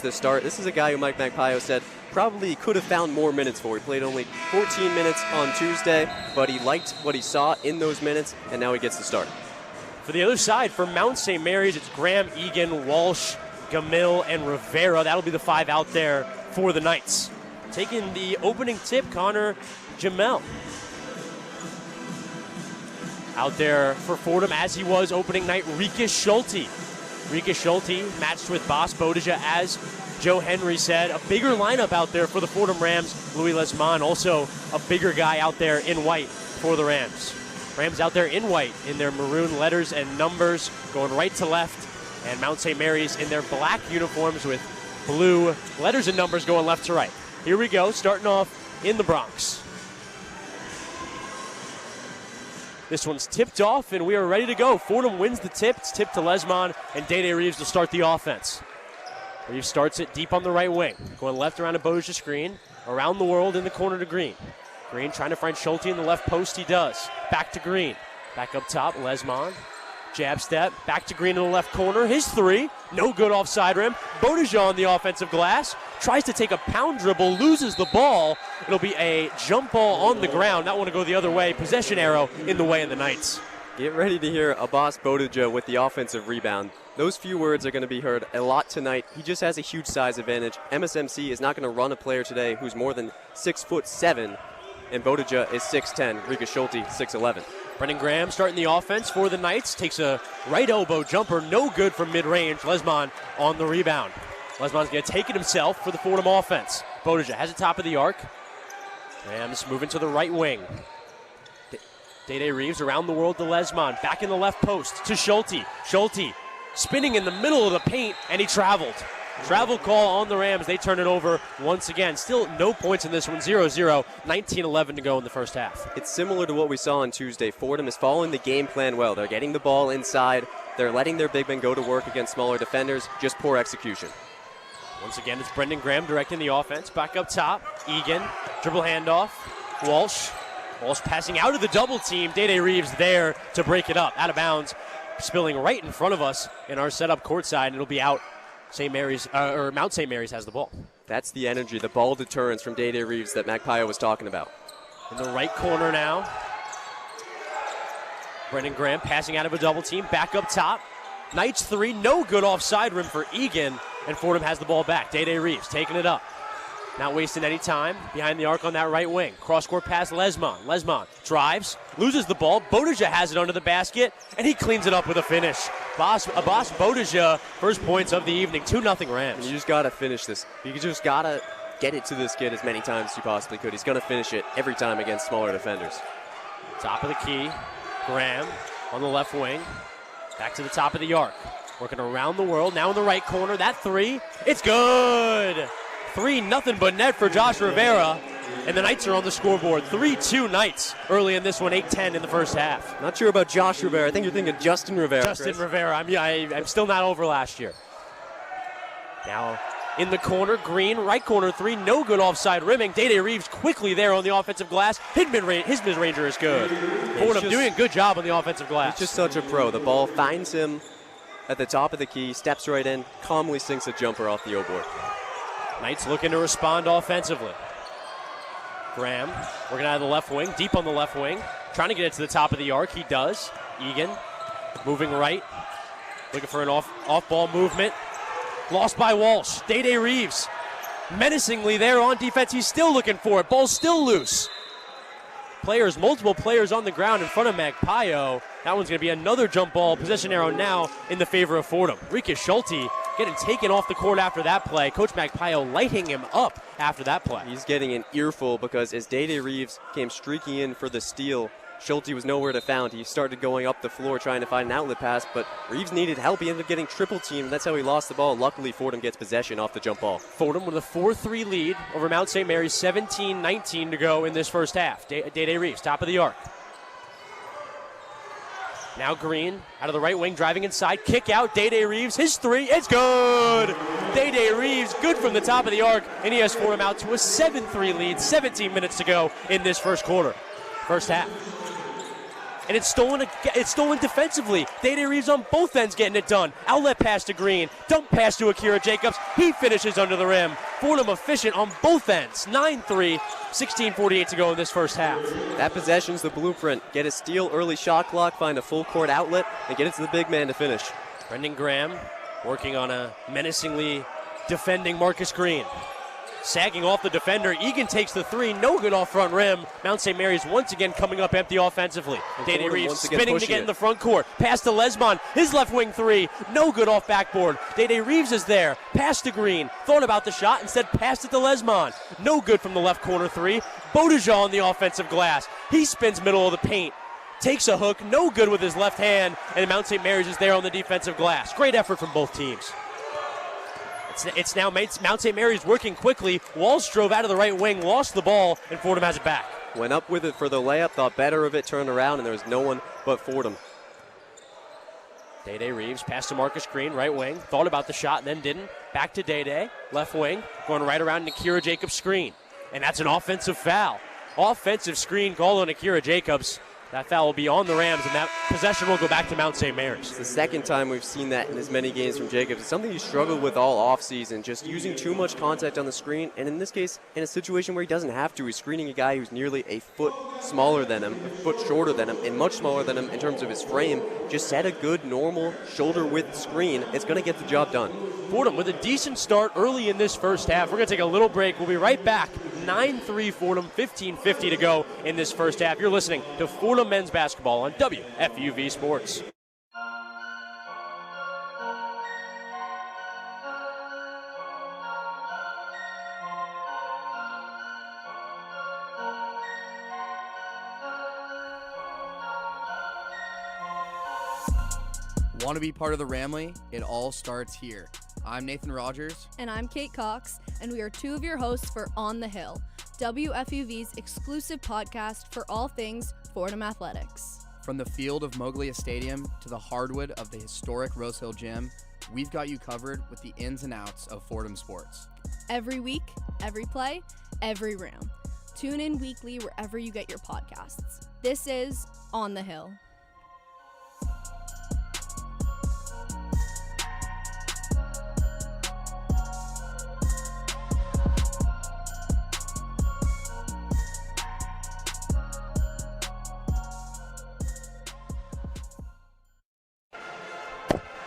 the start. This is a guy who Mike Magpayo said probably could have found more minutes for. He played only 14 minutes on Tuesday, but he liked what he saw in those minutes, and now he gets the start. For the other side, for Mount St. Mary's, it's Graham, Egan, Walsh, Gamil, and Rivera. That'll be the 5 out there for the Knights. Taking the opening tip, Connor Jamel. Out there for Fordham, as he was opening night, Rika Schulte. Rika Schulte matched with Bas Bodija, as Joe Henry said. A bigger lineup out there for the Fordham Rams. Louis Lesman, also a bigger guy out there in white for the Rams. Rams out there in white in their maroon letters and numbers, going right to left. And Mount St. Mary's in their black uniforms with blue letters and numbers going left to right. Here we go, starting off in the Bronx. This one's tipped off, and we are ready to go. Fordham wins the tip. It's tipped to Lesman, and Dede Reeves to start the offense. Reeves starts it deep on the right wing, going left around a Bodija screen, around the world in the corner to Green. Green trying to find Schulte in the left post. He does. Back to Green. Back up top, Lesman. Jab step, back to Green in the left corner. His 3, no good offside rim. Bodija on the offensive glass, tries to take a pound dribble, loses the ball. It'll be a jump ball on the ground. Not want to go the other way. Possession arrow in the way of the Knights. Get ready to hear Abbas Bodija with the offensive rebound. Those few words are going to be heard a lot tonight. He just has a huge size advantage. MSMC is not going to run a player today who's more than 6'7", and Bodija is 6'10", Rika Schulte 6'11". Brendan Graham starting the offense for the Knights. Takes a right elbow jumper, no good from mid-range. Lesman on the rebound. Lesman's going to take it himself for the Fordham offense. Bodija has it top of the arc. Rams moving to the right wing. Dede Reeves around the world to Lesman. Back in the left post to Schulte. Schulte spinning in the middle of the paint, and he traveled. Travel call on the Rams. They turn it over once again. Still no points in this one. 0-0. 19-11 to go in the first half. It's similar to what we saw on Tuesday. Fordham is following the game plan well. They're getting the ball inside. They're letting their big men go to work against smaller defenders. Just poor execution. Once again, it's Brendan Graham directing the offense. Back up top. Egan. Dribble handoff. Walsh. Walsh passing out of the double team. Dede Reeves there to break it up. Out of bounds. Spilling right in front of us in our setup courtside. It'll be out. St. Mary's, or Mount St. Mary's has the ball. That's the energy, the ball deterrence from Dede Reeves that Magpayo was talking about. In the right corner now. Brendan Graham passing out of a double team. Back up top. Knights 3, no good offside rim for Egan. And Fordham has the ball back. Dede Reeves taking it up. Not wasting any time behind the arc on that right wing. Cross-court pass, Lesman. Lesman drives, loses the ball. Bodija has it under the basket, and he cleans it up with a finish. Abbas Bodija, first points of the evening, 2-0 Rams. And you just got to finish this. You just got to get it to this kid as many times as you possibly could. He's going to finish it every time against smaller defenders. Top of the key, Graham on the left wing. Back to the top of the arc. Working around the world, now in the right corner. That 3, it's good! 3, nothing but net for Josh Rivera. And the Knights are on the scoreboard. 3-2 Knights early in this one, 8-10 in the first half. Not sure about Josh Rivera. I think you're thinking Justin Rivera. Justin Rivera. I'm still not over last year. Now in the corner, Green, right corner 3, no good offside rimming. Dede Reeves quickly there on the offensive glass. His mid-ranger is good. Fordham doing a good job on the offensive glass. He's just such a pro. The ball finds him at the top of the key, steps right in, calmly sinks a jumper off the O-board. Knights looking to respond offensively. Graham working out of the left wing, deep on the left wing, trying to get it to the top of the arc. He does. Egan moving right, looking for an off-ball movement. Lost by Walsh. Dede Reeves menacingly there on defense. He's still looking for it. Ball's still loose. Multiple players on the ground in front of Magpayo. That one's going to be another jump ball. Possession arrow now in the favor of Fordham. Rika Schulte getting taken off the court after that play. Coach Magpayo lighting him up after that play. He's getting an earful because as Dede Reeves came streaking in for the steal, Schulte was nowhere to found. He started going up the floor trying to find an outlet pass, but Reeves needed help. He ended up getting triple teamed. That's how he lost the ball. Luckily, Fordham gets possession off the jump ball. Fordham with a 4-3 lead over Mount St. Mary's. 17-19 to go in this first half. Dede Reeves, top of the arc. Now Green out of the right wing, driving inside. Kick out, Dede Reeves. His 3, it's good! Dede Reeves, good from the top of the arc, and he has Fordham out to a 7-3 lead. 17 minutes to go in this first quarter. First half. and it's stolen defensively. Day-Day Reeves on both ends getting it done. Outlet pass to Green, dump pass to Akira Jacobs. He finishes under the rim. Fordham efficient on both ends. 9-3, 16:48 to go in this first half. That possession's the blueprint. Get a steal, early shot clock, find a full court outlet, and get it to the big man to finish. Brendan Graham working on a menacingly defending Marcus Green. Sagging off the defender, Egan takes the three, no good off front rim. Mount St. Mary's once again coming up empty offensively. Day-Day Reeves spinning to get in the front court. Pass to Lesmond, his left wing three, no good off backboard. Day-Day Reeves is there, pass to Green, thought about the shot, instead passed it to Lesmond. No good from the left corner three. Bodejah on the offensive glass. He spins middle of the paint. Takes a hook, no good with his left hand, and Mount St. Mary's is there on the defensive glass. Great effort from both teams. It's now Mount St. Mary's working quickly. Walsh drove out of the right wing, lost the ball, and Fordham has it back. Went up with it for the layup, thought better of it, turned around, and there was no one but Fordham. Day-Day Reeves, pass to Marcus Green, right wing. Thought about the shot, then didn't. Back to Day-Day, left wing, going right around Akira Jacobs' screen. And that's an offensive foul. Offensive screen call on Akira Jacobs. That foul will be on the Rams, and that possession will go back to Mount St. Mary's. It's the second time we've seen that in as many games from Jacobs. It's something you struggled with all offseason, just using too much contact on the screen. And in this case, in a situation where he doesn't have to, he's screening a guy who's nearly a foot smaller than him, a foot shorter than him, and much smaller than him in terms of his frame. Just set a good, normal, shoulder-width screen. It's going to get the job done. Fordham with a decent start early in this first half. We're going to take a little break. We'll be right back. 9-3 Fordham, 15:50 to go in this first half. You're listening to Fordham Men's Basketball on WFUV Sports. Want to be part of the Ramley? It all starts here. I'm Nathan Rogers. And I'm Kate Cox, and we are two of your hosts for On the Hill, WFUV's exclusive podcast for all things Fordham athletics. From the field of Moglia Stadium to the hardwood of the historic Rose Hill Gym, we've got you covered with the ins and outs of Fordham sports. Every week, every play, every round. Tune in weekly wherever you get your podcasts. This is On the Hill.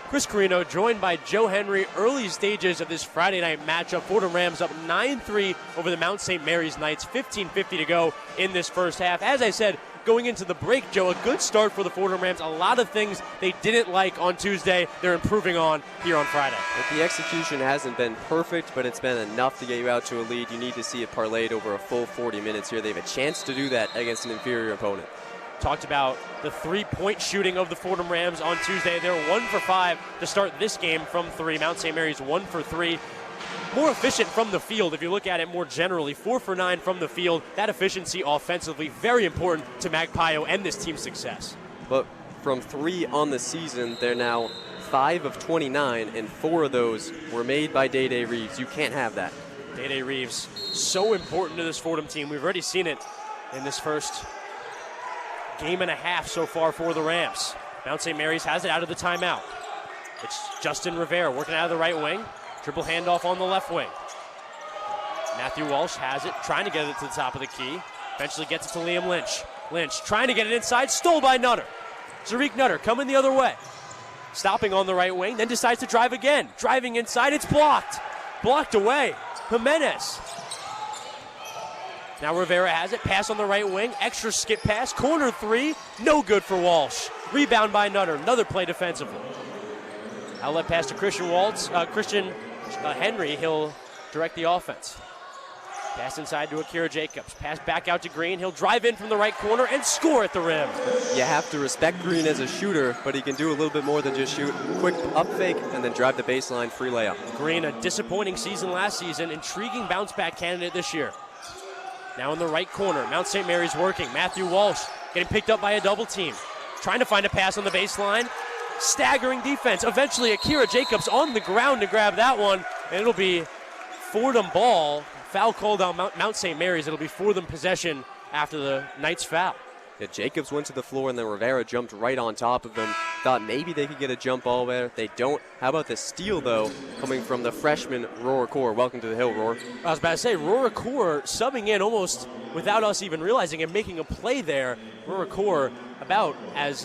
Chris Carrino joined by Joe Henry. Early stages of this Friday night matchup. Fordham Rams up 9-3 over the Mount St. Mary's Knights. 15:50 to go in this first half. As I said, going into the break, Joe, a good start for the Fordham Rams. A lot of things they didn't like on Tuesday, they're improving on here on Friday. If the execution hasn't been perfect, but it's been enough to get you out to a lead, you need to see it parlayed over a full 40 minutes here. They have a chance to do that against an inferior opponent. Talked about the three-point shooting of the Fordham Rams on Tuesday. They're 1 for 5 to start this game from three. Mount St. Mary's 1 for 3. More efficient from the field, if you look at it more generally. 4 for 9 from the field. That efficiency offensively, very important to Magpio and this team's success. But from 3 on the season, they're now 5 of 29, and 4 of those were made by Day-Day Reeves. You can't have that. Day-Day Reeves, so important to this Fordham team. We've already seen it in this first game and a half so far for the Rams. Mount St. Mary's has it out of the timeout. It's Justin Rivera working out of the right wing. Triple handoff on the left wing. Matthew Walsh has it, trying to get it to the top of the key. Eventually gets it to Liam Lynch. Lynch trying to get it inside, stole by Nutter. Zariq Nutter coming the other way. Stopping on the right wing, then decides to drive again. Driving inside, it's blocked. Blocked away. Jimenez. Now Rivera has it, pass on the right wing, extra skip pass, corner three, no good for Walsh. Rebound by Nutter, another play defensively. Outlet pass to Christian Henry, he'll direct the offense. Pass inside to Akira Jacobs, pass back out to Green, he'll drive in from the right corner and score at the rim. You have to respect Green as a shooter, but he can do a little bit more than just shoot. Quick up fake and then drive the baseline, free layup. Green, a disappointing season last season, intriguing bounce back candidate this year. Now in the right corner, Mount St. Mary's working. Matthew Walsh getting picked up by a double team. Trying to find a pass on the baseline. Staggering defense. Eventually Akira Jacobs on the ground to grab that one. And it'll be Fordham ball. Foul called on Mount St. Mary's. It'll be Fordham possession after the Knights foul. Yeah, Jacobs went to the floor, and then Rivera jumped right on top of him. Thought maybe they could get a jump ball there. They don't. How about the steal, though, coming from the freshman, Roar Core. Welcome to the Hill, Roar. I was about to say, Roar Core subbing in almost without us even realizing and making a play there. Roar Core about as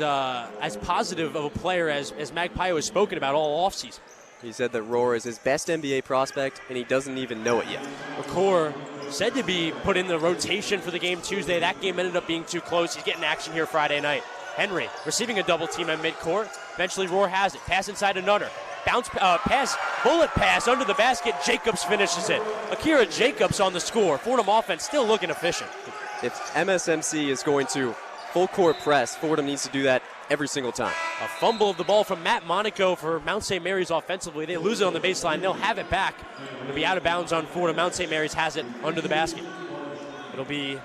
positive of a player as Magpie has spoken about all offseason. He said that Roar is his best NBA prospect, and he doesn't even know it yet. Core said to be put in the rotation for the game Tuesday. That game ended up being too close. He's getting action here Friday night. Henry receiving a double team at midcourt. Eventually Roar has it. Pass inside to Nutter. Bounce pass, bullet pass under the basket. Jacobs finishes it. Akira Jacobs on the score. Fordham offense still looking efficient. If MSMC is going to full court press, Fordham needs to do that every single time. A fumble of the ball from Matt Monaco for Mount St. Mary's offensively. They lose it on the baseline. They'll have it back. It'll be out of bounds on Fordham. Mount St. Mary's has it under the basket. It'll be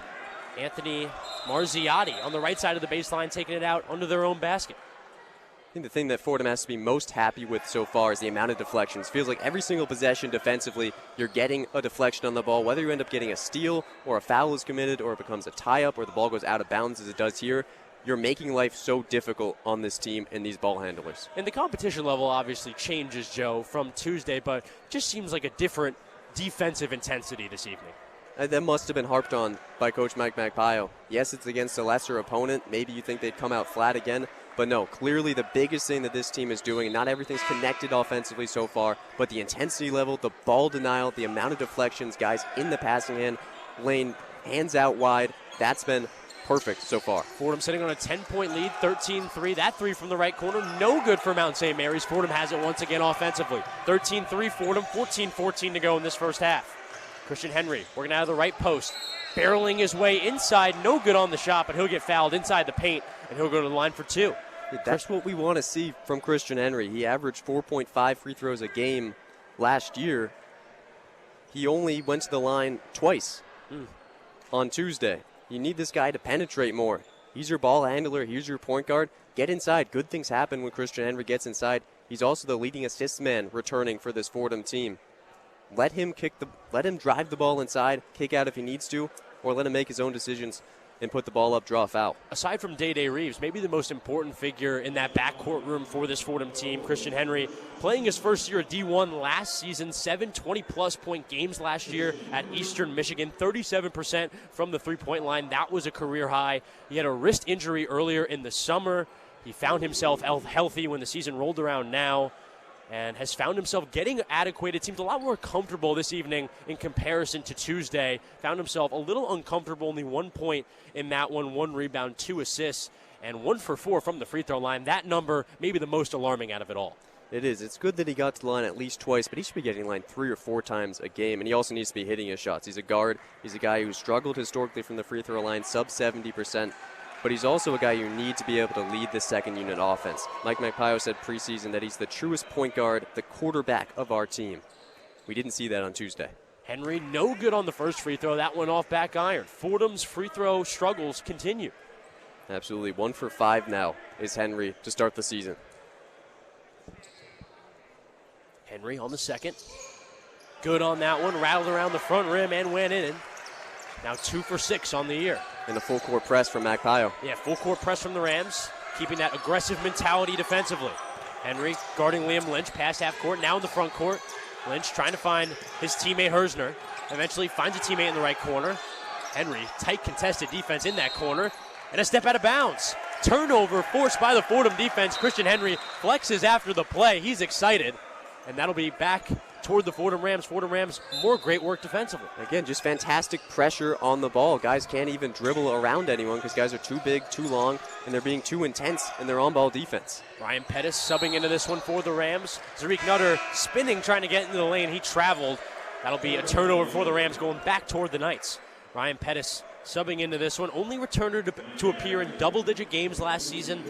Anthony Marziotti on the right side of the baseline taking it out under their own basket. I think the thing that Fordham has to be most happy with so far is the amount of deflections. Feels like every single possession defensively, you're getting a deflection on the ball. Whether you end up getting a steal or a foul is committed or it becomes a tie-up or the ball goes out of bounds as it does here, you're making life so difficult on this team and these ball handlers. And the competition level obviously changes, Joe, from Tuesday, but just seems like a different defensive intensity this evening. That must have been harped on by Coach Mike Magpie. Yes, it's against a lesser opponent. Maybe you think they'd come out flat again. But no, clearly the biggest thing that this team is doing, and not everything's connected offensively so far, but the intensity level, the ball denial, the amount of deflections, guys in the passing lane, hands out wide, that's been perfect so far. Fordham sitting on a 10-point lead, 13-3. That three from the right corner, no good for Mount St. Mary's. Fordham has it once again offensively. 13-3 Fordham, 14-14 to go in this first half. Christian Henry working out of the right post, barreling his way inside. No good on the shot, but he'll get fouled inside the paint, and he'll go to the line for two. That's what we want to see from Christian Henry. He averaged 4.5 free throws a game last year. He only went to the line twice on Tuesday. You need this guy to penetrate more. He's your ball handler. He's your point guard. Get inside. Good things happen when Christian Henry gets inside. He's also the leading assist man returning for this Fordham team. Let him drive the ball inside, kick out if he needs to, or let him make his own decisions and put the ball up, draw a foul. Aside from Day Reeves, maybe the most important figure in that backcourt room for this Fordham team, Christian Henry, playing his first year at D1 last season, 7 20-plus point games last year at Eastern Michigan, 37% from the three-point line. That was a career high. He had a wrist injury earlier in the summer. He found himself healthy when the season rolled around now, and has found himself getting adequate. It seems a lot more comfortable this evening in comparison to Tuesday. Found himself a little uncomfortable, only 1 point in that one, 1 rebound, 2 assists, and 1 for 4 from the free throw line. That number may be the most alarming out of it all. It is. It's good that he got to the line at least twice, but he should be getting line 3 or 4 times a game, and he also needs to be hitting his shots. He's a guard. He's a guy who struggled historically from the free throw line, sub 70%. But he's also a guy you need to be able to lead the second unit offense. Mike Magpie said preseason that he's the truest point guard, the quarterback of our team. We didn't see that on Tuesday. Henry, no good on the first free throw. That went off back iron. Fordham's free throw struggles continue. Absolutely. 1 for 5 now is Henry to start the season. Henry on the second. Good on that one. Rattled around the front rim and went in. Now 2 for 6 on the year. And a full court press from Magpie. Yeah, full court press from the Rams, keeping that aggressive mentality defensively. Henry guarding Liam Lynch past half court, now in the front court. Lynch trying to find his teammate Hersner. Eventually finds a teammate in the right corner. Henry, tight contested defense in that corner, and a step out of bounds. Turnover forced by the Fordham defense. Christian Henry flexes after the play. He's excited, and that'll be back toward the Fordham Rams. Fordham Rams, more great work defensively. Again, just fantastic pressure on the ball. Guys can't even dribble around anyone because guys are too big, too long, and they're being too intense in their on-ball defense. Ryan Pettis subbing into this one for the Rams. Zarik Nutter spinning, trying to get into the lane. He traveled. That'll be a turnover for the Rams going back toward the Knights. Ryan Pettis subbing into this one. Only returner to appear in double-digit games last season.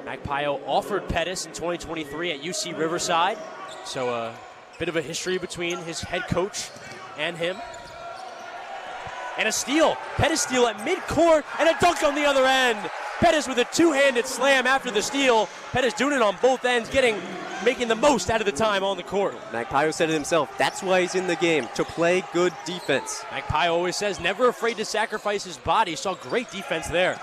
Magpie offered Pettis in 2023 at UC Riverside. So bit of a history between his head coach and him. And a steal. Pettis steal at midcourt and a dunk on the other end. Pettis with a two-handed slam after the steal. Pettis doing it on both ends, making the most out of the time on the court. Magpie said it himself. That's why he's in the game, to play good defense. Magpie always says never afraid to sacrifice his body. Saw great defense there.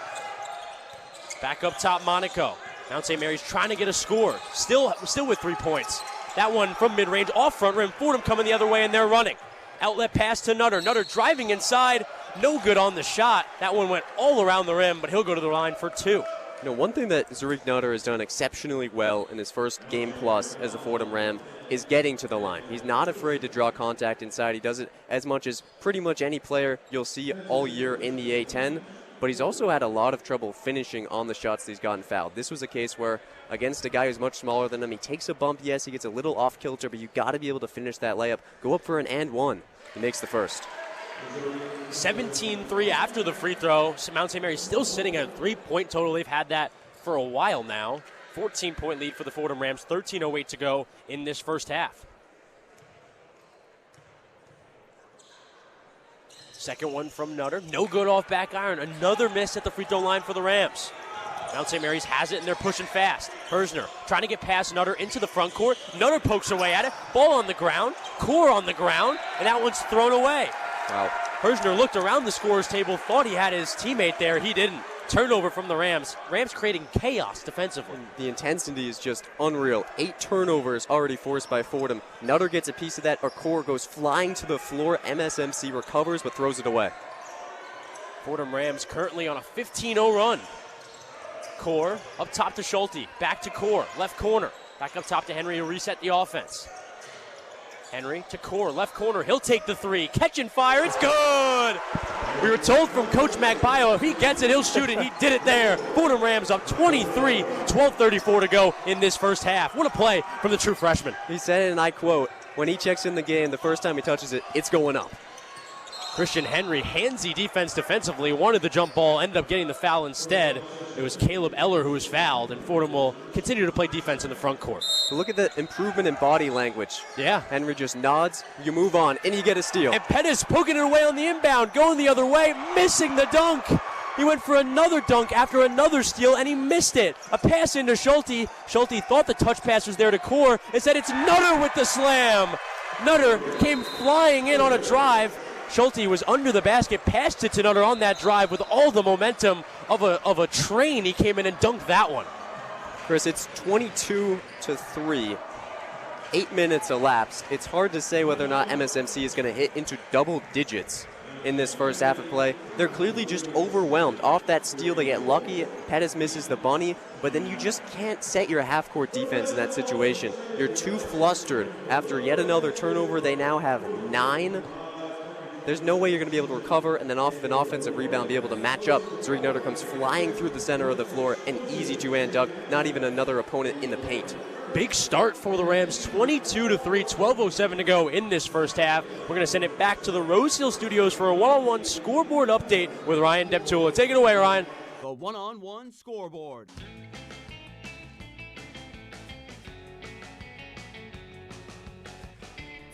Back up top, Monaco. Mount St. Mary's trying to get a score. Still with 3 points. That one from mid-range, off front rim. Fordham coming the other way, and they're running. Outlet pass to Nutter. Nutter driving inside. No good on the shot. That one went all around the rim, but he'll go to the line for 2. You know, one thing that Zariq Nutter has done exceptionally well in his first game plus as a Fordham Ram is getting to the line. He's not afraid to draw contact inside. He does it as much as pretty much any player you'll see all year in the A-10. But he's also had a lot of trouble finishing on the shots that he's gotten fouled. This was a case where, against a guy who's much smaller than him, he takes a bump, yes, he gets a little off kilter, but you got to be able to finish that layup. Go up for an and one. He makes the first. 17-3 after the free throw. Mount St. Mary's still sitting at a 3-point total. They've had that for a while now. 14-point lead for the Fordham Rams. 13:08 to go in this first half. Second one from Nutter. No good off back iron. Another miss at the free throw line for the Rams. Mount St. Mary's has it, and they're pushing fast. Hersner trying to get past Nutter into the front court. Nutter pokes away at it. Ball on the ground. Core on the ground. And that one's thrown away. Wow. Hersner looked around the scorer's table, thought he had his teammate there. He didn't. Turnover from the Rams. Rams creating chaos defensively. The intensity is just unreal. 8 turnovers already forced by Fordham. Nutter gets a piece of that. Core goes flying to the floor. MSMC recovers but throws it away. Fordham Rams currently on a 15-0 run. Core up top to Schulte. Back to Core. Left corner. Back up top to Henry to reset the offense. Henry to Core. Left corner. He'll take the 3. Catch and fire. It's good! We were told from Coach Magbayo, if he gets it, he'll shoot it. He did it there. Fordham Rams up 23, 12:34 to go in this first half. What a play from the true freshman. He said it, and I quote, when he checks in the game, the first time he touches it, it's going up. Christian Henry, handsy defense defensively, wanted the jump ball, ended up getting the foul instead. It was Caleb Eller who was fouled, and Fordham will continue to play defense in the front court. So look at the improvement in body language. Yeah. Henry just nods, you move on, and you get a steal. And Pettis poking it away on the inbound, going the other way, missing the dunk. He went for another dunk after another steal, and he missed it. A pass into Schulte. Schulte thought the touch pass was there to Core. Instead, it's Nutter with the slam. Nutter came flying in on a drive. Schulte was under the basket, passed it to Nutter on that drive with all the momentum of a train. He came in and dunked that one. Chris, it's 22-3. 8 minutes elapsed. It's hard to say whether or not MSMC is going to hit into double digits in this first half of play. They're clearly just overwhelmed. Off that steal, they get lucky. Pettis misses the bunny, but then you just can't set your half-court defense in that situation. You're too flustered. After yet another turnover, they now have 9. There's no way you're going to be able to recover and then off of an offensive rebound be able to match up. Zariq Nutter comes flying through the center of the floor, an easy two-hand dunk, not even another opponent in the paint. Big start for the Rams, 22-3, 12:07 to go in this first half. We're going to send it back to the Rose Hill Studios for a one-on-one scoreboard update with Ryan Deptula. Take it away, Ryan. The one-on-one scoreboard.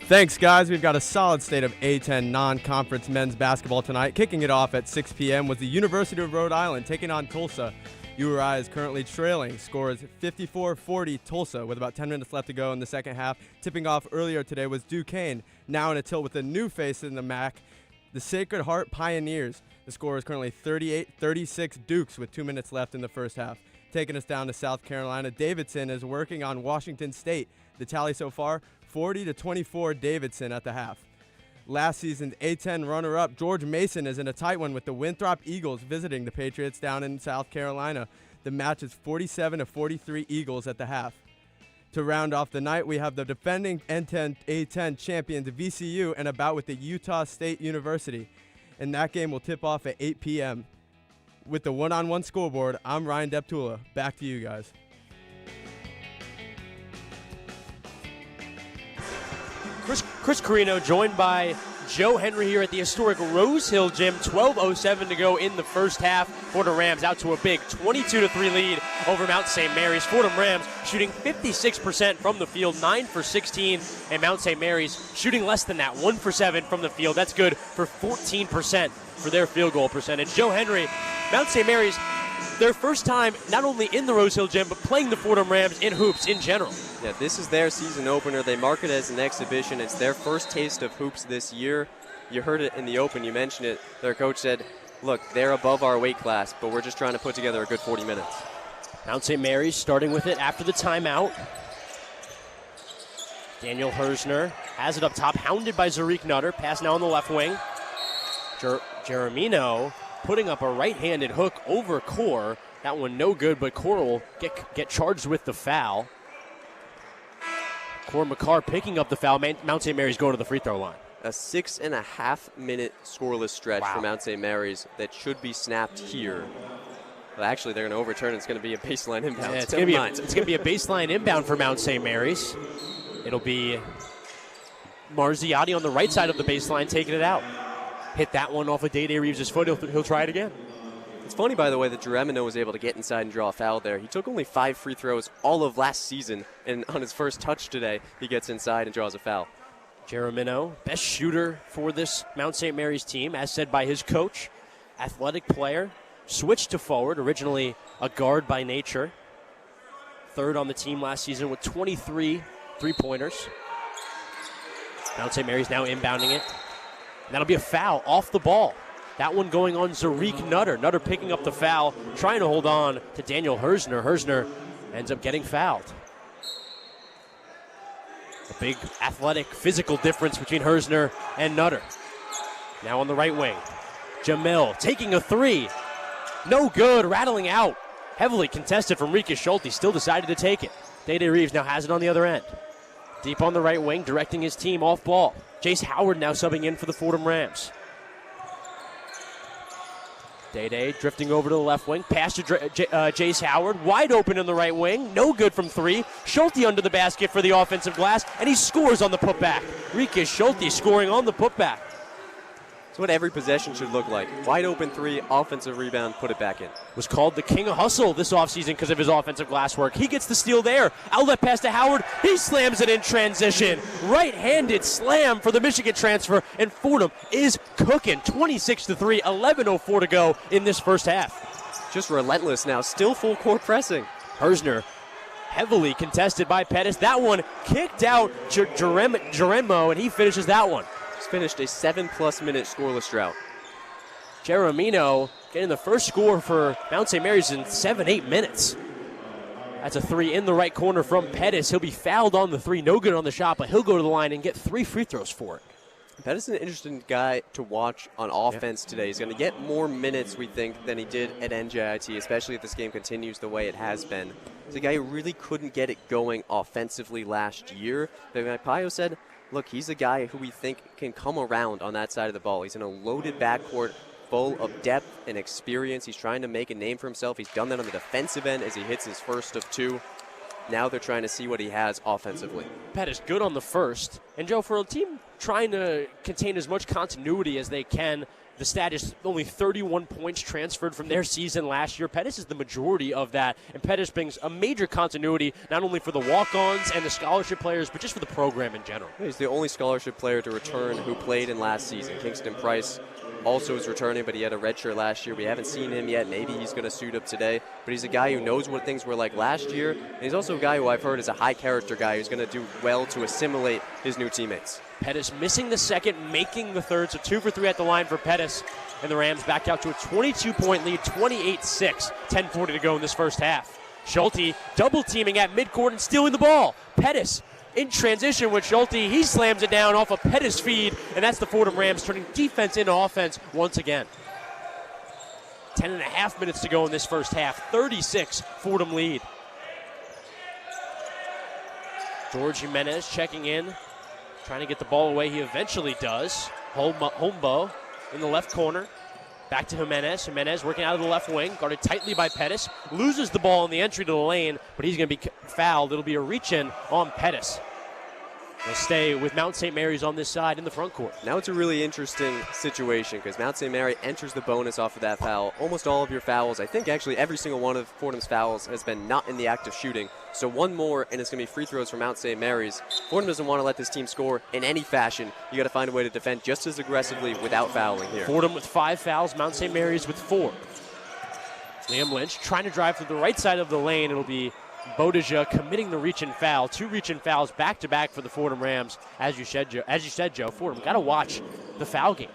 Thanks, guys. We've got a solid state of A-10 non-conference men's basketball tonight. Kicking it off at 6 p.m. was the University of Rhode Island taking on Tulsa. URI is currently trailing. Score is 54-40 Tulsa with about 10 minutes left to go in the second half. Tipping off earlier today was Duquesne, now in a tilt with a new face in the MAC, the Sacred Heart Pioneers. The score is currently 38-36 Dukes with 2 minutes left in the first half. Taking us down to South Carolina, Davidson is working on Washington State. The tally so far, 40-24 Davidson at the half. Last season's A-10 runner-up, George Mason, is in a tight one with the Winthrop Eagles visiting the Patriots down in South Carolina. The match is 47-43 Eagles at the half. To round off the night, we have the defending A-10 champions VCU and a bout with the Utah State University. And that game will tip off at 8 p.m. With the one-on-one scoreboard, I'm Ryan Deptula. Back to you guys. Chris Carrino joined by Joe Henry here at the historic Rose Hill Gym. 12:07 to go in the first half. Fordham Rams out to a big 22-3 lead over Mount St. Mary's. Fordham Rams shooting 56% from the field, 9 for 16, and Mount St. Mary's shooting less than that, 1 for 7 from the field. That's good for 14% for their field goal percentage. Joe Henry, Mount St. Mary's, their first time not only in the Rose Hill Gym, but playing the Fordham Rams in hoops in general. Yeah, this is their season opener. They mark it as an exhibition. It's their first taste of hoops this year. You heard it in the open. You mentioned it. Their coach said, look, they're above our weight class, but we're just trying to put together a good 40 minutes. Mount St. Mary's starting with it after the timeout. Daniel Hersner has it up top, hounded by Zarik Nutter. Pass now on the left wing. Jeremino putting up a right-handed hook over Core. That one no good, but Core will get charged with the foul. Core McCarr picking up the foul. Mount St. Mary's going to the free throw line. A 6.5-minute scoreless stretch for Mount St. Mary's that should be snapped here. Well, actually, they're going to overturn. It's going to be a baseline inbound. Yeah, it's going to be a baseline inbound for Mount St. Mary's. It'll be Marziotti on the right side of the baseline taking it out. Hit that one off of Day Reeves' foot. He'll try it again. It's funny, by the way, that Jeremino was able to get inside and draw a foul there. He took only 5 free throws all of last season, and on his first touch today, he gets inside and draws a foul. Jeremino, best shooter for this Mount St. Mary's team, as said by his coach. Athletic player, switched to forward, originally a guard by nature. Third on the team last season with 23 three-pointers. Mount St. Mary's now inbounding it. And that'll be a foul off the ball. That one going on Zarik Nutter. Nutter picking up the foul, trying to hold on to Daniel Hersner. Hersner ends up getting fouled. A big athletic, physical difference between Hersner and Nutter. Now on the right wing. Jamil taking a three. No good, rattling out. Heavily contested from Rikus Schulte. Still decided to take it. Day Reeves now has it on the other end. Deep on the right wing, directing his team off ball. Jace Howard now subbing in for the Fordham Rams. Day drifting over to the left wing. Pass to Jace Howard. Wide open in the right wing. No good from three. Schulte under the basket for the offensive glass, and he scores on the putback. Rikus Schulte scoring on the putback. It's what every possession should look like. Wide open three, offensive rebound, put it back in. Was called the king of hustle this offseason because of his offensive glass work. He gets the steal there. Outlet pass to Howard. He slams it in transition. Right-handed slam for the Michigan transfer, and Fordham is cooking. 26-3, 11:04 to go in this first half. Just relentless now, still full court pressing. Hersner heavily contested by Pettis. That one kicked out Jeremo, and he finishes that one. Finished a 7+ minute scoreless drought. Jeremino getting the first score for Mount St. Mary's in 7-8 minutes. That's a three in the right corner from Pettis. He'll be fouled on the three. No good on the shot, but he'll go to the line and get 3 free throws for it. Pettis is an interesting guy to watch on offense today. He's going to get more minutes, we think, than he did at NJIT, especially if this game continues the way it has been. He's a guy who really couldn't get it going offensively last year. But like Pio said, look, he's a guy who we think can come around on that side of the ball. He's in a loaded backcourt full of depth and experience. He's trying to make a name for himself. He's done that on the defensive end as he hits his first of 2. Now they're trying to see what he has offensively. Pettis good on the first. And Joe, for a team trying to contain as much continuity as they can, the stat is only 31 points transferred from their season last year. Pettis is the majority of that, and Pettis brings a major continuity not only for the walk-ons and the scholarship players, but just for the program in general. He's the only scholarship player to return who played in last season. Kingston Price also is returning, but he had a red shirt last year. We haven't seen him yet. Maybe he's going to suit up today, but he's a guy who knows what things were like last year, and he's also a guy who I've heard is a high-character guy who's going to do well to assimilate his new teammates. Pettis missing the second, making the third, so 2 for 3 at the line for Pettis. And the Rams back out to a 22-point lead, 28-6, 10:40 to go in this first half. Schulte double-teaming at midcourt and stealing the ball. Pettis in transition with Schulte. He slams it down off a Pettis feed, and that's the Fordham Rams turning defense into offense once again. 10.5 minutes to go in this first half. 36 Fordham lead. George Jimenez checking in, trying to get the ball away. He eventually does. Hombo in the left corner. Back to Jimenez. Jimenez working out of the left wing, guarded tightly by Pettis. Loses the ball in the entry to the lane, but he's going to be fouled. It'll be a reach-in on Pettis. They'll stay with Mount St. Mary's on this side in the front court. Now it's a really interesting situation because Mount St. Mary enters the bonus off of that foul. Almost all of your fouls, I think actually every single one of Fordham's fouls has been not in the act of shooting. So one more, and it's going to be free throws from Mount St. Mary's. Fordham doesn't want to let this team score in any fashion. You got to find a way to defend just as aggressively without fouling here. Fordham with 5 fouls, Mount St. Mary's with 4. Liam Lynch trying to drive to the right side of the lane. It'll be Bodija committing the reach-in foul. 2 reach-in fouls back-to-back for the Fordham Rams. As you said, Joe, Fordham got to watch the foul game.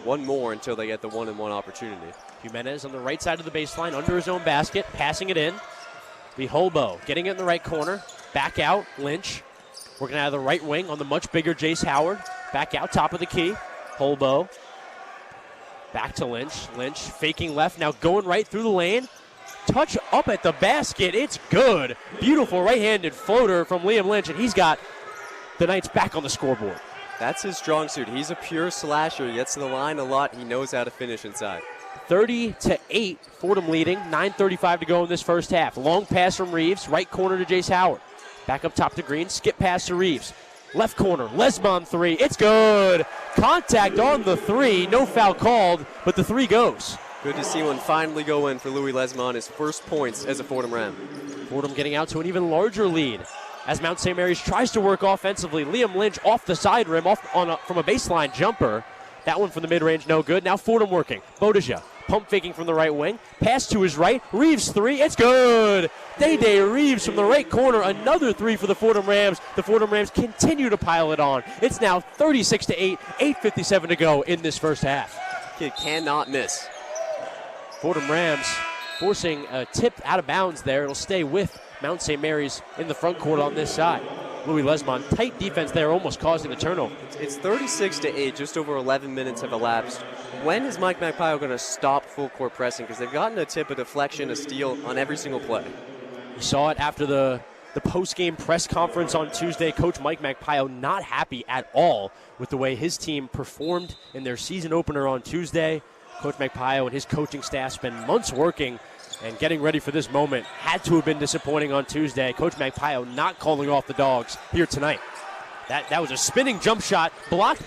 One more until they get the 1-and-1 opportunity. Jimenez on the right side of the baseline, under his own basket, passing it in. The Holbo getting it in the right corner. Back out, Lynch. Working out of the right wing on the much bigger Jace Howard. Back out, top of the key. Holbo. Back to Lynch. Lynch faking left, now going right through the lane. Touch up at the basket. It's good. Beautiful right-handed floater from Liam Lynch, and he's got the Knights back on the scoreboard. That's his strong suit. He's a pure slasher. He gets to the line a lot. He knows how to finish inside. 30-8, Fordham leading. 9:35 to go in this first half. Long pass from Reeves, right corner to Jace Howard. Back up top to Green, skip pass to Reeves. Left corner, Lesmond three. It's good. Contact on the three. No foul called, but the three goes. Good to see one finally go in for Louis Lesmond, his first points as a Fordham Ram. Fordham getting out to an even larger lead as Mount St. Mary's tries to work offensively. Liam Lynch off the side rim from a baseline jumper. That one from the mid-range, no good. Now Fordham working. Bodija pump faking from the right wing. Pass to his right. Reeves three. It's good. Day Reeves from the right corner. Another three for the Fordham Rams. The Fordham Rams continue to pile it on. It's now 36-8. 8:57 to go in this first half. Kid cannot miss. Fordham Rams forcing a tip out of bounds there. It'll stay with Mount St. Mary's in the front court on this side. Louis Lesmond, tight defense there, almost causing the turnover. It's 36-8, just over 11 minutes have elapsed. When is Mike Magpie going to stop full court pressing? Because they've gotten a tip, a deflection, a steal on every single play. We saw it after the post-game press conference on Tuesday. Coach Mike Magpie not happy at all with the way his team performed in their season opener on Tuesday. Coach Magpie and his coaching staff spent months working and getting ready for this moment. Had to have been disappointing on Tuesday. Coach Magpie not calling off the Dogs here tonight. That was a spinning jump shot. Blocked.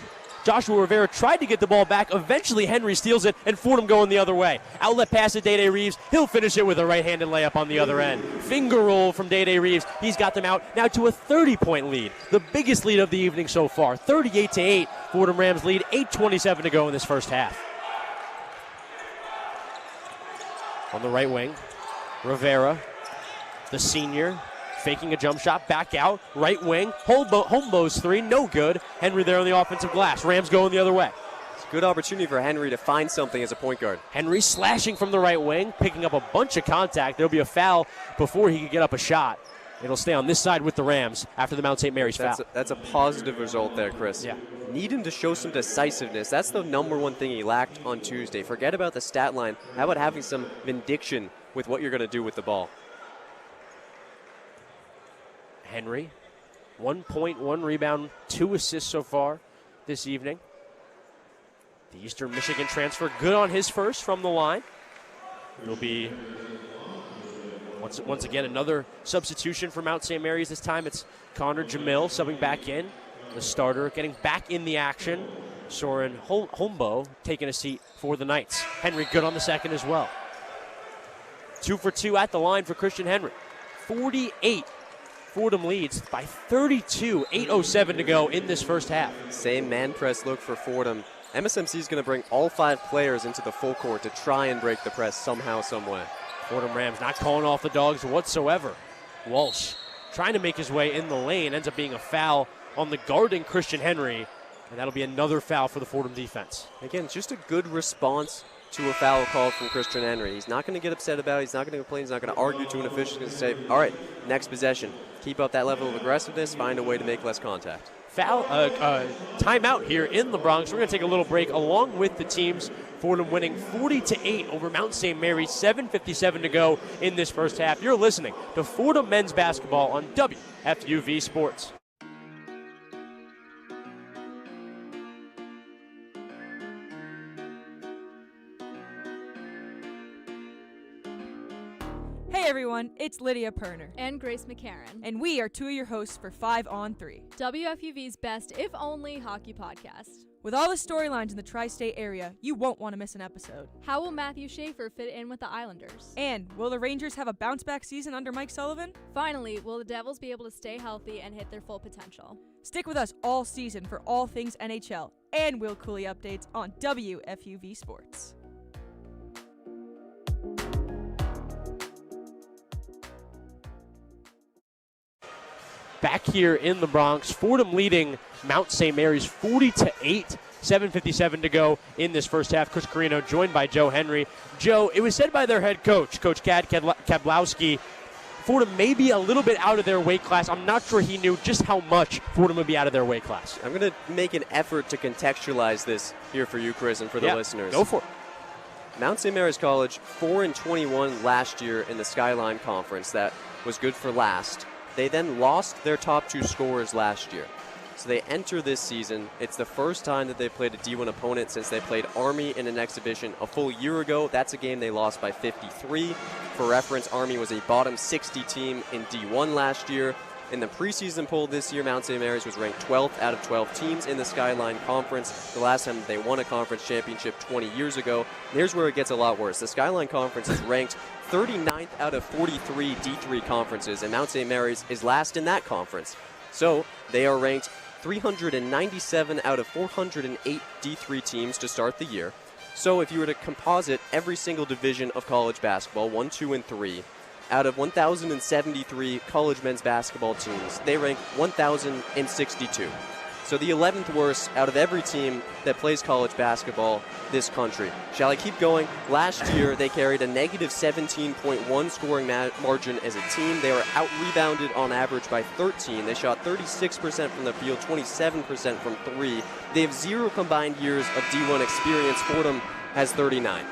Joshua Rivera tried to get the ball back. Eventually Henry steals it, and Fordham going the other way. Outlet pass to Day Reeves. He'll finish it with a right-handed layup on the other end. Finger roll from Day Reeves. He's got them out now to a 30-point lead. The biggest lead of the evening so far. 38-8. Fordham Rams lead. 8:27 to go in this first half. On the right wing, Rivera, the senior, faking a jump shot, back out, right wing, Holmbo's three, no good. Henry there on the offensive glass. Rams going the other way. It's a good opportunity for Henry to find something as a point guard. Henry slashing from the right wing, picking up a bunch of contact. There'll be a foul before he could get up a shot. It'll stay on this side with the Rams after the Mount St. Mary's foul. That's a positive result there, Chris. Yeah. Need him to show some decisiveness. That's the number one thing he lacked on Tuesday. Forget about the stat line. How about having some vindication with what you're going to do with the ball? Henry, 1 point, 1 rebound, 2 assists so far this evening. The Eastern Michigan transfer, good on his first from the line. It'll be, once again, another substitution for Mount St. Mary's. This time it's Connor Jamil subbing back in. The starter getting back in the action. Soren Holmbo taking a seat for the Knights. Henry good on the second as well. 2 for 2 at the line for Christian Henry. 48. Fordham leads by 32. 8:07 to go in this first half. Same man press look for Fordham. MSMC is going to bring all 5 players into the full court to try and break the press somehow, some way. Fordham Rams not calling off the Dogs whatsoever. Walsh trying to make his way in the lane. Ends up being a foul on the guarding Christian Henry. And that'll be another foul for the Fordham defense. Again, just a good response to a foul call from Christian Henry. He's not going to get upset about it. He's not going to complain. He's not going to argue to an official. He's going to say, all right, next possession. Keep up that level of aggressiveness. Find a way to make less contact. Timeout here in the Bronx. We're going to take a little break along with the teams. Fordham winning 40-8 over Mount St. Mary's. 7:57 to go in this first half. You're listening to Fordham men's basketball on WFUV Sports. Hey everyone, it's Lydia Perner. And Grace McCarran. And we are 2 of your hosts for 5 on 3. WFUV's best, if only, hockey podcast. With all the storylines in the tri-state area, you won't want to miss an episode. How will Matthew Schaefer fit in with the Islanders? And will the Rangers have a bounce-back season under Mike Sullivan? Finally, will the Devils be able to stay healthy and hit their full potential? Stick with us all season for all things NHL and Will Cooley updates on WFUV Sports. back here in the Bronx. Fordham leading Mount St. Mary's 40-8. 7:57 to go in this first half. Chris Carrino joined by Joe Henry. Joe, it was said by their head coach, Coach Kablowski, Fordham may be a little bit out of their weight class. I'm not sure he knew just how much Fordham would be out of their weight class. I'm going to make an effort to contextualize this here for you, Chris, and for the listeners. Go for it. Mount St. Mary's College, 4-21 last year in the Skyline Conference. That was good for last. They then lost their top 2 scorers last year. So they enter this season. It's the first time that they've played a D1 opponent since they played Army in an exhibition a full year ago. That's a game they lost by 53. For reference, Army was a bottom 60 team in D1 last year. In the preseason poll this year, Mount St. Mary's was ranked 12th out of 12 teams in the Skyline Conference. The last time they won a conference championship 20 years ago. And here's where it gets a lot worse. The Skyline Conference is ranked 39th out of 43 D3 conferences, and Mount St. Mary's is last in that conference. So they are ranked 397 out of 408 D3 teams to start the year. So if you were to composite every single division of college basketball, 1, 2, and 3, out of 1,073 college men's basketball teams, they rank 1,062. So the 11th worst out of every team that plays college basketball this country. Shall I keep going? Last year, they carried a negative 17.1 scoring margin as a team. They were out-rebounded on average by 13. They shot 36% from the field, 27% from 3. They have 0 combined years of D1 experience. Fordham has 39.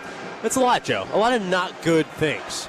That's a lot, Joe. A lot of not good things.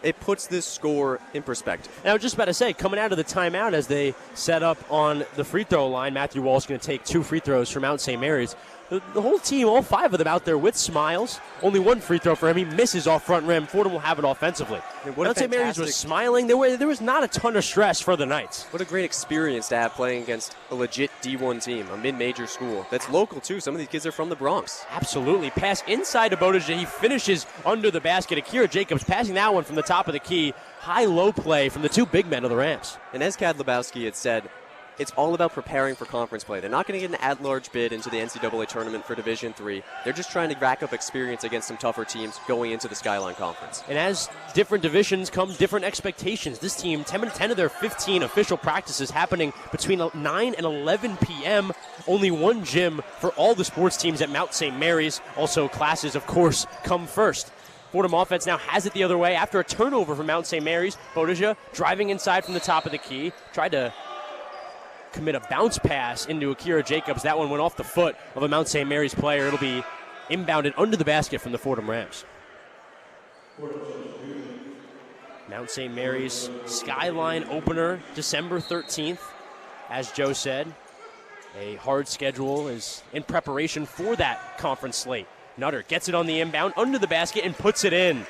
It puts this score in perspective. And I was just about to say, coming out of the timeout as they set up on the free throw line, Matthew Walsh going to take 2 free throws from Mount St. Mary's. The whole team, all 5 of them out there with smiles. Only 1 free throw for him. He misses off front rim. Fordham will have it offensively. Mount St. Mary's was smiling. There was not a ton of stress for the Knights. What a great experience to have playing against a legit D1 team, a mid-major school. That's local, too. Some of these kids are from the Bronx. Absolutely. Pass inside to Bodija. He finishes under the basket. Akira Jacobs passing that one from the top of the key. High-low play from the 2 big men of the Rams. And as Kad Lebowski had said, it's all about preparing for conference play. They're not going to get an at-large bid into the NCAA tournament for Division III. They're just trying to rack up experience against some tougher teams going into the Skyline Conference. And as different divisions come different expectations. This team, 10 of their 15 official practices happening between 9 and 11 p.m. Only 1 gym for all the sports teams at Mount St. Mary's. Also, classes, of course, come first. Fordham offense now has it the other way after a turnover from Mount St. Mary's. Bodija driving inside from the top of the key. Tried to commit a bounce pass into Akira Jacobs. That one went off the foot of a Mount St. Mary's player. It'll be inbounded under the basket from the Fordham Rams. Mount St. Mary's Skyline opener December 13th. As Joe said, a hard schedule is in preparation for that conference slate. Nutter gets it on the inbound under the basket and puts it in.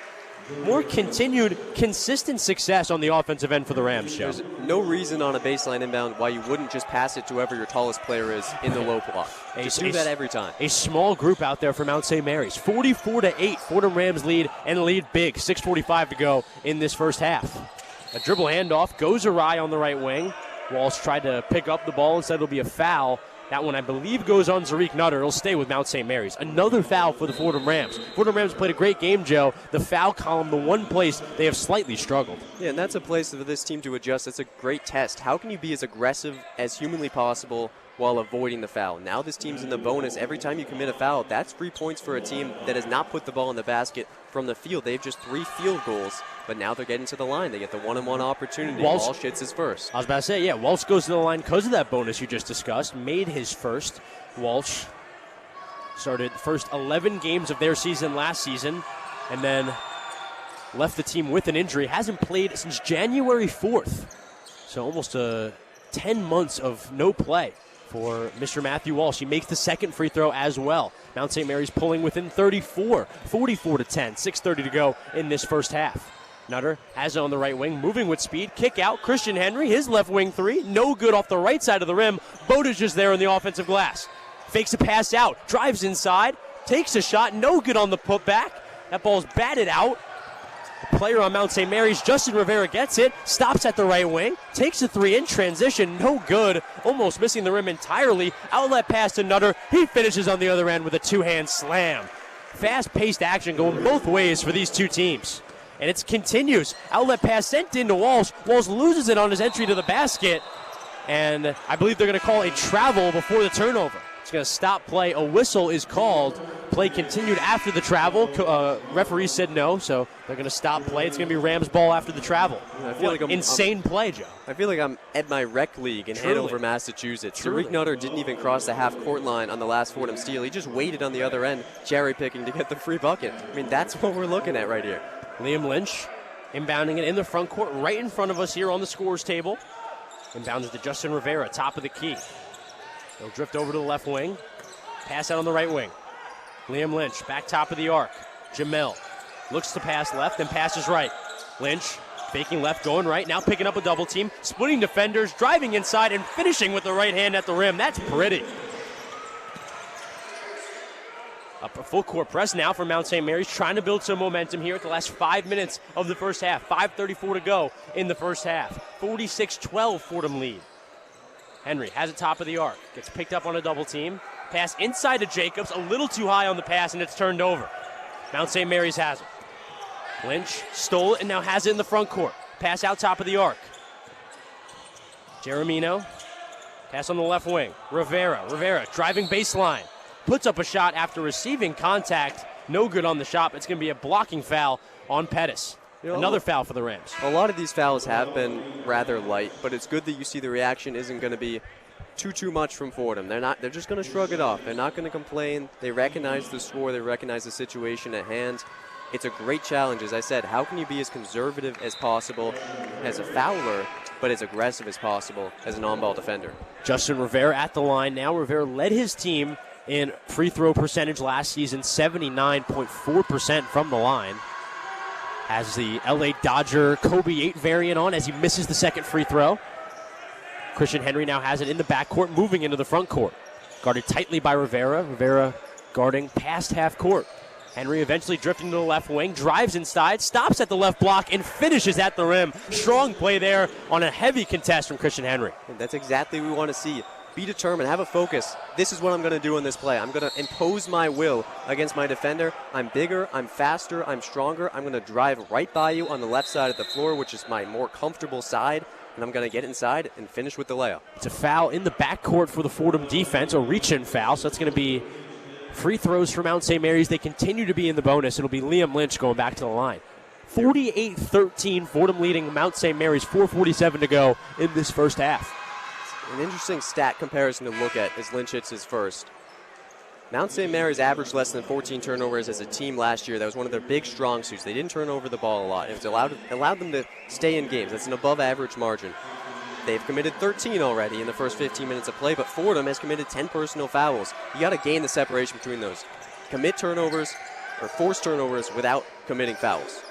More continued, consistent success on the offensive end for the Rams, Joe. There's no reason on a baseline inbound why you wouldn't just pass it to whoever your tallest player is in the low block. Just do that every time. A small group out there for Mount St. Mary's. 44-8, Fordham Rams lead, and lead big. 6:45 to go in this first half. A dribble handoff goes awry on the right wing. Walsh tried to pick up the ball. Instead, it'll be a foul. That one, I believe, goes on Zarik Nutter. It'll stay with Mount St. Mary's. Another foul for the Fordham Rams. Fordham Rams played a great game, Joe. The foul column, the one place they have slightly struggled. Yeah, and that's a place for this team to adjust. It's a great test. How can you be as aggressive as humanly possible while avoiding the foul? Now this team's in the bonus. Every time you commit a foul, that's 3 points for a team that has not put the ball in the basket from the field. They have just 3 field goals, but now they're getting to the line. They get the one-on-one opportunity. Walsh hits his first. I was about to say, yeah, Walsh goes to the line because of that bonus you just discussed. Made his first. Walsh started the first 11 games of their season last season and then left the team with an injury. Hasn't played since January 4th. So almost 10 months of no play for Mr. Matthew Walsh. He makes the second free throw as well. Mount St. Mary's pulling within 34, 44-10, 6:30 to go in this first half. Nutter has it on the right wing, moving with speed, kick out, Christian Henry, his left wing 3, no good off the right side of the rim. Bodija's there in the offensive glass. Fakes a pass out, drives inside, takes a shot, no good on the putback. That ball's batted out. The player on Mount St. Mary's, Justin Rivera, gets it, stops at the right wing, takes a 3 in transition, no good, almost missing the rim entirely. Outlet pass to Nutter. He finishes on the other end with a 2-hand slam. Fast-paced action going both ways for these two teams. and it continues. Outlet pass sent into Walsh. Walsh loses it on his entry to the basket, and I believe they're going to call a travel before the turnover. It's going to stop play. A whistle is called. Play continued after the travel. Referee said no, so they're going to stop play. It's going to be Rams ball after the travel. I feel like insane play, Joe. I feel like I'm at my rec league in Hanover, Massachusetts. Tariq Nutter didn't even cross the half-court line on the last Fordham steal. He just waited on the other end, cherry-picking to get the free bucket. I mean, that's what we're looking at right here. Liam Lynch inbounding it in the front court, right in front of us here on the scores table. Inbounds it to Justin Rivera, top of the key. They'll drift over to the left wing. Pass out on the right wing. Liam Lynch, back top of the arc. Jamel looks to pass left, then passes right. Lynch faking left, going right, now picking up a double team, splitting defenders, driving inside, and finishing with the right hand at the rim. That's pretty. Up a full court press now for Mount St. Mary's, trying to build some momentum here at the last 5 minutes of the first half. 5:34 to go in the first half. 46-12 Fordham lead. Henry has it top of the arc, gets picked up on a double team. Pass inside to Jacobs, a little too high on the pass, and it's turned over. Mount St. Mary's has it. Lynch stole it and now has it in the front court. Pass out top of the arc. Jeremino, pass on the left wing. Rivera driving baseline. Puts up a shot after receiving contact. No good on the shot. It's going to be a blocking foul on Pettis. Another foul for the Rams. A lot of these fouls have been rather light, but it's good that you see the reaction isn't going to be too much from Fordham. They're just going to shrug it off. They're not going to complain. They recognize the score. They recognize the situation at hand. It's a great challenge. As I said, how can you be as conservative as possible as a fouler, but as aggressive as possible as an on-ball defender? Justin Rivera at the line now. Rivera led his team in free throw percentage last season, 79.4% from the line. Has the LA Dodger Kobe 8 variant on as he misses the second free throw. Christian Henry now has it in the backcourt, moving into the front court. Guarded tightly by Rivera. Rivera guarding past half court. Henry eventually drifting to the left wing, drives inside, stops at the left block, and finishes at the rim. Strong play there on a heavy contest from Christian Henry. And that's exactly what we want to see. Be determined, have a focus. This is what I'm going to do in this play. I'm going to impose my will against my defender. I'm bigger, I'm faster, I'm stronger. I'm going to drive right by you on the left side of the floor, which is my more comfortable side, and I'm going to get inside and finish with the layup. It's a foul in the backcourt for the Fordham defense, a reach-in foul, so that's going to be free throws for Mount St. Mary's. They continue to be in the bonus. It'll be Liam Lynch going back to the line. 48-13, Fordham leading Mount St. Mary's, 4:47 to go in this first half. An interesting stat comparison to look at as Lynch hits his first. Mount St. Mary's averaged less than 14 turnovers as a team last year. That was one of their big strong suits. They didn't turn over the ball a lot. It was allowed them to stay in games. That's an above-average margin. They've committed 13 already in the first 15 minutes of play, but Fordham has committed 10 personal fouls. You got to gain the separation between those. Commit turnovers or force turnovers without committing fouls.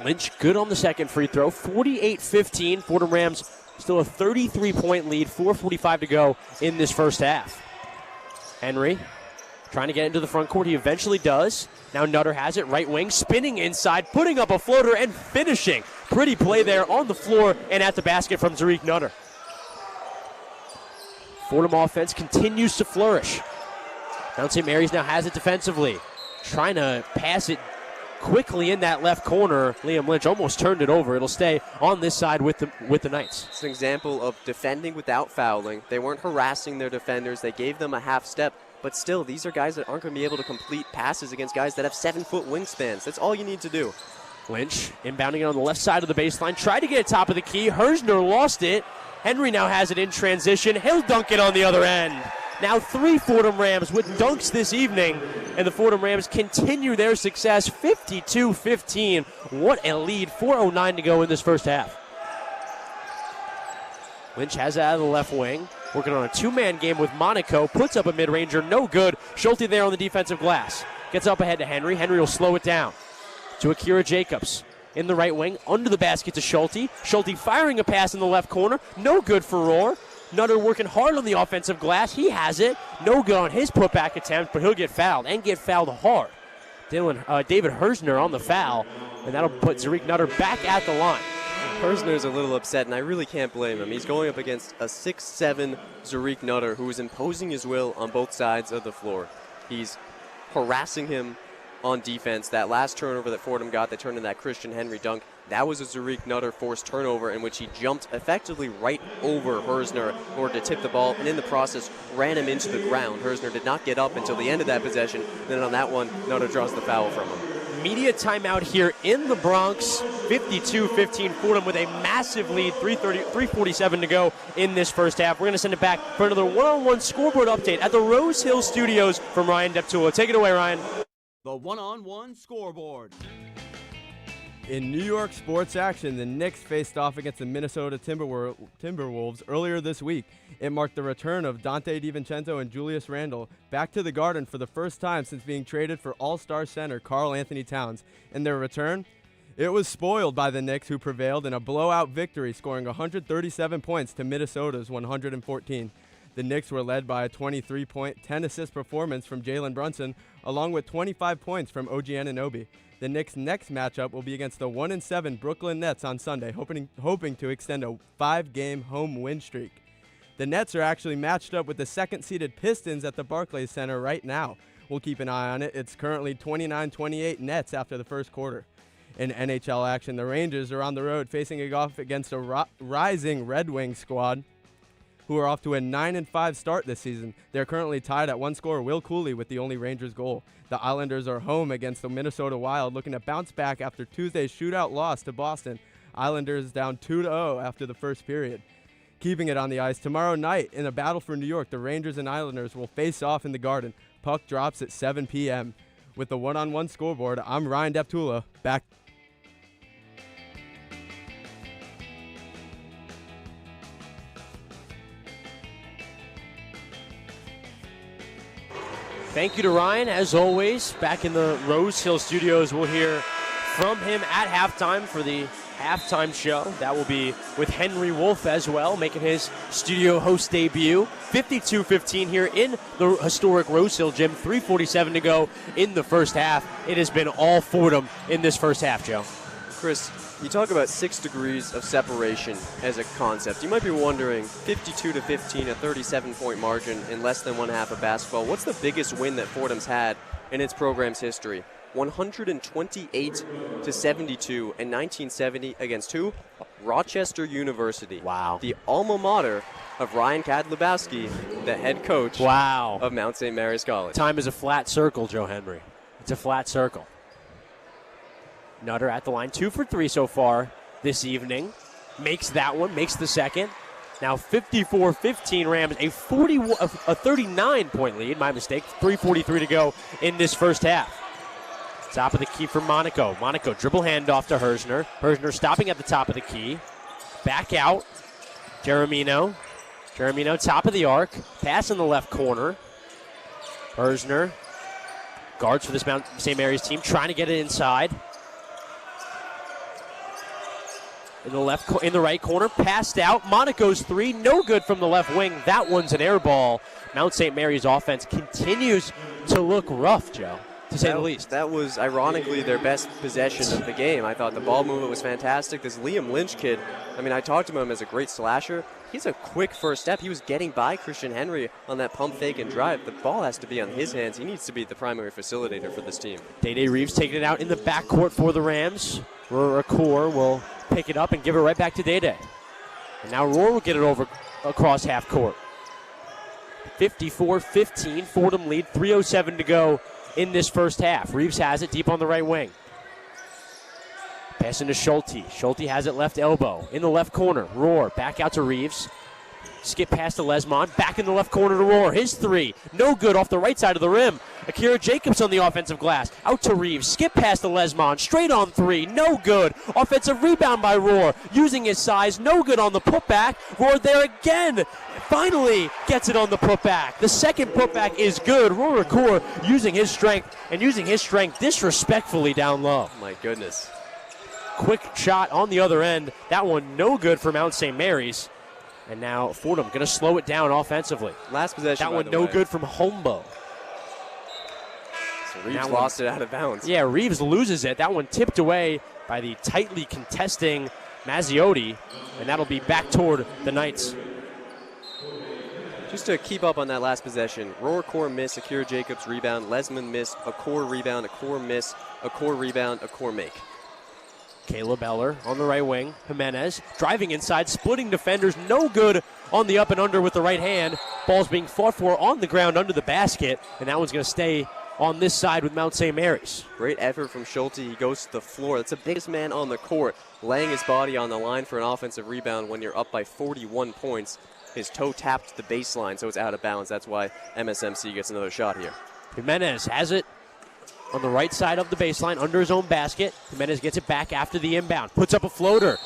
Lynch good on the second free throw. 48-15. Fordham Rams still a 33-point lead. 4:45 to go in this first half. Henry trying to get into the front court. He eventually does. Now Nutter has it. Right wing, spinning inside, putting up a floater and finishing. Pretty play there on the floor and at the basket from Tariq Nutter. Fordham offense continues to flourish. Mount St. Mary's now has it defensively. Trying to pass it quickly in that left corner. Liam Lynch almost turned it over. It'll stay on this side with the Knights. It's an example of defending without fouling. They weren't harassing their defenders. They gave them a half step. But still, these are guys that aren't going to be able to complete passes against guys that have 7-foot wingspans. That's all you need to do. Lynch inbounding it on the left side of the baseline. Tried to get it top of the key. Hersner lost it. Henry now has it in transition. He'll dunk it on the other end. Now 3 Fordham Rams with dunks this evening, and the Fordham Rams continue their success, 52-15. What a lead, 4:09 to go in this first half. Lynch has it out of the left wing, working on a 2-man game with Monaco, puts up a mid-ranger, no good. Schulte there on the defensive glass. Gets up ahead to Henry. Henry will slow it down to Akira Jacobs. In the right wing, under the basket to Schulte. Schulte firing a pass in the left corner, no good for Rohr. Nutter working hard on the offensive glass. He has it. No good on his putback attempt, but he'll get fouled, and get fouled hard. David Hersner on the foul, and that'll put Tariq Nutter back at the line. Hersner's a little upset, and I really can't blame him. He's going up against a 6'7" Tariq Nutter who is imposing his will on both sides of the floor. He's harassing him on defense. That last turnover that Fordham got that turned into that Christian Henry dunk, that was a Zariq Nutter forced turnover in which he jumped effectively right over Hersner in order to tip the ball, and in the process ran him into the ground. Hersner did not get up until the end of that possession. Then on that one, Nutter draws the foul from him. Media timeout here in the Bronx. 52-15 Fordham with a massive lead. 3:47 to go in this first half. We're going to send it back for another one-on-one scoreboard update at the Rose Hill Studios from Ryan Deptula. Take it away, Ryan. The one-on-one scoreboard. In New York sports action, the Knicks faced off against the Minnesota Timberwolves earlier this week. It marked the return of Dante DiVincenzo and Julius Randle back to the Garden for the first time since being traded for All-Star center Karl Anthony Towns. In their return, it was spoiled by the Knicks, who prevailed in a blowout victory, scoring 137 points to Minnesota's 114. The Knicks were led by a 23-point, 10-assist performance from Jalen Brunson, along with 25 points from OG Anunoby. The Knicks' next matchup will be against the 1-7 Brooklyn Nets on Sunday, hoping to extend a 5-game home win streak. The Nets are actually matched up with the second-seeded Pistons at the Barclays Center right now. We'll keep an eye on it. It's currently 29-28 Nets after the first quarter. In NHL action, the Rangers are on the road facing off against a rising Red Wings squad, who are off to a 9-5 start this season. They're currently tied at one scorer, Will Cooley, with the only Rangers goal. The Islanders are home against the Minnesota Wild, looking to bounce back after Tuesday's shootout loss to Boston. Islanders down 2-0 after the first period. Keeping it on the ice, tomorrow night in a battle for New York, the Rangers and Islanders will face off in the Garden. Puck drops at 7 p.m. With the one-on-one scoreboard, I'm Ryan Deptula, back. Thank you to Ryan, as always. Back in the Rose Hill Studios, we'll hear from him at halftime for the halftime show. That will be with Henry Wolf as well, making his studio host debut. 52-15 here in the historic Rose Hill Gym. 3:47 to go in the first half. It has been all Fordham in this first half, Joe. Chris, you talk about 6 degrees of separation as a concept. You might be wondering, 52-15, a 37-point margin in less than one half of basketball. What's the biggest win that Fordham's had in its program's history? 128-72 in 1970 against who? Rochester University. Wow. The alma mater of Ryan Kadlubowski, the head coach of Mount St. Mary's College. Time is a flat circle, Joe Henry. It's a flat circle. Nutter at the line, 2 for 3 so far this evening. Makes that one, makes the second. Now 54-15 Rams, a 39-point lead, my mistake. 3:43 to go in this first half. Top of the key for Monaco. Monaco dribble handoff to Hersner. Hersner stopping at the top of the key. Back out. Jeremino. Jeremino top of the arc. Pass in the left corner. Hersner. Guards for this Mount St. Mary's team trying to get it inside. In the right corner, passed out. Monaco's 3, no good from the left wing. That one's an air ball. Mount St. Mary's offense continues to look rough, Joe, to say the least. That was ironically their best possession of the game. I thought the ball movement was fantastic. This Liam Lynch kid, I mean, I talked to him as a great slasher. He's a quick first step. He was getting by Christian Henry on that pump fake and drive. The ball has to be on his hands. He needs to be the primary facilitator for this team. Day Reeves taking it out in the backcourt for the Rams. Roar will pick it up and give it right back to Day. And now Roar will get it over across half court. 54-15, Fordham lead, 3:07 to go in this first half. Reeves has it deep on the right wing. Passing to Schulte. Schulte has it left elbow. In the left corner, Roar back out to Reeves. Skip past to Lesmond, back in the left corner to Roar. His 3, no good off the right side of the rim. Akira Jacobs on the offensive glass. Out to Reeves, skip past to Lesmond, straight on 3, no good. Offensive rebound by Roar, using his size, no good on the putback. Roar there again, finally gets it on the putback. The second putback is good. Roar Core using his strength, and using his strength disrespectfully down low. My goodness. Quick shot on the other end. That one no good for Mount St. Mary's. And now Fordham going to slow it down offensively. Last possession, that one no good from Hombo. So Reeves lost it out of bounds. Yeah, Reeves loses it. That one tipped away by the tightly contesting Mazziotti, and that'll be back toward the Knights. Just to keep up on that last possession, Rohr miss, Akira Jacobs rebound, Lesman miss, a core rebound, a core miss, a core rebound, a core make. Caleb Eller on the right wing. Jimenez driving inside, splitting defenders. No good on the up and under with the right hand. Ball's being fought for on the ground under the basket, and that one's going to stay on this side with Mount St. Mary's. Great effort from Schulte. He goes to the floor. That's the biggest man on the court, laying his body on the line for an offensive rebound when you're up by 41 points. His toe tapped the baseline, so it's out of bounds. That's why MSMC gets another shot here. Jimenez has it on the right side of the baseline under his own basket. Jimenez gets it back after the inbound. Puts up a floater.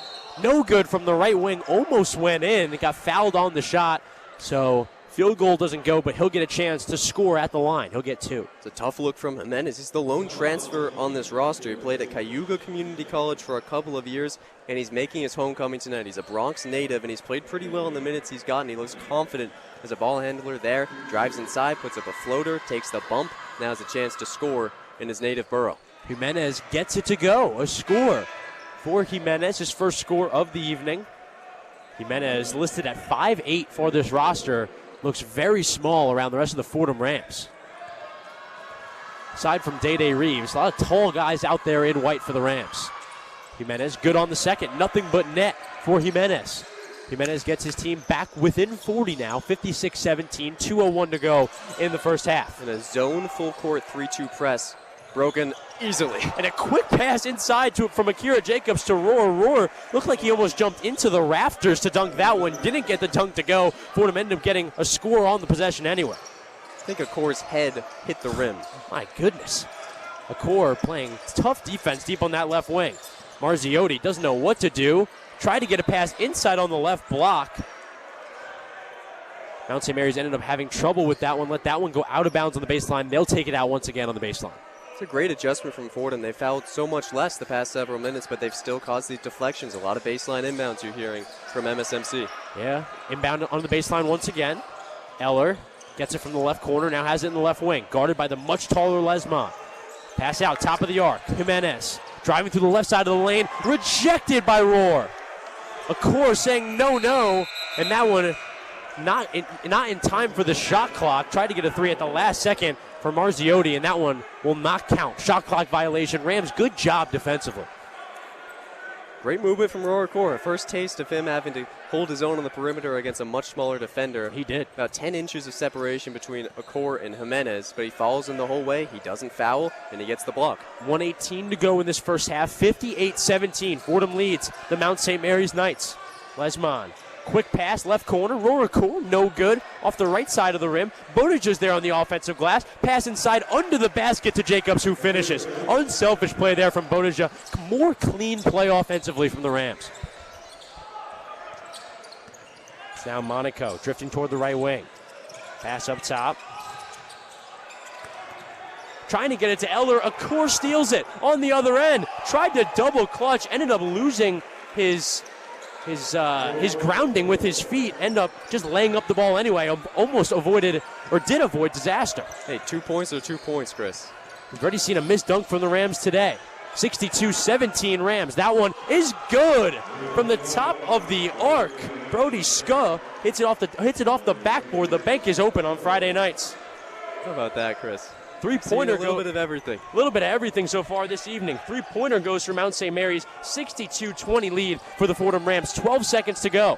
No good from the right wing. Almost went in. It got fouled on the shot. So field goal doesn't go, but he'll get a chance to score at the line. He'll get 2. It's a tough look from Jimenez. He's the lone transfer on this roster. He played at Cayuga Community College for a couple of years, and he's making his homecoming tonight. He's a Bronx native, and he's played pretty well in the minutes he's gotten. He looks confident as a ball handler there. Drives inside, puts up a floater, takes the bump. Now has a chance to score in his native borough. Jimenez gets it to go. A score for Jimenez, his first score of the evening. Jimenez listed at 5'8" for this roster. Looks very small around the rest of the Fordham Rams. Aside from Day-Day Reeves, a lot of tall guys out there in white for the Rams. Jimenez good on the second. Nothing but net for Jimenez. Jimenez gets his team back within 40 now, 56-17, 2:01 to go in the first half. In a zone full court 3-2 press, broken easily. And a quick pass inside from Akira Jacobs to Rohr. Rohr looked like he almost jumped into the rafters to dunk that one. Didn't get the dunk to go. Fordham ended up getting a score on the possession anyway. I think Akor's head hit the rim. My goodness. Akor playing tough defense deep on that left wing. Marziotti doesn't know what to do. Tried to get a pass inside on the left block. Mount St. Mary's ended up having trouble with that one. Let that one go out of bounds on the baseline. They'll take it out once again on the baseline. It's a great adjustment from Fordham. They fouled so much less the past several minutes, but they've still caused these deflections. A lot of baseline inbounds you're hearing from MSMC. Yeah, inbound on the baseline once again. Eller gets it from the left corner, now has it in the left wing. Guarded by the much taller Lesma. Pass out, top of the arc. Jimenez driving through the left side of the lane. Rejected by Rohr. Akor saying no, no. And that one not in time for the shot clock. Tried to get a 3 at the last second for Marziotti, and that one will not count. Shot clock violation. Rams, good job defensively. Great movement from Rohr Akor. First taste of him having to hold his own on the perimeter against a much smaller defender. He did. About 10 inches of separation between Akor and Jimenez, but he follows him the whole way. He doesn't foul, and he gets the block. 1:18 to go in this first half. 58-17. Fordham leads the Mount St. Mary's Knights. Lesman. Quick pass, left corner. Rohr Akor, no good. Off the right side of the rim. Bodija's there on the offensive glass. Pass inside under the basket to Jacobs, who finishes. Unselfish play there from Bodija. More clean play offensively from the Rams. It's now Monaco drifting toward the right wing. Pass up top. Trying to get it to Eller. Akor steals it on the other end. Tried to double clutch. Ended up losing his grounding with his feet. End up just laying up the ball anyway. Almost avoided, or did avoid, disaster. Hey, 2 points are 2 points, Chris. We've already seen a missed dunk from the Rams today. 62-17 Rams. That one is good from the top of the arc. Brody Ska hits it off the backboard. The bank is open on Friday nights. How about that, Chris? Three-pointer a little bit of everything. A little bit of everything so far this evening. Three-pointer goes for Mount St. Mary's. 62-20 lead for the Fordham Rams. 12 seconds to go.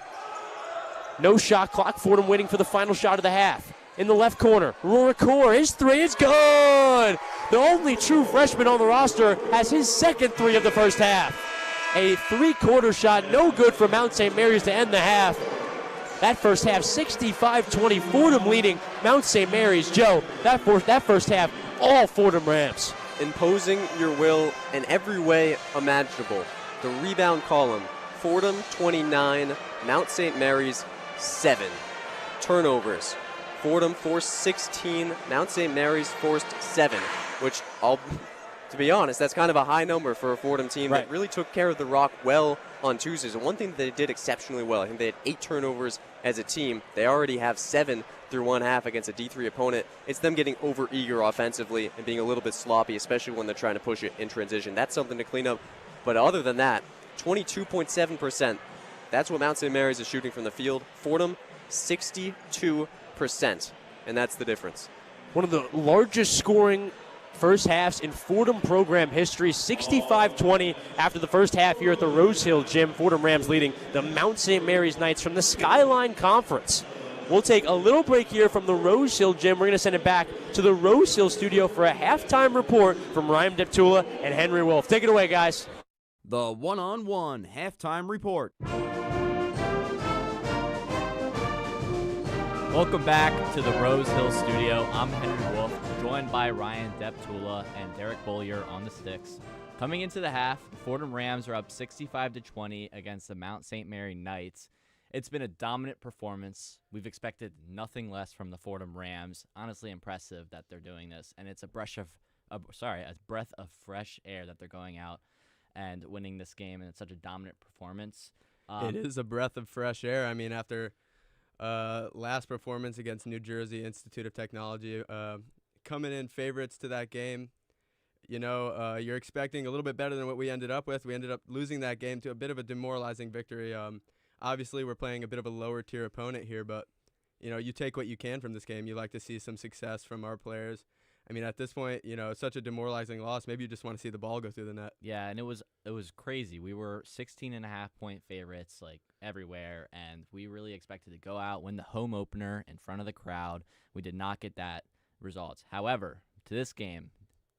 No shot clock. Fordham waiting for the final shot of the half. In the left corner, Rohr Akor, his 3 is good! The only true freshman on the roster has his second 3 of the first half. A three-quarter shot, no good for Mount St. Mary's to end the half. That first half, 65-20, Fordham leading Mount St. Mary's. Joe, that first half, all Fordham Rams. Imposing your will in every way imaginable. The rebound column, Fordham 29, Mount St. Mary's 7. Turnovers, Fordham forced 16, Mount St. Mary's forced 7, which, to be honest, that's kind of a high number for a Fordham team that really took care of the rock well on Tuesdays. And one thing that they did exceptionally well, I think they had 8 turnovers as a team. They already have 7 through one half against a D3 opponent. It's them getting over-eager offensively and being a little bit sloppy, especially when they're trying to push it in transition. That's something to clean up. But other than that, 22.7%. That's what Mount St. Mary's is shooting from the field. Fordham, 62.7%. 58%, and that's the difference. One of the largest scoring first halves in Fordham program history, 65-20 after the first half here at the Rose Hill Gym. Fordham Rams leading the Mount St. Mary's Knights from the Skyline Conference. We'll take a little break here from the Rose Hill Gym. We're going to send it back to the Rose Hill studio for a halftime report from Ryan Deptula and Henry Wolf. Take it away, guys. The one-on-one halftime report. Welcome back to the Rose Hill studio. I'm Henry Wolf, joined by Ryan Deptula and Derek Bollier on the sticks. Coming into the half, the Fordham Rams are up 65-20 against the Mount St. Mary Knights. It's been a dominant performance. We've expected nothing less from the Fordham Rams. Honestly impressive that they're doing this, and it's a breath of fresh air that they're going out and winning this game, and it's such a dominant performance. It is a breath of fresh air. I mean, after last performance against New Jersey Institute of Technology, coming in favorites to that game, you're expecting a little bit better than what we ended up with. We ended up losing that game to a bit of a demoralizing victory. Obviously, we're playing a bit of a lower-tier opponent here, but, you take what you can from this game. You like to see some success from our players. I mean, at this point, such a demoralizing loss. Maybe you just want to see the ball go through the net. Yeah, and it was crazy. We were 16.5-point favorites, everywhere, and we really expected to go out, win the home opener in front of the crowd. We did not get that result. However, to this game,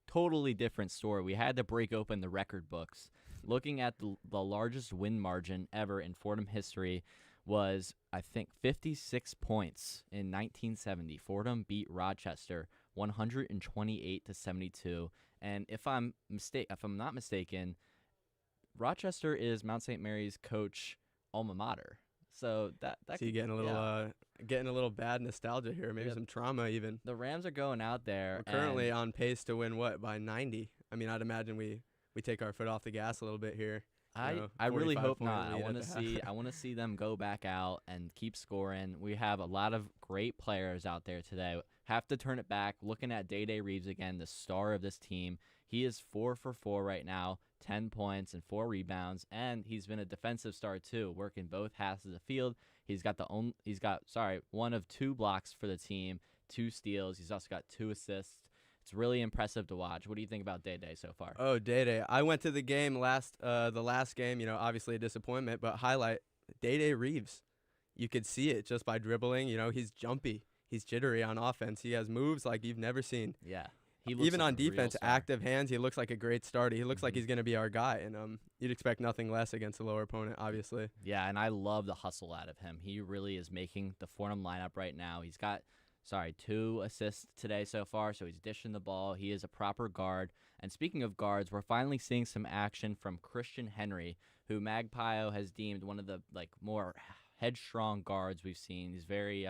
totally different story. We had to break open the record books. Looking at the largest win margin ever in Fordham history was, I think, 56 points in 1970. Fordham beat Rochester 128-72. And if I'm not mistaken, Rochester is Mount St. Mary's coach alma mater. So that you getting a little bad nostalgia here, maybe some trauma even. The Rams are going out there. We're currently on pace to win by 90. I mean, I'd imagine we take our foot off the gas a little bit here. I really hope not. I want to see them go back out and keep scoring. We have a lot of great players out there today. Have to turn it back. Looking at Day Reeves again, the star of this team. He is 4 for 4 right now, 10 points and 4 rebounds, and he's been a defensive star too, working both halves of the field. He's got one of 2 blocks for the team, 2 steals. He's also got 2 assists. It's really impressive to watch. What do you think about Day so far? Oh, Day. I went to the game the last game, obviously a disappointment, but highlight Day Reeves. You could see it just by dribbling. He's jumpy. He's jittery on offense. He has moves like you've never seen. Yeah. Even on defense, active hands, he looks like a great starter. He looks like he's going to be our guy, and you'd expect nothing less against a lower opponent, obviously. Yeah, and I love the hustle out of him. He really is making the Fordham lineup right now. He's got 2 assists today so far, so he's dishing the ball. He is a proper guard. And speaking of guards, we're finally seeing some action from Christian Henry, who Magpio has deemed one of the more headstrong guards we've seen. He's very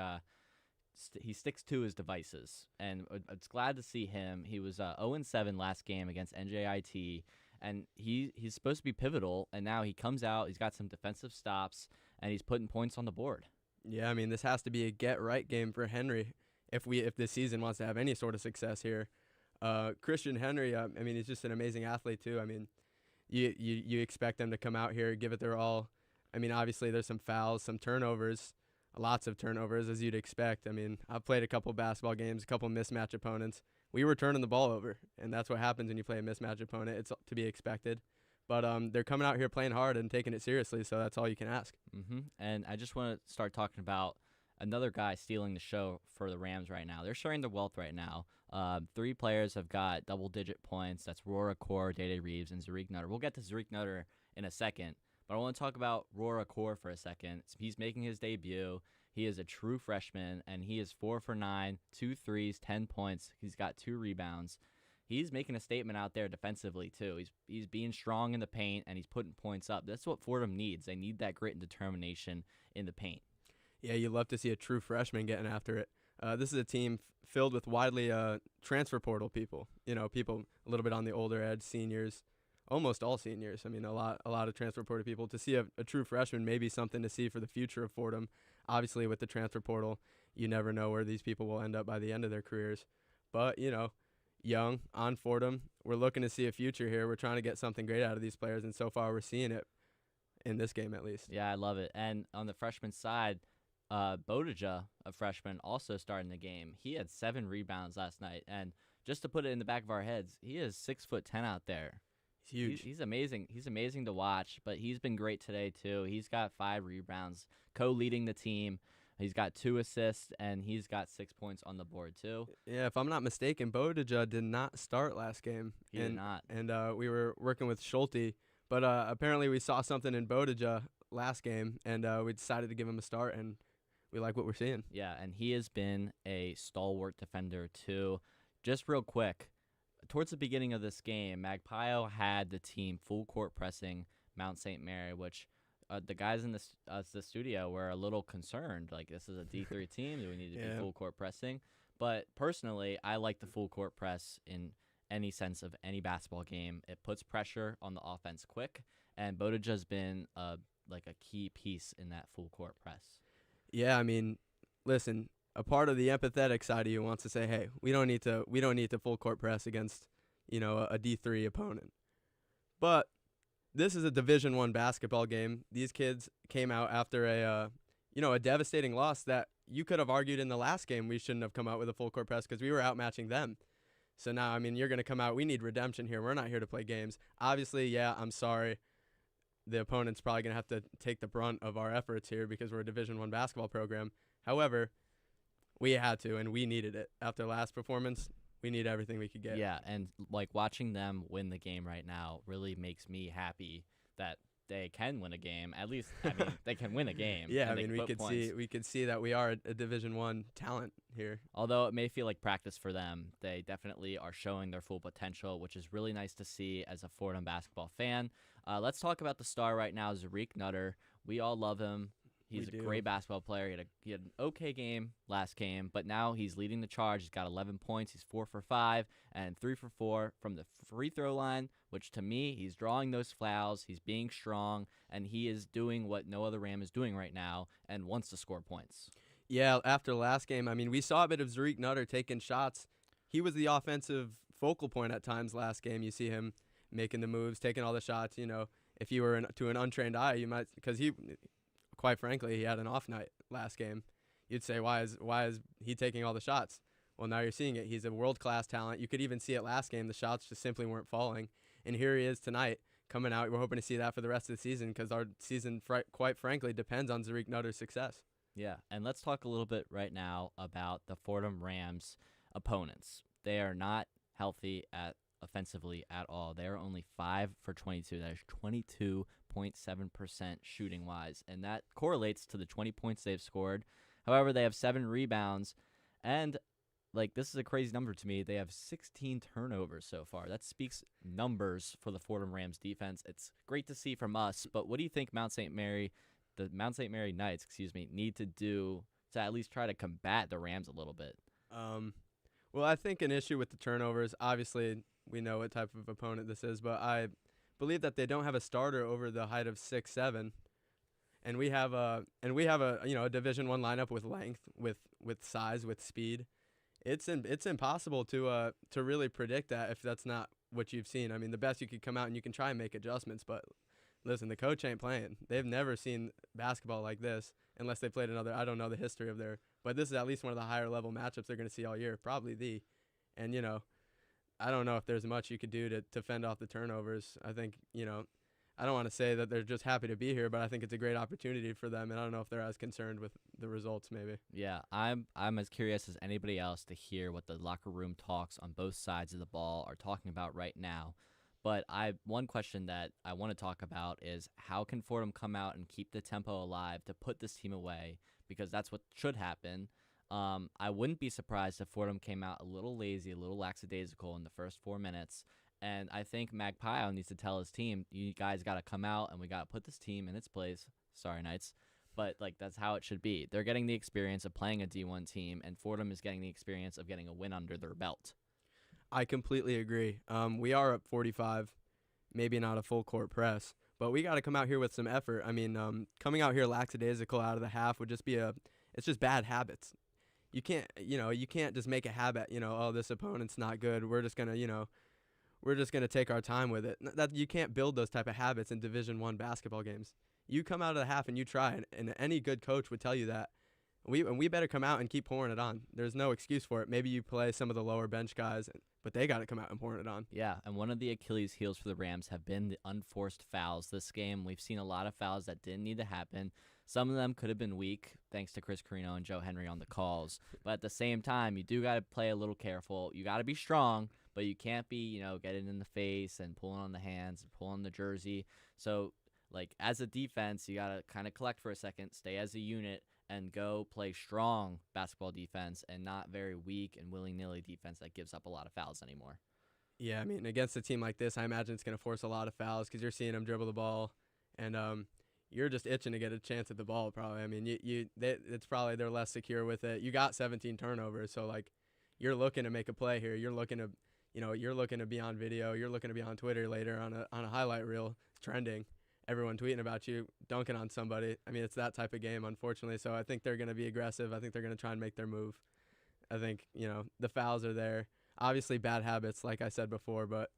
he sticks to his devices, and it's glad to see him. He was 0-7 last game against NJIT, and he's supposed to be pivotal, and now he comes out, he's got some defensive stops, and he's putting points on the board. Yeah, I mean, this has to be a get-right game for Henry if this season wants to have any sort of success here. Christian Henry, I mean, he's just an amazing athlete too. I mean, you expect them to come out here, give it their all. I mean, obviously there's some fouls, some turnovers, lots of turnovers as you'd expect. I mean, I've played a couple basketball games, a couple mismatch opponents. We were turning the ball over, and that's what happens when you play a mismatch opponent. It's to be expected. But they're coming out here playing hard and taking it seriously, so that's all you can ask. And I just want to start talking about another guy stealing the show for the Rams right now. They're sharing their wealth right now. 3 players have got double-digit points. That's Rora Core, Day Reeves, and Zariq Nutter. We'll get to Zariq Nutter in a second, but I want to talk about Rora Core for a second. He's making his debut. He is a true freshman, and he is 4 for 9, 2 threes, 10 points. He's got 2 rebounds. He's making a statement out there defensively, too. He's being strong in the paint, and he's putting points up. That's what Fordham needs. They need that grit and determination in the paint. Yeah, you love to see a true freshman getting after it. This is a team filled with widely transfer portal people. People a little bit on the older edge, seniors, almost all seniors. I mean, a lot of transfer portal people. To see a true freshman may be something to see for the future of Fordham. Obviously, with the transfer portal, you never know where these people will end up by the end of their careers. But, young, on Fordham, we're looking to see a future here. We're trying to get something great out of these players, and so far we're seeing it in this game at least. Yeah, I love it. And on the freshman side, Bowditch, a freshman, also starting the game. He had 7 rebounds last night, and just to put it in the back of our heads, he is 6'10" out there. He's huge. He's amazing. He's amazing to watch, but he's been great today too. He's got 5 rebounds, co-leading the team. He's got 2 assists, and he's got 6 points on the board too. Yeah, if I'm not mistaken, Bowditch did not start last game. He did not. And we were working with Schulte, but apparently we saw something in Bowditch last game, and we decided to give him a start, and we like what we're seeing. Yeah, and he has been a stalwart defender too. Just real quick, towards the beginning of this game, Magpio had the team full court pressing Mount St. Mary, which the guys in the studio were a little concerned. Like, this is a D3 team. Do we need to be full court pressing? But personally, I like the full court press in any sense of any basketball game. It puts pressure on the offense quick, and Bowditch has been a key piece in that full court press. Yeah, I mean, listen, a part of the empathetic side of you wants to say, hey, we don't need to full court press against, a D3 opponent. But this is a Division I basketball game. These kids came out after a devastating loss that you could have argued in the last game we shouldn't have come out with a full court press because we were outmatching them. So now, I mean, you're going to come out. We need redemption here. We're not here to play games. Obviously, yeah, I'm sorry. The opponent's probably going to have to take the brunt of our efforts here because we're a Division I basketball program. However, we had to, and we needed it. After last performance, we need everything we could get. Yeah, and watching them win the game right now really makes me happy that they can win a game. At least, I mean, they can win a game. Yeah, I mean, we could see that we are a Division I talent here. Although it may feel like practice for them, they definitely are showing their full potential, which is really nice to see as a Fordham basketball fan. Let's talk about the star right now, Zariq Nutter. We all love him. He's a great basketball player. He had an okay game last game, but now he's leading the charge. He's got 11 points. He's 4 for 5 and 3 for 4 from the free throw line, which to me, he's drawing those fouls. He's being strong, and he is doing what no other Ram is doing right now and wants to score points. Yeah, after the last game, I mean, we saw a bit of Zariq Nutter taking shots. He was the offensive focal point at times last game. You see him making the moves, taking all the shots. If you were to an untrained eye, you might, because quite frankly, he had an off night last game. You'd say, why is he taking all the shots? Well, now you're seeing it. He's a world-class talent. You could even see it last game. The shots just simply weren't falling. And here he is tonight coming out. We're hoping to see that for the rest of the season because our season, quite frankly, depends on Zariq Nutter's success. Yeah, and let's talk a little bit right now about the Fordham Rams' opponents. They are not healthy offensively at all. They are only 5 for 22. That is 22.7% shooting-wise, and that correlates to the 20 points they've scored. However, they have 7 rebounds, and this is a crazy number to me. They have 16 turnovers so far. That speaks numbers for the Fordham Rams defense. It's great to see from us, but what do you think the Mount St. Mary Knights, need to do to at least try to combat the Rams a little bit? Well, I think an issue with the turnovers, obviously we know what type of opponent this is, but I believe that they don't have a starter over the height of 6'7", and we have a Division I lineup with length, with size, with speed. It's impossible to really predict that if that's not what you've seen. I mean, the best you could come out and you can try and make adjustments, but listen, the coach ain't playing. They've never seen basketball like this unless they played another. I don't know the history of but this is at least one of the higher level matchups they're going to see all year, probably and I don't know if there's much you could do to fend off the turnovers. I think, I don't want to say that they're just happy to be here, but I think it's a great opportunity for them, and I don't know if they're as concerned with the results maybe. Yeah, I'm as curious as anybody else to hear what the locker room talks on both sides of the ball are talking about right now. But one question that I want to talk about is how can Fordham come out and keep the tempo alive to put this team away, because that's what should happen. I wouldn't be surprised if Fordham came out a little lazy, a little lackadaisical in the first 4 minutes. And I think Magpio needs to tell his team, you guys got to come out and we got to put this team in its place. Sorry, Knights. But that's how it should be. They're getting the experience of playing a D1 team, and Fordham is getting the experience of getting a win under their belt. I completely agree. We are up 45, maybe not a full court press, but we got to come out here with some effort. I mean, coming out here lackadaisical out of the half would just be it's just bad habits. You can't just make a habit, oh, this opponent's not good. We're just going to take our time with it. That you can't build those type of habits in Division I basketball games. You come out of the half and you try, and any good coach would tell you that We better come out and keep pouring it on. There's no excuse for it. Maybe you play some of the lower bench guys, but they got to come out and pour it on. Yeah, and one of the Achilles heels for the Rams have been the unforced fouls this game. We've seen a lot of fouls that didn't need to happen. Some of them could have been weak, thanks to Chris Carrino and Joe Henry on the calls. But at the same time, you do got to play a little careful. You got to be strong, but you can't be, getting in the face and pulling on the hands and pulling on the jersey. So, as a defense, you got to kind of collect for a second, stay as a unit, and go play strong basketball defense and not very weak and willy-nilly defense that gives up a lot of fouls anymore. Yeah, I mean, against a team like this, I imagine it's going to force a lot of fouls because you're seeing them dribble the ball, and you're just itching to get a chance at the ball probably. I mean, it's probably they're less secure with it. You got 17 turnovers, so, you're looking to make a play here. You're looking to, you're looking to be on video. You're looking to be on Twitter later on a highlight reel. It's trending. Everyone tweeting about you, dunking on somebody. I mean, it's that type of game, unfortunately. So I think they're going to be aggressive. I think they're going to try and make their move. I think, the fouls are there. Obviously, bad habits, like I said before, but,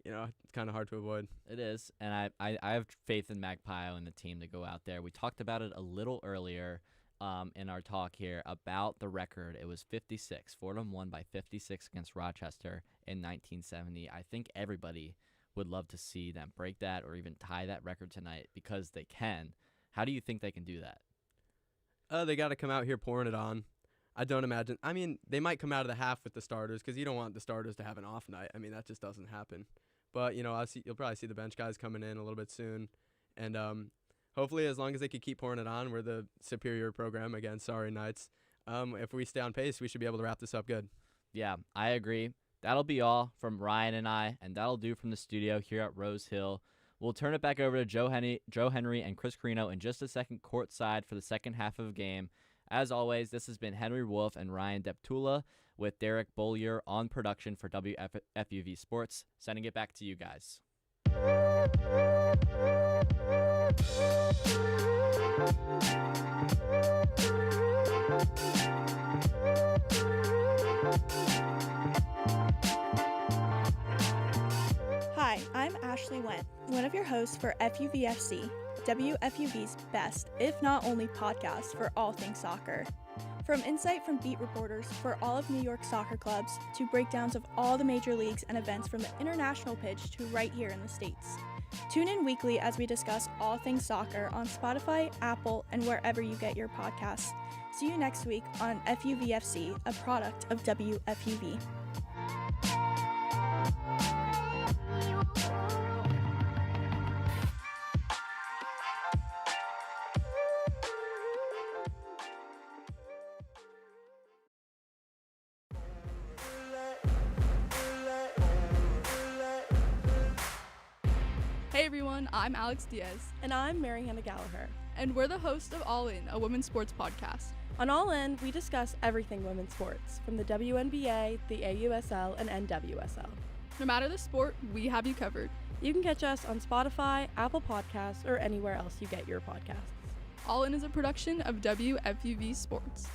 it's kind of hard to avoid. It is, and I have faith in Magpie and the team to go out there. We talked about it a little earlier in our talk here about the record. It was 56. Fordham won by 56 against Rochester in 1970. I think everybody would love to see them break that or even tie that record tonight because they can. How do you think they can do that? They got to come out here pouring it on. I don't imagine. I mean, they might come out of the half with the starters because you don't want the starters to have an off night. I mean, that just doesn't happen. But, you'll probably see the bench guys coming in a little bit soon. And hopefully, as long as they can keep pouring it on, we're the superior program against Sorry Knights. If we stay on pace, we should be able to wrap this up good. Yeah, I agree. That'll be all from Ryan and I, and that'll do from the studio here at Rose Hill. We'll turn it back over to Joe Henry and Chris Carrino in just a second courtside for the second half of the game. As always, this has been Henry Wolf and Ryan Deptula with Derek Bollier on production for WFUV Sports. Sending it back to you guys. Hi, I'm Ashley Went, one of your hosts for FUVFC, WFUV's best, if not only podcast for all things soccer. From insight from beat reporters for all of New York soccer clubs to breakdowns of all the major leagues and events from the international pitch to right here in the States. Tune in weekly as we discuss all things soccer on Spotify, Apple, and wherever you get your podcasts. See you next week on FUVFC, a product of WFUV. Hey everyone, I'm Alex Diaz. And I'm Mary Hannah Gallagher. And we're the host of All In, a women's sports podcast. On All In, we discuss everything women's sports, from the WNBA, the AUSL, and NWSL. No matter the sport, we have you covered. You can catch us on Spotify, Apple Podcasts, or anywhere else you get your podcasts. All In is a production of WFUV Sports.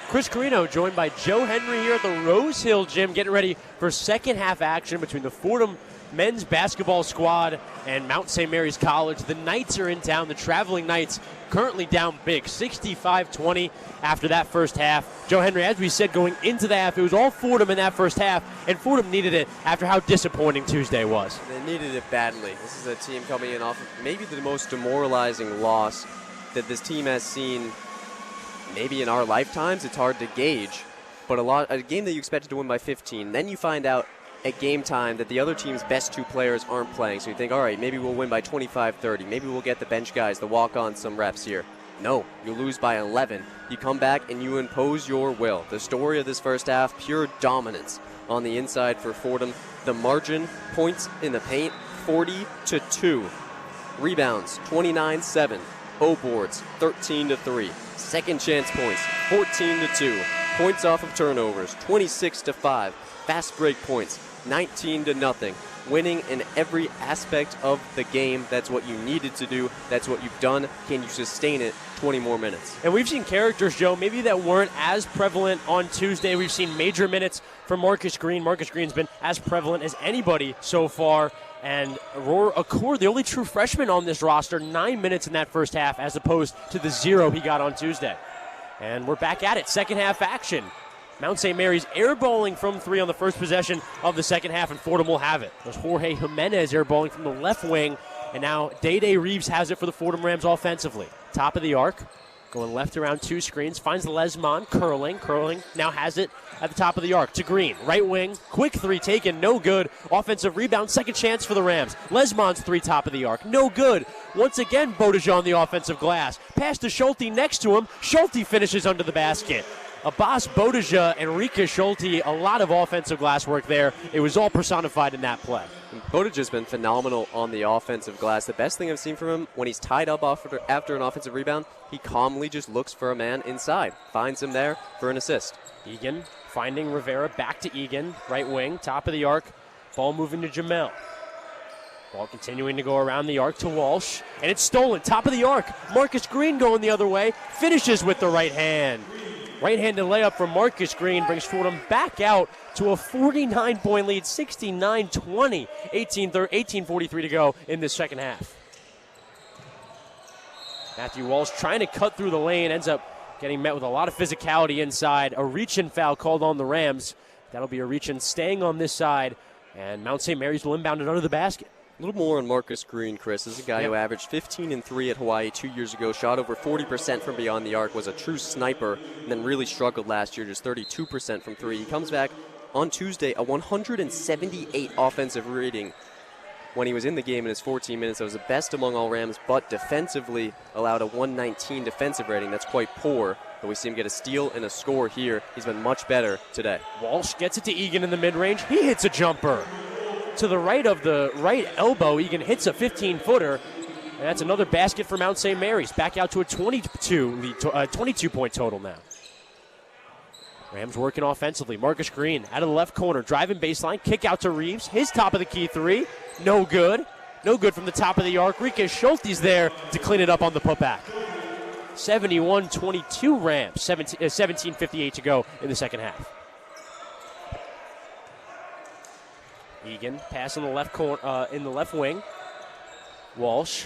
Chris Carrino joined by Joe Henry here at the Rose Hill Gym, getting ready for second half action between the Fordham men's basketball squad and Mount St. Mary's College. The Knights are in town. The traveling Knights currently down big, 65-20 after that first half. Joe Henry, as we said, going into the half, it was all Fordham in that first half, and Fordham needed it after how disappointing Tuesday was. They needed it badly. This is a team coming in off of maybe the most demoralizing loss that this team has seen maybe in our lifetimes. It's hard to gauge, but a game that you expected to win by 15, then you find out at game time that the other team's best two players aren't playing, so you think, all right, maybe we'll win by 25-30, maybe we'll get the bench guys, the walk-on, some reps here. No, you lose by 11. You come back and you impose your will. The story of this first half, pure dominance on the inside for Fordham. The margin, points in the paint, 40-2. Rebounds, 29-7. O-boards, 13-3. Second chance points, 14-2. Points off of turnovers, 26-5. Fast break points, 19-0. winning in every aspect of the game. That's what you needed to do. That's what you've done. Can you sustain it 20 more minutes? And we've seen characters, Joe, maybe that weren't as prevalent on Tuesday. We've seen major minutes from Marcus Green. Marcus Green's been as prevalent as anybody so far. And Aurora Accord, the only true freshman on this roster, 9 minutes in that first half as opposed to the 0 he got on Tuesday. And we're back at it. Second half action. Mount St. Mary's airballing from 3 on the first possession of the second half, and Fordham will have it. There's Jorge Jimenez airballing from the left wing, and now Day Reeves has it for the Fordham Rams offensively. Top of the arc, going left around 2 screens, finds Lesmond, curling, now has it at the top of the arc to Green. Right wing, quick 3 taken, no good. Offensive rebound, second chance for the Rams. Lesmond's 3 top of the arc, no good. Once again, Bodija on the offensive glass. Pass to Schulte next to him. Schulte finishes under the basket. Abbas Bodija, Enrique Schulte, a lot of offensive glass work there. It was all personified in that play. Bodija's been phenomenal on the offensive glass. The best thing I've seen from him, when he's tied up after an offensive rebound, he calmly just looks for a man inside, finds him there for an assist. Egan finding Rivera, back to Egan, right wing, top of the arc, ball moving to Jamel. Ball continuing to go around the arc to Walsh, and it's stolen, top of the arc. Marcus Green going the other way, finishes with the right hand. Right-handed layup from Marcus Green brings Fordham back out to a 49-point lead, 69-20, 18:43 to go in this second half. Matthew Walsh trying to cut through the lane, ends up getting met with a lot of physicality inside. A reach-in foul called on the Rams. That'll be a reach-in staying on this side, and Mount St. Mary's will inbound it under the basket. A little more on Marcus Green, Chris. This is a guy who averaged 15 and 3 at Hawaii 2 years ago, shot over 40% from beyond the arc, was a true sniper, and then really struggled last year, just 32% from 3. He comes back on Tuesday, a 178 offensive rating when he was in the game in his 14 minutes. That was the best among all Rams, but defensively allowed a 119 defensive rating. That's quite poor, but we see him get a steal and a score here. He's been much better today. Walsh gets it to Egan in the mid-range. He hits a jumper. To the right of the right elbow, Egan hits a 15-footer, and that's another basket for Mount St. Mary's. Back out to a 22-point total now. Rams working offensively. Marcus Green out of the left corner, driving baseline, kick out to Reeves. His top of the key 3, no good. No good from the top of the arc. Enrique Schulte's there to clean it up on the putback. 71-22 Rams, 17:58 to go in the second half. Egan pass in the left corner, in the left wing. Walsh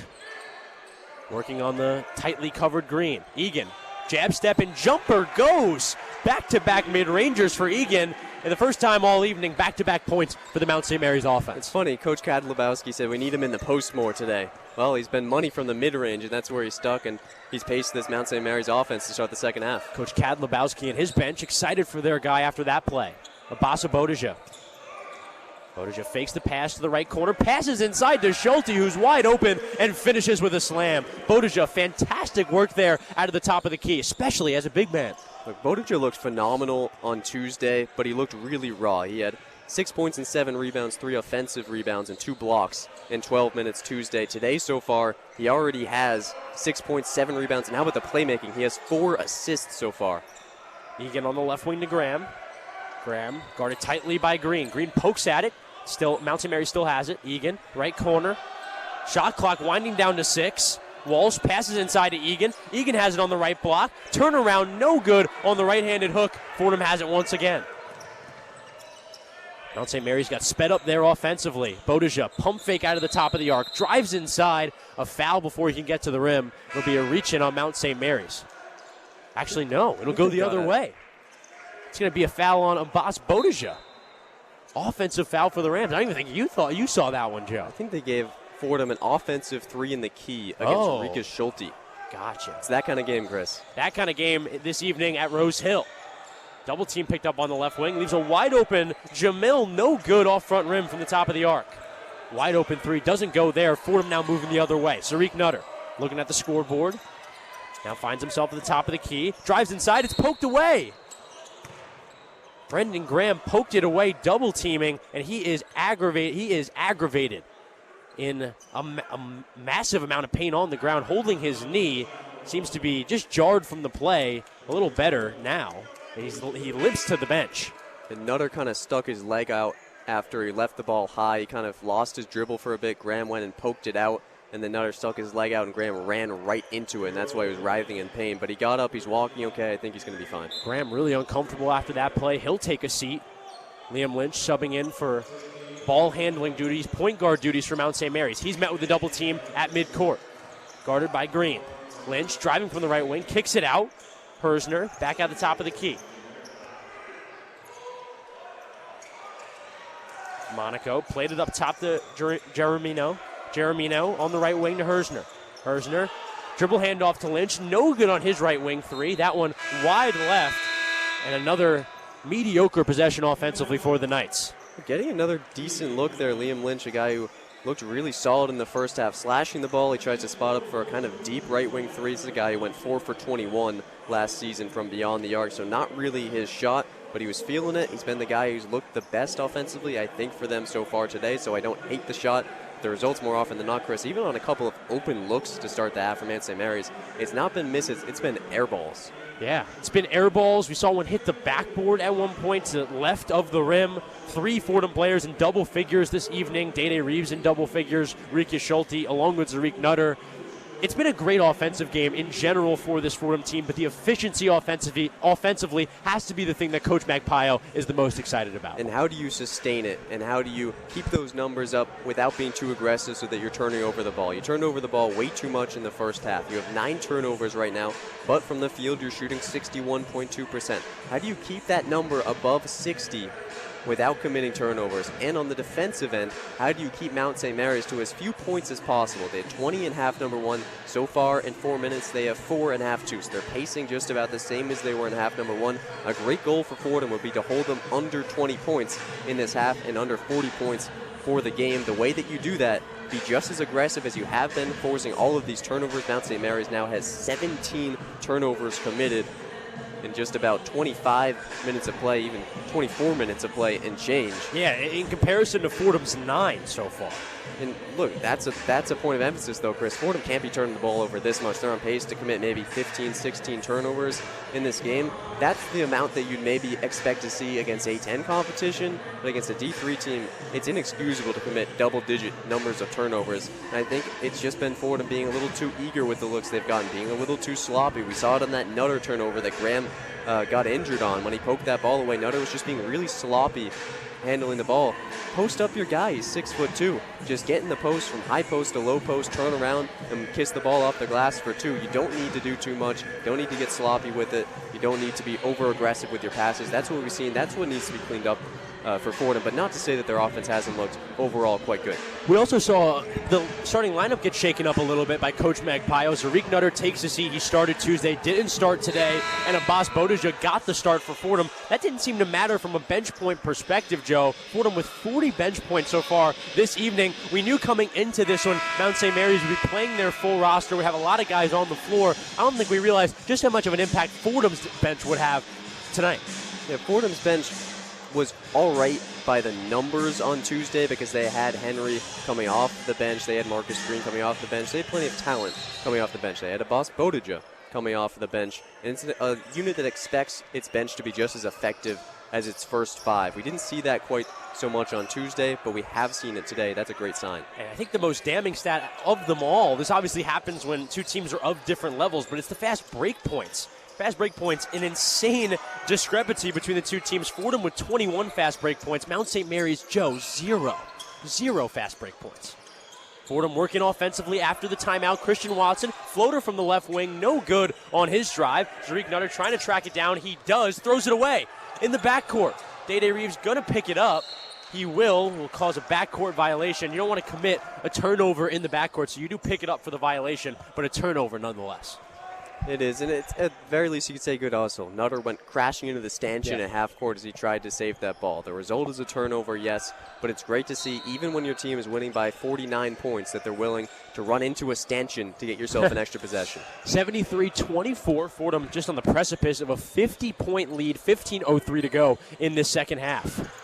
working on the tightly covered Green. Egan, jab step and jumper goes. Back-to-back mid-rangers for Egan. And the first time all evening, back-to-back points for the Mount St. Mary's offense. It's funny, Coach Kadlubowski said we need him in the post more today. Well, he's been money from the mid-range, and that's where he's stuck, and he's paced this Mount St. Mary's offense to start the second half. Coach Kadlubowski and his bench excited for their guy after that play. Abasa Bodija. Bodija fakes the pass to the right corner, passes inside to Schulte, who's wide open, and finishes with a slam. Bodija, fantastic work there out of the top of the key, especially as a big man. Look, Bodija looked phenomenal on Tuesday, but he looked really raw. He had 6 points and 7 rebounds, 3 offensive rebounds, and 2 blocks in 12 minutes Tuesday. Today so far, he already has 6 points, 7 rebounds, and how about the playmaking? He has 4 assists so far. Egan on the left wing to Graham. Graham guarded tightly by Green. Green pokes at it. Still, Mount St. Mary still has it. Egan, right corner. Shot clock winding down to 6. Walsh passes inside to Egan. Egan has it on the right block. Turnaround, no good on the right-handed hook. Fordham has it once again. Mount St. Mary's got sped up there offensively. Bodija, pump fake out of the top of the arc. Drives inside. A foul before he can get to the rim. It'll be a reach-in on Mount St. Mary's. Actually, no. It'll go the other way. It's going to be a foul on Abbas Bodija. Offensive foul for the Rams. I don't even think you saw that one, Joe. I think they gave Fordham an offensive 3 in the key against Enrique Schulte. Gotcha. It's that kind of game, Chris. That kind of game this evening at Rose Hill. Double team picked up on the left wing. Leaves a wide open Jamil, no good off front rim from the top of the arc. Wide open 3, doesn't go there. Fordham now moving the other way. Sariq Nutter looking at the scoreboard. Now finds himself at the top of the key. Drives inside, it's poked away. Brendan Graham poked it away, double teaming, and he is aggravated in a massive amount of pain on the ground, holding his knee. Seems to be just jarred from the play. A little better now. He limps to the bench. And Nutter kind of stuck his leg out after he left the ball high. He kind of lost his dribble for a bit. Graham went and poked it out, and then Nutter stuck his leg out, and Graham ran right into it, and that's why he was writhing in pain. But he got up. He's walking okay. I think he's going to be fine. Graham really uncomfortable after that play. He'll take a seat. Liam Lynch subbing in for ball handling duties, point guard duties for Mount St. Mary's. He's met with a double team at midcourt. Guarded by Green. Lynch driving from the right wing, kicks it out. Hersner back at the top of the key. Monaco played it up top to Jeremino. Jeremino on the right wing to Hersner. Hersner, dribble handoff to Lynch. No good on his right wing three. That one wide left. And another mediocre possession offensively for the Knights. Getting another decent look there. Liam Lynch, a guy who looked really solid in the first half, slashing the ball. He tries to spot up for a kind of deep right wing three. This is a guy who went 4 for 21 last season from beyond the arc, so not really his shot, but he was feeling it. He's been the guy who's looked the best offensively, I think, for them so far today, so I don't hate the shot. The results more often than not, Chris, even on a couple of open looks to start the half for Mount St. Mary's, it's not been misses, it's been air balls. Yeah, it's been air balls. We saw one hit the backboard at one point to the left of the rim. 3 Fordham players in double figures this evening. Day Reeves in double figures. Rika Schulte along with Zarik Nutter. It's been a great offensive game in general for this Fordham team, but the efficiency offensively has to be the thing that Coach Magpio is the most excited about. And how do you sustain it, and how do you keep those numbers up without being too aggressive so that you're turning over the ball? You turned over the ball way too much in the first half. You have 9 turnovers right now, but from the field you're shooting 61.2%. How do you keep that number above 60 without committing turnovers? And on the defensive end, how do you keep Mount St. Mary's to as few points as possible? They had 20 in half number 1. So far in 4 minutes, they have 4 in half 2. So they're pacing just about the same as they were in half number 1. A great goal for Fordham would be to hold them under 20 points in this half and under 40 points for the game. The way that you do that, be just as aggressive as you have been, forcing all of these turnovers. Mount St. Mary's now has 17 turnovers committed in just about 25 minutes of play, even 24 minutes of play and change. Yeah, in comparison to Fordham's 9 so far. And look, that's a point of emphasis, though, Chris. Fordham can't be turning the ball over this much. They're on pace to commit maybe 15, 16 turnovers in this game. That's the amount that you'd maybe expect to see against A10 competition, but against a D3 team, it's inexcusable to commit double-digit numbers of turnovers. And I think it's just been Fordham being a little too eager with the looks they've gotten, being a little too sloppy. We saw it on that Nutter turnover that Graham got injured on. When he poked that ball away, Nutter was just being really sloppy handling the ball. Post up your guy, he's 6'2". Just get in the post from high post to low post, turn around and kiss the ball off the glass for 2. You don't need to do too much. You don't need to get sloppy with it. You don't need to be over aggressive with your passes. That's what we've seen. That's what needs to be cleaned up for Fordham, but not to say that their offense hasn't looked overall quite good. We also saw the starting lineup get shaken up a little bit by Coach Magpio. Zarik Nutter takes a seat. He started Tuesday, didn't start today, and Abbas Bodija got the start for Fordham. That didn't seem to matter from a bench point perspective, Joe. Fordham with 40 bench points so far this evening. We knew coming into this one, Mount St. Mary's would be playing their full roster. We have a lot of guys on the floor. I don't think we realized just how much of an impact Fordham's bench would have tonight. Yeah, Fordham's bench was all right by the numbers on Tuesday because they had Henry coming off the bench. They had Marcus Green coming off the bench. They had plenty of talent coming off the bench. They had Abbas Bodija coming off the bench. And it's a unit that expects its bench to be just as effective as its first 5. We didn't see that quite so much on Tuesday, but we have seen it today. That's a great sign. And I think the most damning stat of them all, this obviously happens when two teams are of different levels, but it's the fast break points. Fast break points, an insane discrepancy between the two teams. Fordham with 21 fast break points. Mount St. Mary's, Joe, 0 fast break points. Fordham working offensively after the timeout. Christian Watson, floater from the left wing, no good on his drive. Zarik Nutter trying to track it down. He does, throws it away in the backcourt. Day Reeves going to pick it up. He will cause a backcourt violation. You don't want to commit a turnover in the backcourt, so you do pick it up for the violation, but a turnover nonetheless. It is, and it's at very least you could say good hustle. Nutter went crashing into the stanchion at half court as he tried to save that ball. The result is a turnover, yes, but it's great to see, even when your team is winning by 49 points, that they're willing to run into a stanchion to get yourself an extra possession. 73-24, Fordham just on the precipice of a 50-point lead, 15:03 to go in this second half.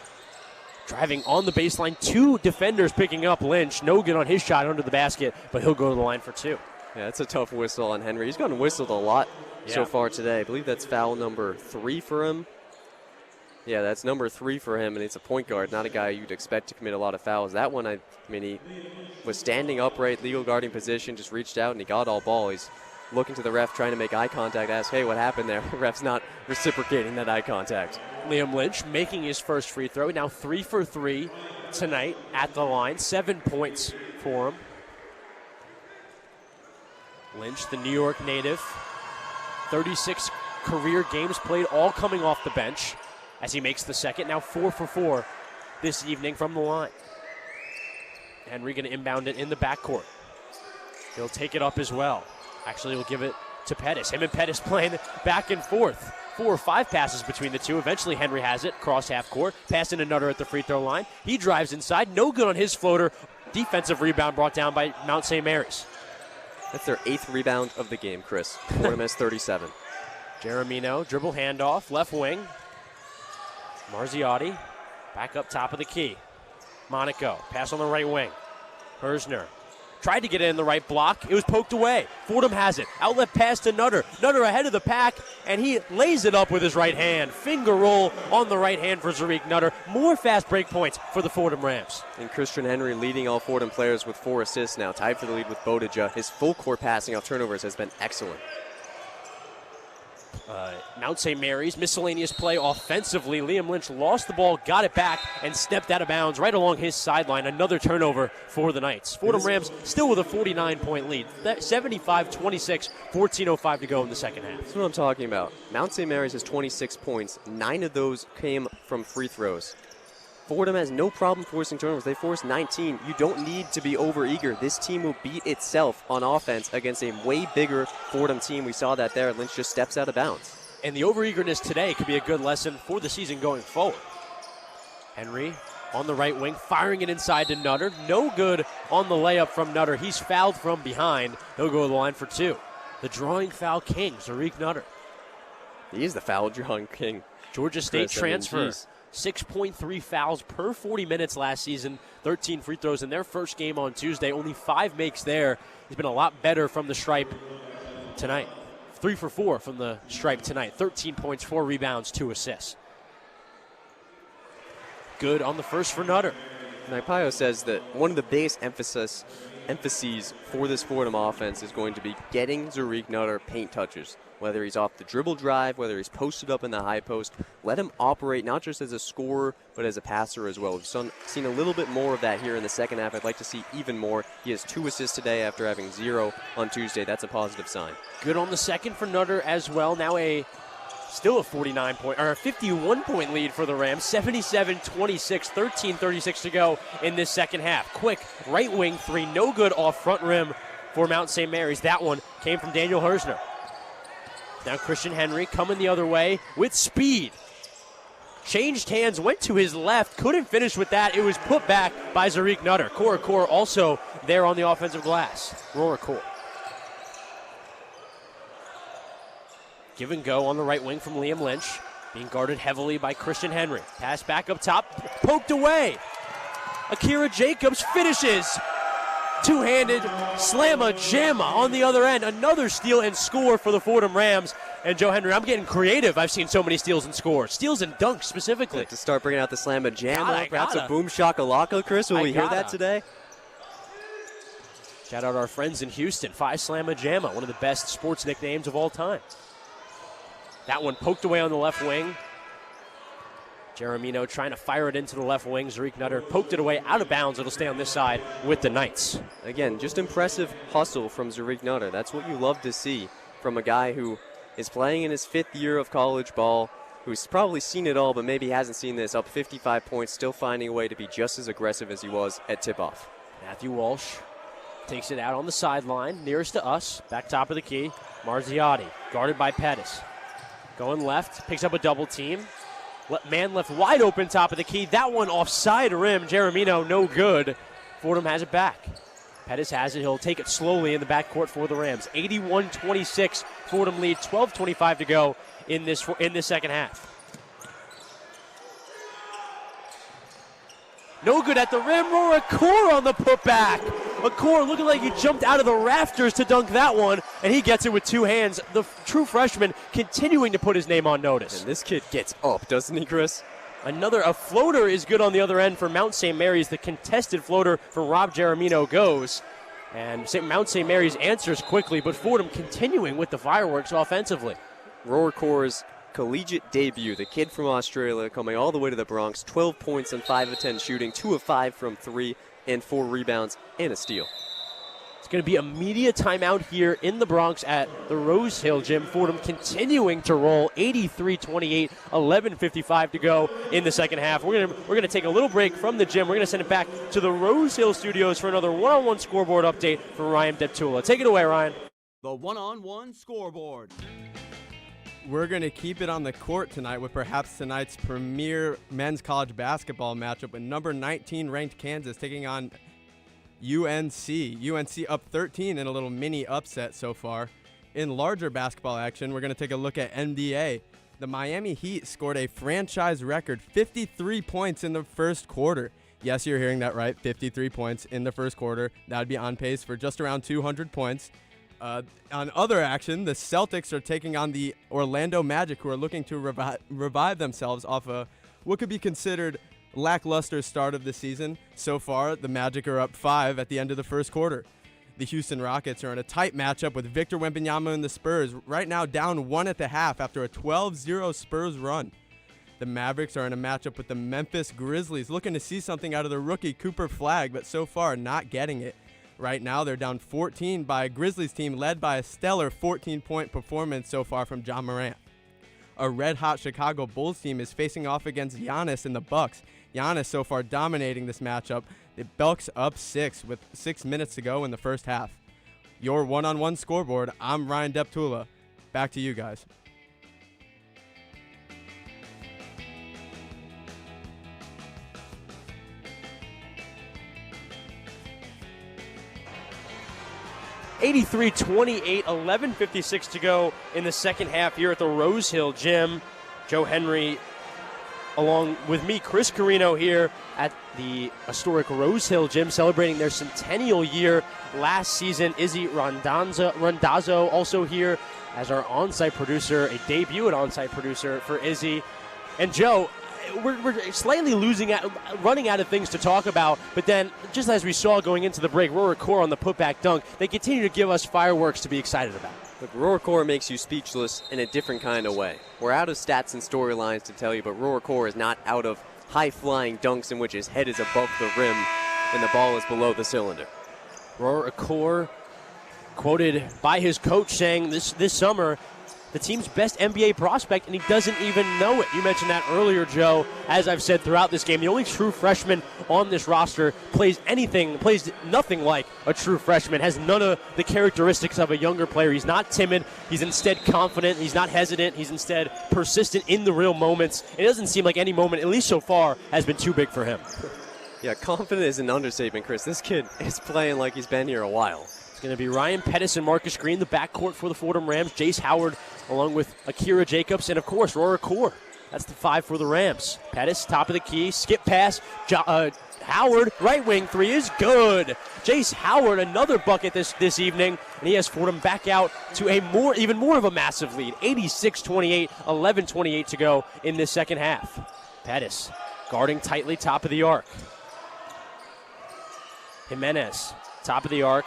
Driving on the baseline, 2 defenders picking up Lynch. No good on his shot under the basket, but he'll go to the line for 2. Yeah, that's a tough whistle on Henry. He's gotten whistled a lot so far today. I believe that's foul number 3 for him. Yeah, that's number 3 for him, and it's a point guard, not a guy you'd expect to commit a lot of fouls. That one, I mean, he was standing upright, legal guarding position, just reached out, and he got all ball. He's looking to the ref, trying to make eye contact, ask, hey, what happened there? The ref's not reciprocating that eye contact. Liam Lynch making his first free throw. Now 3 for 3 tonight at the line. 7 points for him. Lynch, the New York native. 36 career games played, all coming off the bench as he makes the second. Now 4 for 4 this evening from the line. Henry going to inbound it in the backcourt. He'll take it up as well. Actually, he'll give it to Pettis. Him and Pettis playing back and forth. 4 or 5 passes between the two. Eventually, Henry has it, cross half court, passing to Nutter at the free throw line. He drives inside, no good on his floater. Defensive rebound brought down by Mount St. Mary's. That's their 8th rebound of the game, Chris. Fordham has 37. Jeremino, dribble handoff, left wing. Marziotti, back up top of the key. Monaco, pass on the right wing. Hersner tried to get it in the right block. It was poked away. Fordham has it. Outlet pass to Nutter. Nutter ahead of the pack, and he lays it up with his right hand. Finger roll on the right hand for Zariq Nutter. More fast break points for the Fordham Rams. And Christian Henry leading all Fordham players with 4 assists now, tied for the lead with Bodija. His full court passing off turnovers has been excellent. Mount St. Mary's, miscellaneous play offensively. Liam Lynch lost the ball, got it back, and stepped out of bounds right along his sideline. Another turnover for the Knights. Fordham Rams still with a 49-point lead. 75-26, 14:05 to go in the second half. That's what I'm talking about. Mount St. Mary's has 26 points. 9 of those came from free throws. Fordham has no problem forcing turnovers. They forced 19. You don't need to be overeager. This team will beat itself on offense against a way bigger Fordham team. We saw that there. Lynch just steps out of bounds. And the overeagerness today could be a good lesson for the season going forward. Henry on the right wing, firing it inside to Nutter. No good on the layup from Nutter. He's fouled from behind. He'll go to the line for 2. The drawing foul king, Zariq Nutter. He is the foul drawing king. Georgia State transfer. 6.3 fouls per 40 minutes last season. 13 free throws in their first game on Tuesday. Only 5 makes there. He's been a lot better from the stripe tonight. 3 for 4 from the stripe tonight. 13 points, 4 rebounds, 2 assists. Good on the first for Nutter. Naipayo says that one of the biggest emphases for this Fordham offense is going to be getting Zariq Nutter paint touches. Whether he's off the dribble drive, whether he's posted up in the high post, let him operate not just as a scorer, but as a passer as well. We've seen a little bit more of that here in the second half. I'd like to see even more. He has 2 assists today after having 0 on Tuesday. That's a positive sign. Good on the second for Nutter as well. Now still a 51-point lead for the Rams. 77-26, 13:36 to go in this second half. Quick right wing 3, no good off front rim for Mount St. Mary's. That one came from Daniel Hersner. Now Christian Henry coming the other way with speed. Changed hands, went to his left, couldn't finish with that. It was put back by Zariq Nutter. Cora also there on the offensive glass. Rora Core. Give and go on the right wing from Liam Lynch. Being guarded heavily by Christian Henry. Pass back up top, poked away. Akira Jacobs finishes. Two-handed slamma-jamma on the other end. Another steal and score for the Fordham Rams. And Joe Henry, I'm getting creative. I've seen so many steals and scores. Steals and dunks specifically. To start bringing out the slamma-jamma, perhaps a boom shakalaka, Chris. Will we hear that today? Shout out our friends in Houston. Phi Slamma-jamma, one of the best sports nicknames of all time. That one poked away on the left wing. Jeremino trying to fire it into the left wing. Zariq Nutter poked it away out of bounds. It'll stay on this side with the Knights. Again, just impressive hustle from Zariq Nutter. That's what you love to see from a guy who is playing in his 5th year of college ball, who's probably seen it all, but maybe hasn't seen this. Up 55 points, still finding a way to be just as aggressive as he was at tip-off. Matthew Walsh takes it out on the sideline, nearest to us. Back top of the key. Marziotti, guarded by Pettis. Going left, picks up a double team. Man left wide open top of the key. That one offside rim. Jeremino, no good. Fordham has it back. Pettis has it. He'll take it slowly in the backcourt for the Rams. 81-26. Fordham lead. 12:25 to go in this second half. No good at the rim. Rora Core on the putback. Core looking like he jumped out of the rafters to dunk that one, and he gets it with 2 hands. The true freshman continuing to put his name on notice. And this kid gets up, doesn't he, Chris? A floater is good on the other end for Mount St. Mary's. The contested floater from Rob Jeremino goes. And Mount St. Mary's answers quickly, but Fordham continuing with the fireworks offensively. Roracor's collegiate debut, the kid from Australia coming all the way to the Bronx, 12 points on 5 of 10 shooting, 2 of 5 from 3, and 4 rebounds and a steal. It's going to be a media timeout here in the Bronx at the Rose Hill Gym. Fordham continuing to roll, 83-28, 11:55 to go in the second half. We're going to take a little break from the gym. We're going to send it back to the Rose Hill studios for another one-on-one scoreboard update from Ryan Deptula. Take it away, Ryan. The one-on-one scoreboard. We're going to keep it on the court tonight with perhaps tonight's premier men's college basketball matchup with number 19 ranked Kansas taking on UNC. UNC up 13 in a little mini upset so far. In larger basketball action, we're going to take a look at NBA. The Miami Heat scored a franchise record 53 points in the first quarter. Yes, you're hearing that right, 53 points in the first quarter. That would be on pace for just around 200 points. On other action, the Celtics are taking on the Orlando Magic, who are looking to revive themselves off a what could be considered lackluster start of the season. So far, the Magic are up 5 at the end of the first quarter. The Houston Rockets are in a tight matchup with Victor Wembanyama and the Spurs, right now down 1 at the half after a 12-0 Spurs run. The Mavericks are in a matchup with the Memphis Grizzlies, looking to see something out of the rookie Cooper Flagg, but so far not getting it. Right now, they're down 14 by a Grizzlies team led by a stellar 14-point performance so far from John Morant. A red-hot Chicago Bulls team is facing off against Giannis and the Bucks. Giannis so far dominating this matchup. The Bucks up 6 with 6 minutes to go in the first half. Your one-on-one scoreboard, I'm Ryan Deptula. Back to you guys. (83-28), 11:56 to go in the second half here at the Rose Hill Gym. Joe Henry, along with me, Chris Carrino, here at the historic Rose Hill Gym, celebrating their centennial year last season. Izzy Randazzo also here as our on-site producer, a debut at on-site producer for Izzy. And Joe, we're slightly running out of things to talk about, but then, just as we saw going into the break, Roracore on the putback dunk, they continue to give us fireworks to be excited about. Look, Roracore makes you speechless in a different kind of way. We're out of stats and storylines to tell you, but Roracore is not out of high-flying dunks in which his head is above the rim and the ball is below the cylinder. Roracore, quoted by his coach, saying this summer, the team's best NBA prospect, and he doesn't even know it. You mentioned that earlier, Joe. As I've said throughout this game, the only true freshman on this roster plays nothing like a true freshman, has none of the characteristics of a younger player. He's not timid. He's instead confident. He's not hesitant. He's instead persistent in the real moments. It doesn't seem like any moment, at least so far, has been too big for him. Yeah, confident is an understatement, Chris. This kid is playing like he's been here a while. It's going to be Ryan Pettis and Marcus Green, the backcourt for the Fordham Rams. Jace Howard along with Akira Jacobs, and, of course, Roracore. That's the 5 for the Rams. Pettis, top of the key, skip pass. Howard, right wing three is good. Jace Howard, another bucket this evening, and he has Fordham back out to even more of a massive lead. 86-28, 11:28 to go in this second half. Pettis guarding tightly, top of the arc. Jimenez, top of the arc.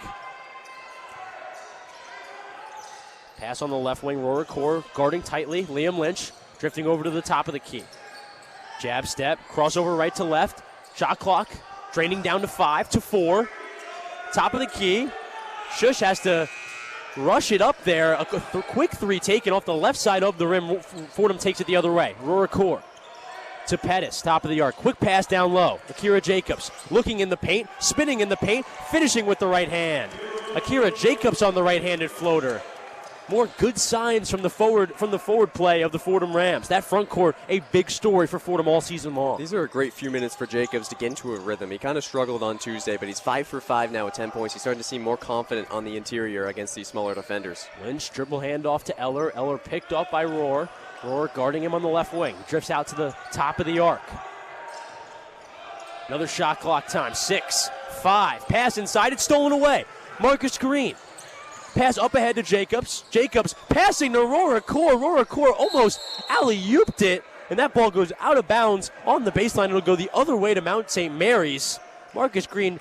Pass on the left wing, Roracore guarding tightly. Liam Lynch drifting over to the top of the key. Jab step, crossover right to left. Shot clock draining down to 5 to 4. Top of the key. Shush has to rush it up there. A quick three taken off the left side of the rim. Fordham takes it the other way. Roracore to Pettis, top of the arc. Quick pass down low. Akira Jacobs looking in the paint, spinning in the paint, finishing with the right hand. Akira Jacobs on the right-handed floater. More good signs from the forward play of the Fordham Rams. That front court, a big story for Fordham all season long. These are a great few minutes for Jacobs to get into a rhythm. He kind of struggled on Tuesday, but he's 5 for 5 now with 10 points. He's starting to seem more confident on the interior against these smaller defenders. Lynch dribble handoff to Eller. Eller picked up by Rohr. Rohr guarding him on the left wing. Drifts out to the top of the arc. Another shot clock time. 6, 5. Pass inside. It's stolen away. Marcus Green. Pass up ahead to Jacobs. Jacobs passing to Roracore. Roracore almost alley-ooped it and that ball goes out of bounds on the baseline. It'll go the other way to Mount St. Mary's. Marcus Green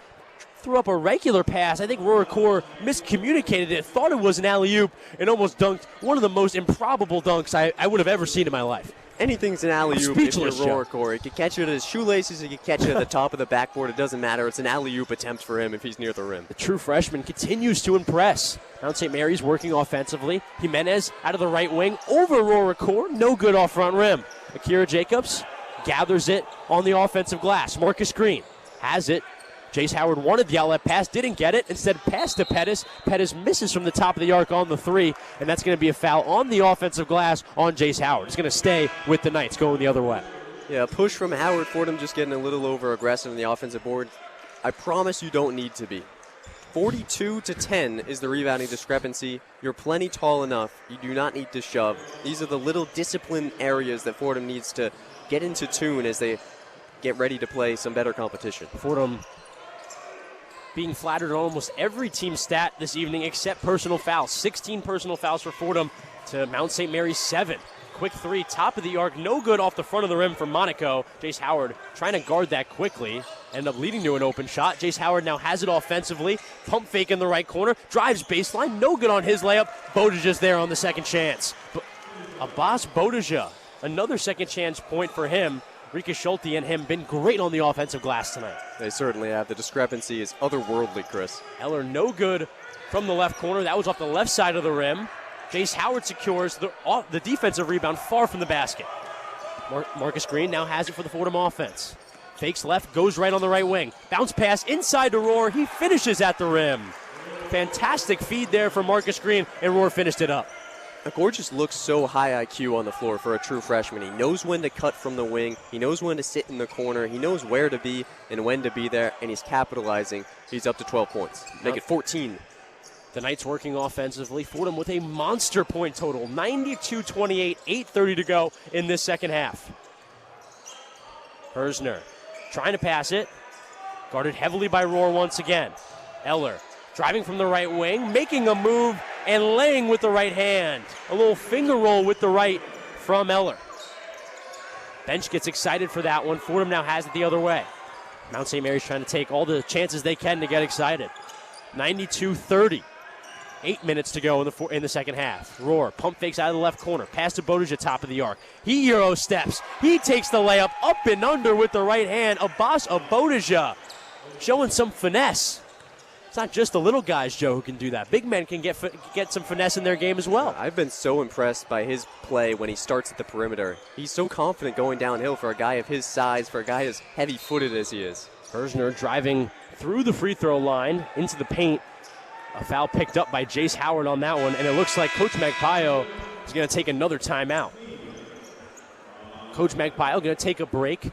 threw up a regular pass. I think Roricore miscommunicated it, thought it was an alley-oop, and almost dunked one of the most improbable dunks I would have ever seen in my life. Anything's an alley-oop if you're Roricore. He can catch it at his shoelaces, he can catch it at the top of the backboard. It doesn't matter. It's an alley-oop attempt for him if he's near the rim. The true freshman continues to impress. Mount St. Mary's working offensively. Jimenez out of the right wing over Roricore. No good off front rim. Akira Jacobs gathers it on the offensive glass. Marcus Green has it. Jace Howard wanted the outlet pass, didn't get it. Instead, pass to Pettis. Pettis misses from the top of the arc on the three, and that's going to be a foul on the offensive glass on Jace Howard. It's going to stay with the Knights, going the other way. Yeah, push from Howard. Fordham just getting a little over aggressive in the offensive board. I promise you don't need to be. 42-10 is the rebounding discrepancy. You're plenty tall enough. You do not need to shove. These are the little discipline areas that Fordham needs to get into tune as they get ready to play some better competition. Fordham being flattered on almost every team stat this evening except personal fouls. 16 personal fouls for Fordham to Mount St. Mary's 7. Quick three, top of the arc, no good off the front of the rim for Monaco. Jace Howard trying to guard that quickly, end up leading to an open shot. Jace Howard now has it offensively, pump fake in the right corner, drives baseline, no good on his layup. Bodaja's there on the second chance. Abbas Bodaja, another second chance point for him. Rika Schulte and him been great on the offensive glass tonight. They certainly have. The discrepancy is otherworldly, Chris. Eller no good from the left corner. That was off the left side of the rim. Jace Howard secures the defensive rebound far from the basket. Marcus Green now has it for the Fordham offense. Fakes left, goes right on the right wing. Bounce pass inside to Rohr. He finishes at the rim. Fantastic feed there for Marcus Green, and Rohr finished it up. Gorgeous looks so high IQ on the floor for a true freshman. He knows when to cut from the wing. He knows when to sit in the corner. He knows where to be and when to be there, and he's capitalizing. He's up to 12 points. Make it 14. The Knights working offensively. Fordham with a monster point total. 92-28, 8:30 to go in this second half. Hersner trying to pass it. Guarded heavily by Rohr once again. Eller driving from the right wing, making a move, and laying with the right hand. A little finger roll with the right from Eller. Bench gets excited for that one. Fordham now has it the other way. Mount St. Mary's trying to take all the chances they can to get excited. 92-30. 8 minutes to go in the second half. Rohr pump fakes out of the left corner. Pass to Bodaja, top of the arc. He Euro steps. He takes the layup up and under with the right hand. Abbas Bodaja showing some finesse. It's not just the little guys, Joe, who can do that. Big men can get some finesse in their game as well. I've been so impressed by his play when he starts at the perimeter. He's so confident going downhill for a guy of his size, for a guy as heavy-footed as he is. Hersner driving through the free throw line into the paint. A foul picked up by Jace Howard on that one, and it looks like Coach Magpaio is going to take another timeout. Coach Magpaio going to take a break.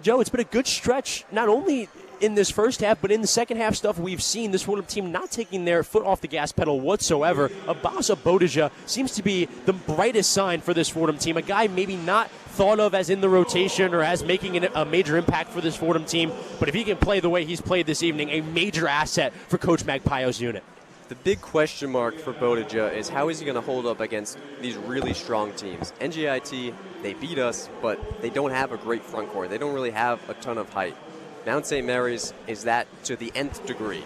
Joe, it's been a good stretch, not only in this first half, but in the second half stuff we've seen this Fordham team not taking their foot off the gas pedal whatsoever. Abbas Bodaja seems to be the brightest sign for this Fordham team, a guy maybe not thought of as in the rotation or as making a major impact for this Fordham team, but if he can play the way he's played this evening, a major asset for Coach Magpaio's unit. The big question mark for Bodaja is how is he going to hold up against these really strong teams. NJIT, they beat us, but they don't have a great front court. They don't really have a ton of height. Mount St. Mary's is that to the nth degree.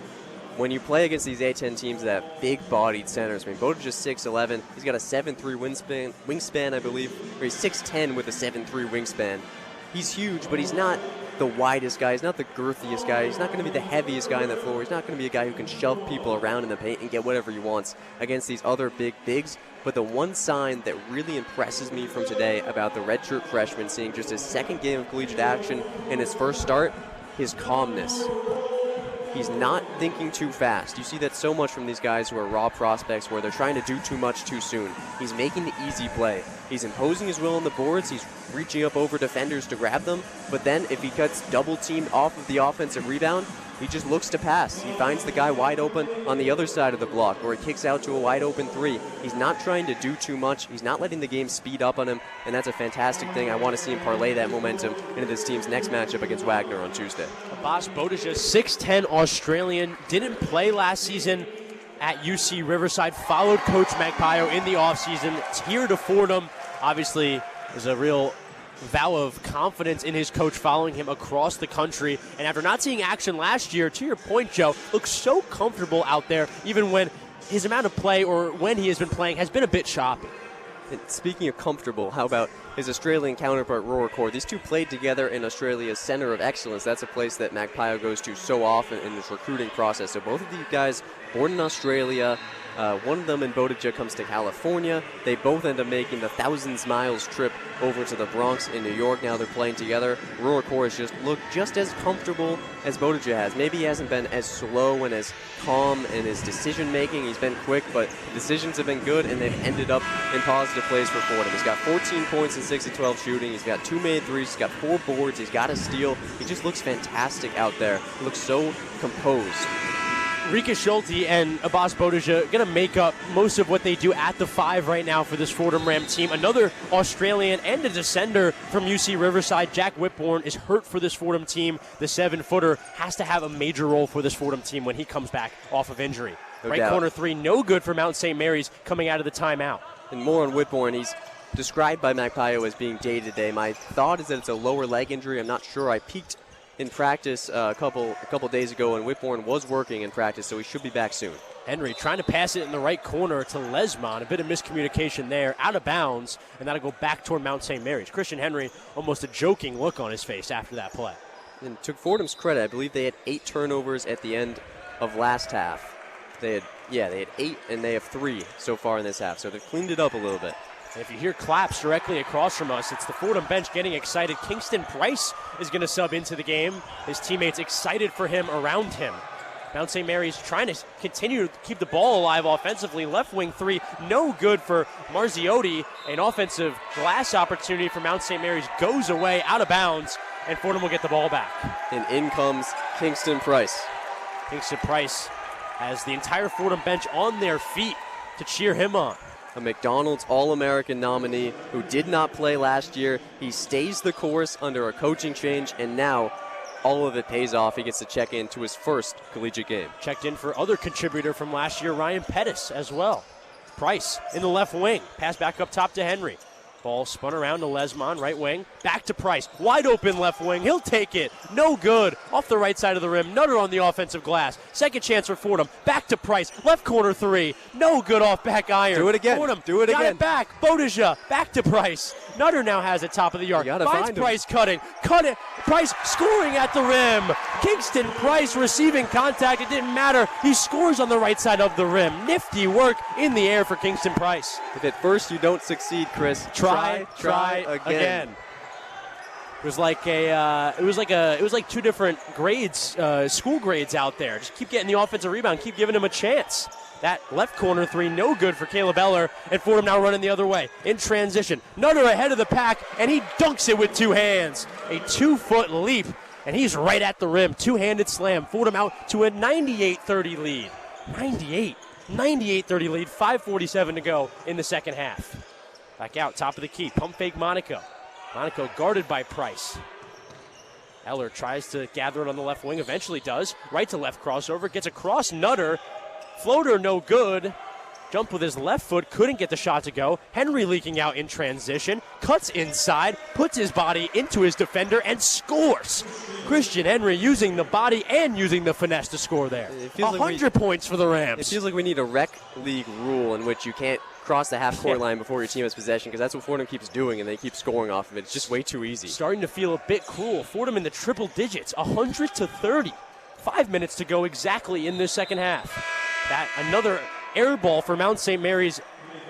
When you play against these A-10 teams that have big-bodied centers, I mean, Bodaja's 6'11", he's got a 7'3" wingspan, I believe, or he's 6'10" with a 7'3" wingspan. He's huge, but he's not the widest guy. He's not the girthiest guy. He's not going to be the heaviest guy on the floor. He's not going to be a guy who can shove people around in the paint and get whatever he wants against these other big bigs. But the one sign that really impresses me from today about the redshirt freshman, seeing just his second game of collegiate action in his first start, his calmness. He's not thinking too fast. You see that so much from these guys who are raw prospects where they're trying to do too much too soon. He's making the easy play. He's imposing his will on the boards. He's reaching up over defenders to grab them. But then if he gets double teamed off of the offensive rebound, he just looks to pass. He finds the guy wide open on the other side of the block, or he kicks out to a wide open three. He's not trying to do too much. He's not letting the game speed up on him, and that's a fantastic thing. I want to see him parlay that momentum into this team's next matchup against Wagner on Tuesday. Abbas Bodaja, 6'10" Australian, didn't play last season at UC Riverside, followed Coach Magpaio in the offseason. It's here to Fordham. Obviously, is a real vow of confidence in his coach following him across the country. And after not seeing action last year, to your point, Joe, looks so comfortable out there, even when his amount of play or when he has been playing has been a bit choppy. And speaking of comfortable, how about his Australian counterpart, Roricore? These two played together in Australia's Center of Excellence. That's a place that Magpio goes to so often in this recruiting process. So both of these guys born in Australia. One of them in Bowditch comes to California. They both end up making the thousands miles trip over to the Bronx in New York. Now they're playing together. Roricore has just looked just as comfortable as Bowditch has. Maybe he hasn't been as slow and as calm in his decision making. He's been quick, but decisions have been good, and they've ended up in positive plays for Fordham. He's got 14 points and 6 of 12 shooting. He's got 2 made threes. He's got 4 boards. He's got a steal. He just looks fantastic out there. He looks so composed. Rika Schulte and Abbas Bowditch going to make up most of what they do at the 5 right now for this Fordham Ram team. Another Australian and a descender from UC Riverside, Jack Whitbourne, is hurt for this Fordham team. The 7-footer has to have a major role for this Fordham team when he comes back off of injury. No right doubt. corner 3, no good for Mount St. Mary's coming out of the timeout. And more on Whitbourne. He's described by Magpio as being day-to-day. My thought is that it's a lower leg injury. I'm not sure. I peeked in practice a couple days ago, and Whitbourne was working in practice, so he should be back soon. Henry trying to pass it in the right corner to Lesmond. A bit of miscommunication there, out of bounds, and that'll go back toward Mount St. Mary's. Christian Henry, almost a joking look on his face after that play. And to Fordham's credit, I believe they had 8 turnovers at the end of last half. They had 8, and they have 3 so far in this half, so they've cleaned it up a little bit. And if you hear claps directly across from us, it's the Fordham bench getting excited. Kingston Price is going to sub into the game. His teammates excited for him around him. Mount St. Mary's trying to continue to keep the ball alive offensively. Left wing 3, no good for Marziotti. An offensive glass opportunity for Mount St. Mary's goes away out of bounds, and Fordham will get the ball back. And in comes Kingston Price. Kingston Price has the entire Fordham bench on their feet to cheer him on. A McDonald's All-American nominee who did not play last year. He stays the course under a coaching change, and now all of it pays off. He gets to check in to his first collegiate game. Checked in for other contributor from last year, Ryan Pettis, as well. Price in the left wing. Pass back up top to Henry. Ball spun around to Lesmond, right wing. Back to Price. Wide open left wing. He'll take it. No good. Off the right side of the rim. Nutter on the offensive glass. Second chance for Fordham. Back to Price. Left corner 3. No good off back iron. Do it again. Fordham Do it got again. It back. Bowditch back to Price. Nutter now has it top of the yard. Finds Finds Price cutting. Cut it. Price scoring at the rim. Kingston Price receiving contact. It didn't matter. He scores on the right side of the rim. Nifty work in the air for Kingston Price. If at first you don't succeed, Chris, Try again. It was like two different grades, school grades out there. Just keep getting the offensive rebound, keep giving him a chance. That left corner 3, no good for Caleb Eller, and Fordham now running the other way. In transition, Nutter ahead of the pack, and he dunks it with 2 hands. A 2-foot leap, and he's right at the rim. 2-handed slam. Fordham out to a 98-30 lead. 98-30 lead, 5:47 to go in the second half. Back out, top of the key, pump fake Monaco. Monaco guarded by Price. Eller tries to gather it on the left wing, eventually does. Right to left crossover, gets across Nutter. Floater no good. Jumped with his left foot, couldn't get the shot to go. Henry leaking out in transition, cuts inside, puts his body into his defender, and scores. Christian Henry using the body and using the finesse to score there. 100 points for the Rams. It feels like we need a rec league rule in which you can't cross the half-court line before your team has possession, because that's what Fordham keeps doing, and they keep scoring off of it. It's just way too easy. Starting to feel a bit cruel. Fordham in the triple digits, 100-30. 5 minutes to go exactly in this second half. That another air ball for Mount St. Mary's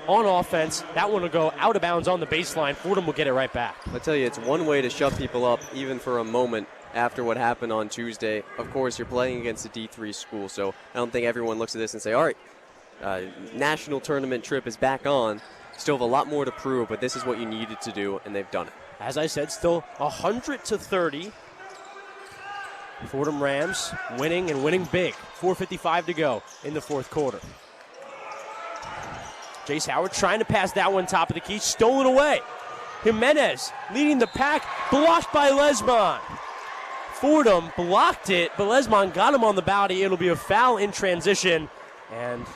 on offense. That one will go out of bounds on the baseline. Fordham will get it right back. I tell you, it's one way to shut people up, even for a moment, after what happened on Tuesday. Of course, you're playing against a D3 school, so I don't think everyone looks at this and say, all right, national tournament trip is back on. Still have a lot more to prove, but this is what you needed to do, and they've done it. As I said, still 100-30. Fordham Rams winning and winning big. 4:55 to go in the fourth quarter. Jace Howard trying to pass that one top of the key, stolen away. Jimenez leading the pack, blocked by Lesmond. Fordham blocked it, but Lesmond got him on the body. It'll be a foul in transition, and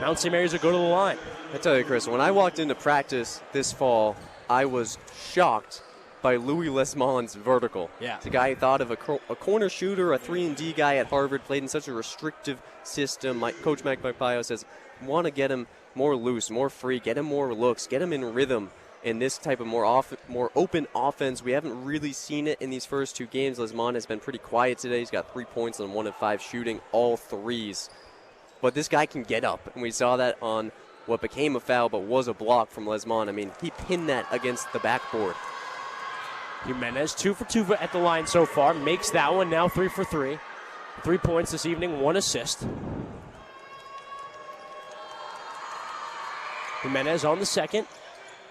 Mount St. Mary's will go to the line. I tell you, Chris, when I walked into practice this fall, I was shocked by Louis Lesmont's vertical. Yeah. It's a guy who thought of a corner shooter, a 3-and-D guy at Harvard, played in such a restrictive system. Coach Mike Pompeo says, want to get him more loose, more free, get him more looks, get him in rhythm in this type of more open offense. We haven't really seen it in these first 2 games. Lesmont has been pretty quiet today. He's got 3 points on 1 of 5 shooting, all threes. But this guy can get up, and we saw that on what became a foul but was a block from Lesmont. I mean, he pinned that against the backboard. Jimenez 2 for 2 at the line so far. Makes that one, now 3 for 3. 3 points this evening, 1 assist. Jimenez on the second.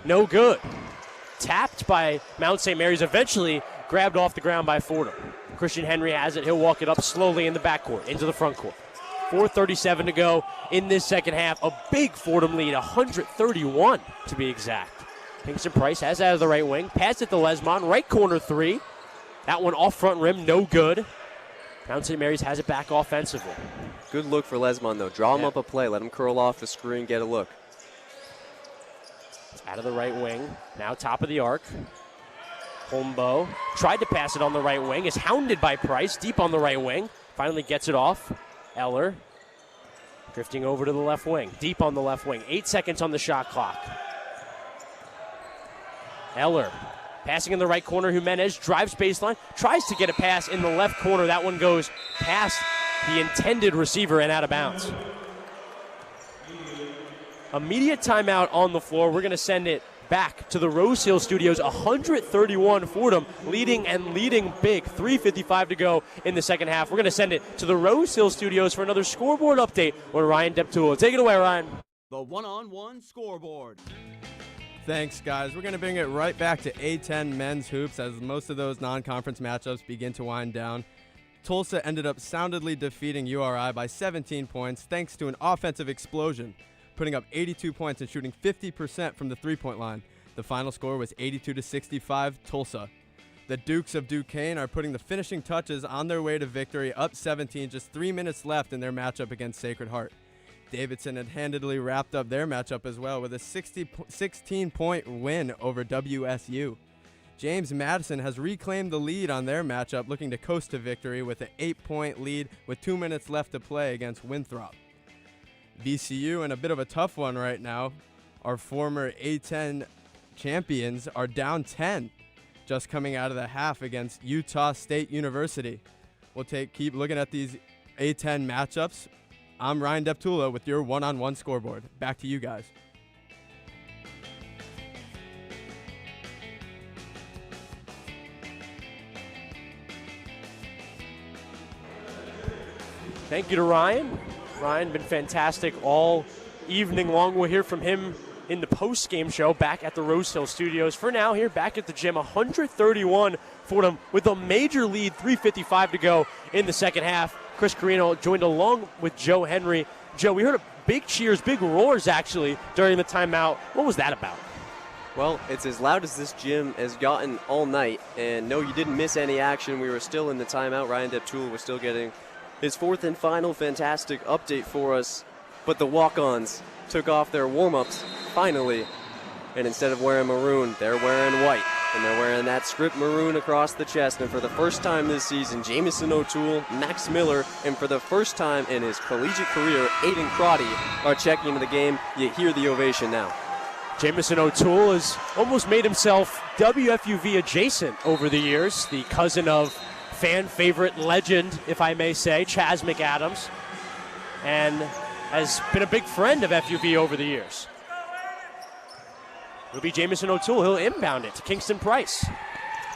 No good. Tapped by Mount St. Mary's, eventually grabbed off the ground by Fordham. Christian Henry has it. He'll walk it up slowly in the backcourt, into the front court. 4:37 to go in this second half. A big Fordham lead, 131 to be exact. Kingston Price has out of the right wing. Pass it to Lesmont, right corner 3. That one off front rim, no good. Mount St. Mary's has it back offensively. Good look for Lesmont, though. Draw him up a play. Let him curl off the screen, get a look. Out of the right wing, now top of the arc. Holmbo tried to pass it on the right wing, is hounded by Price, deep on the right wing. Finally gets it off. Eller drifting over to the left wing, deep on the left wing. 8 seconds on the shot clock. Eller passing in the right corner. Jimenez drives baseline, tries to get a pass in the left corner. That one goes past the intended receiver and out of bounds. Immediate timeout on the floor. We're going to send it back to the Rose Hill Studios. 131 Fordham, leading big. 3:55 to go in the second half. We're going to send it to the Rose Hill Studios for another scoreboard update with Ryan Deptula. Take it away, Ryan. The one-on-one scoreboard. Thanks, guys. We're going to bring it right back to A10 men's hoops as most of those non-conference matchups begin to wind down. Tulsa ended up soundly defeating URI by 17 points thanks to an offensive explosion, putting up 82 points and shooting 50% from the three-point line. The final score was 82-65 Tulsa. The Dukes of Duquesne are putting the finishing touches on their way to victory, up 17, just 3 minutes left in their matchup against Sacred Heart. Davidson had handedly wrapped up their matchup as well with a 16-point win over WSU. James Madison has reclaimed the lead on their matchup, looking to coast to victory with an 8-point lead with 2 minutes left to play against Winthrop. VCU, in a bit of a tough one right now, our former A10 champions are down 10, just coming out of the half against Utah State University. We'll keep looking at these A10 matchups. I'm Ryan Deptula with your one-on-one scoreboard. Back to you guys. Thank you to Ryan. Ryan been fantastic all evening long. We'll hear from him in the post-game show back at the Rose Hill Studios. For now, here back at the gym, 131 Fordham with a major lead, 3:55 to go in the second half. Chris Carrino joined along with Joe Henry. Joe, we heard big cheers, big roars actually during the timeout. What was that about? Well, it's as loud as this gym has gotten all night. And no, you didn't miss any action. We were still in the timeout. Ryan Deptula was still getting his fourth and final fantastic update for us. But the walk-ons took off their warm-ups finally. And instead of wearing maroon, they're wearing white. And they're wearing that script maroon across the chest. And for the first time this season, Jamison O'Toole, Max Miller, and for the first time in his collegiate career, Aiden Crotty are checking into the game. You hear the ovation now. Jamison O'Toole has almost made himself WFUV adjacent over the years. The cousin of fan favorite legend, if I may say, Chaz McAdams. And has been a big friend of FUV over the years. It'll be Jamison O'Toole. He'll inbound it to Kingston Price.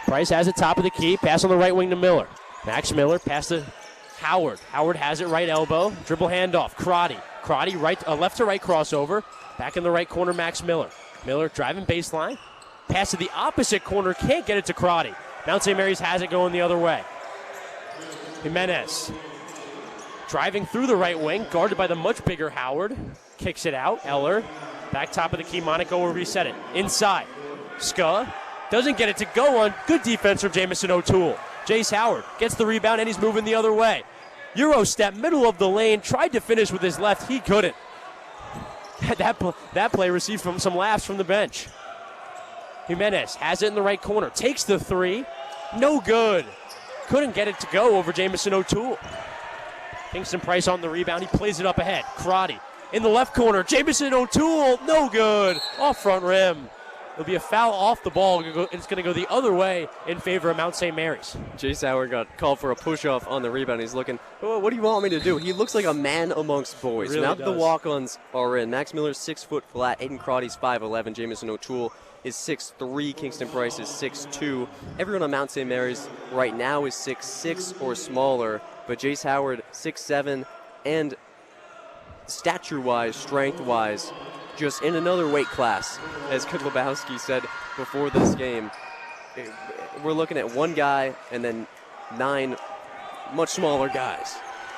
Price has it top of the key. Pass on the right wing to Miller. Max Miller pass to Howard. Howard has it right elbow. Dribble handoff. Crotty. Crotty right, left to right crossover. Back in the right corner, Max Miller. Miller driving baseline. Pass to the opposite corner. Can't get it to Crotty. Mount St. Mary's has it going the other way. Jimenez driving through the right wing. Guarded by the much bigger Howard. Kicks it out. Eller. Back top of the key, Monaco will reset it. Inside, Ska doesn't get it to go on. Good defense from Jamison O'Toole. Jace Howard gets the rebound and he's moving the other way. Euro step, middle of the lane, tried to finish with his left, he couldn't. That play received from some laughs from the bench. Jimenez has it in the right corner, takes the three, no good. Couldn't get it to go over Jamison O'Toole. Kingston Price on the rebound, he plays it up ahead. Karate in the left corner, Jamison O'Toole, no good, off front rim. It'll be a foul off the ball. It's going to go the other way in favor of Mount St. Mary's. Jace Howard got called for a push-off on the rebound. He's looking, oh, what do you want me to do? He looks like a man amongst boys. Really now does. the walk-ons are in. Max Miller's 6 foot flat. Aiden Crotty's 5'11". Jamison O'Toole is 6'3". Kingston Price is 6'2". Everyone on Mount St. Mary's right now is 6'6" or smaller. But Jace Howard, 6'7", and stature-wise, strength-wise, just in another weight class, as Kudlabowski said before this game. We're looking at one guy and then 9 much smaller guys.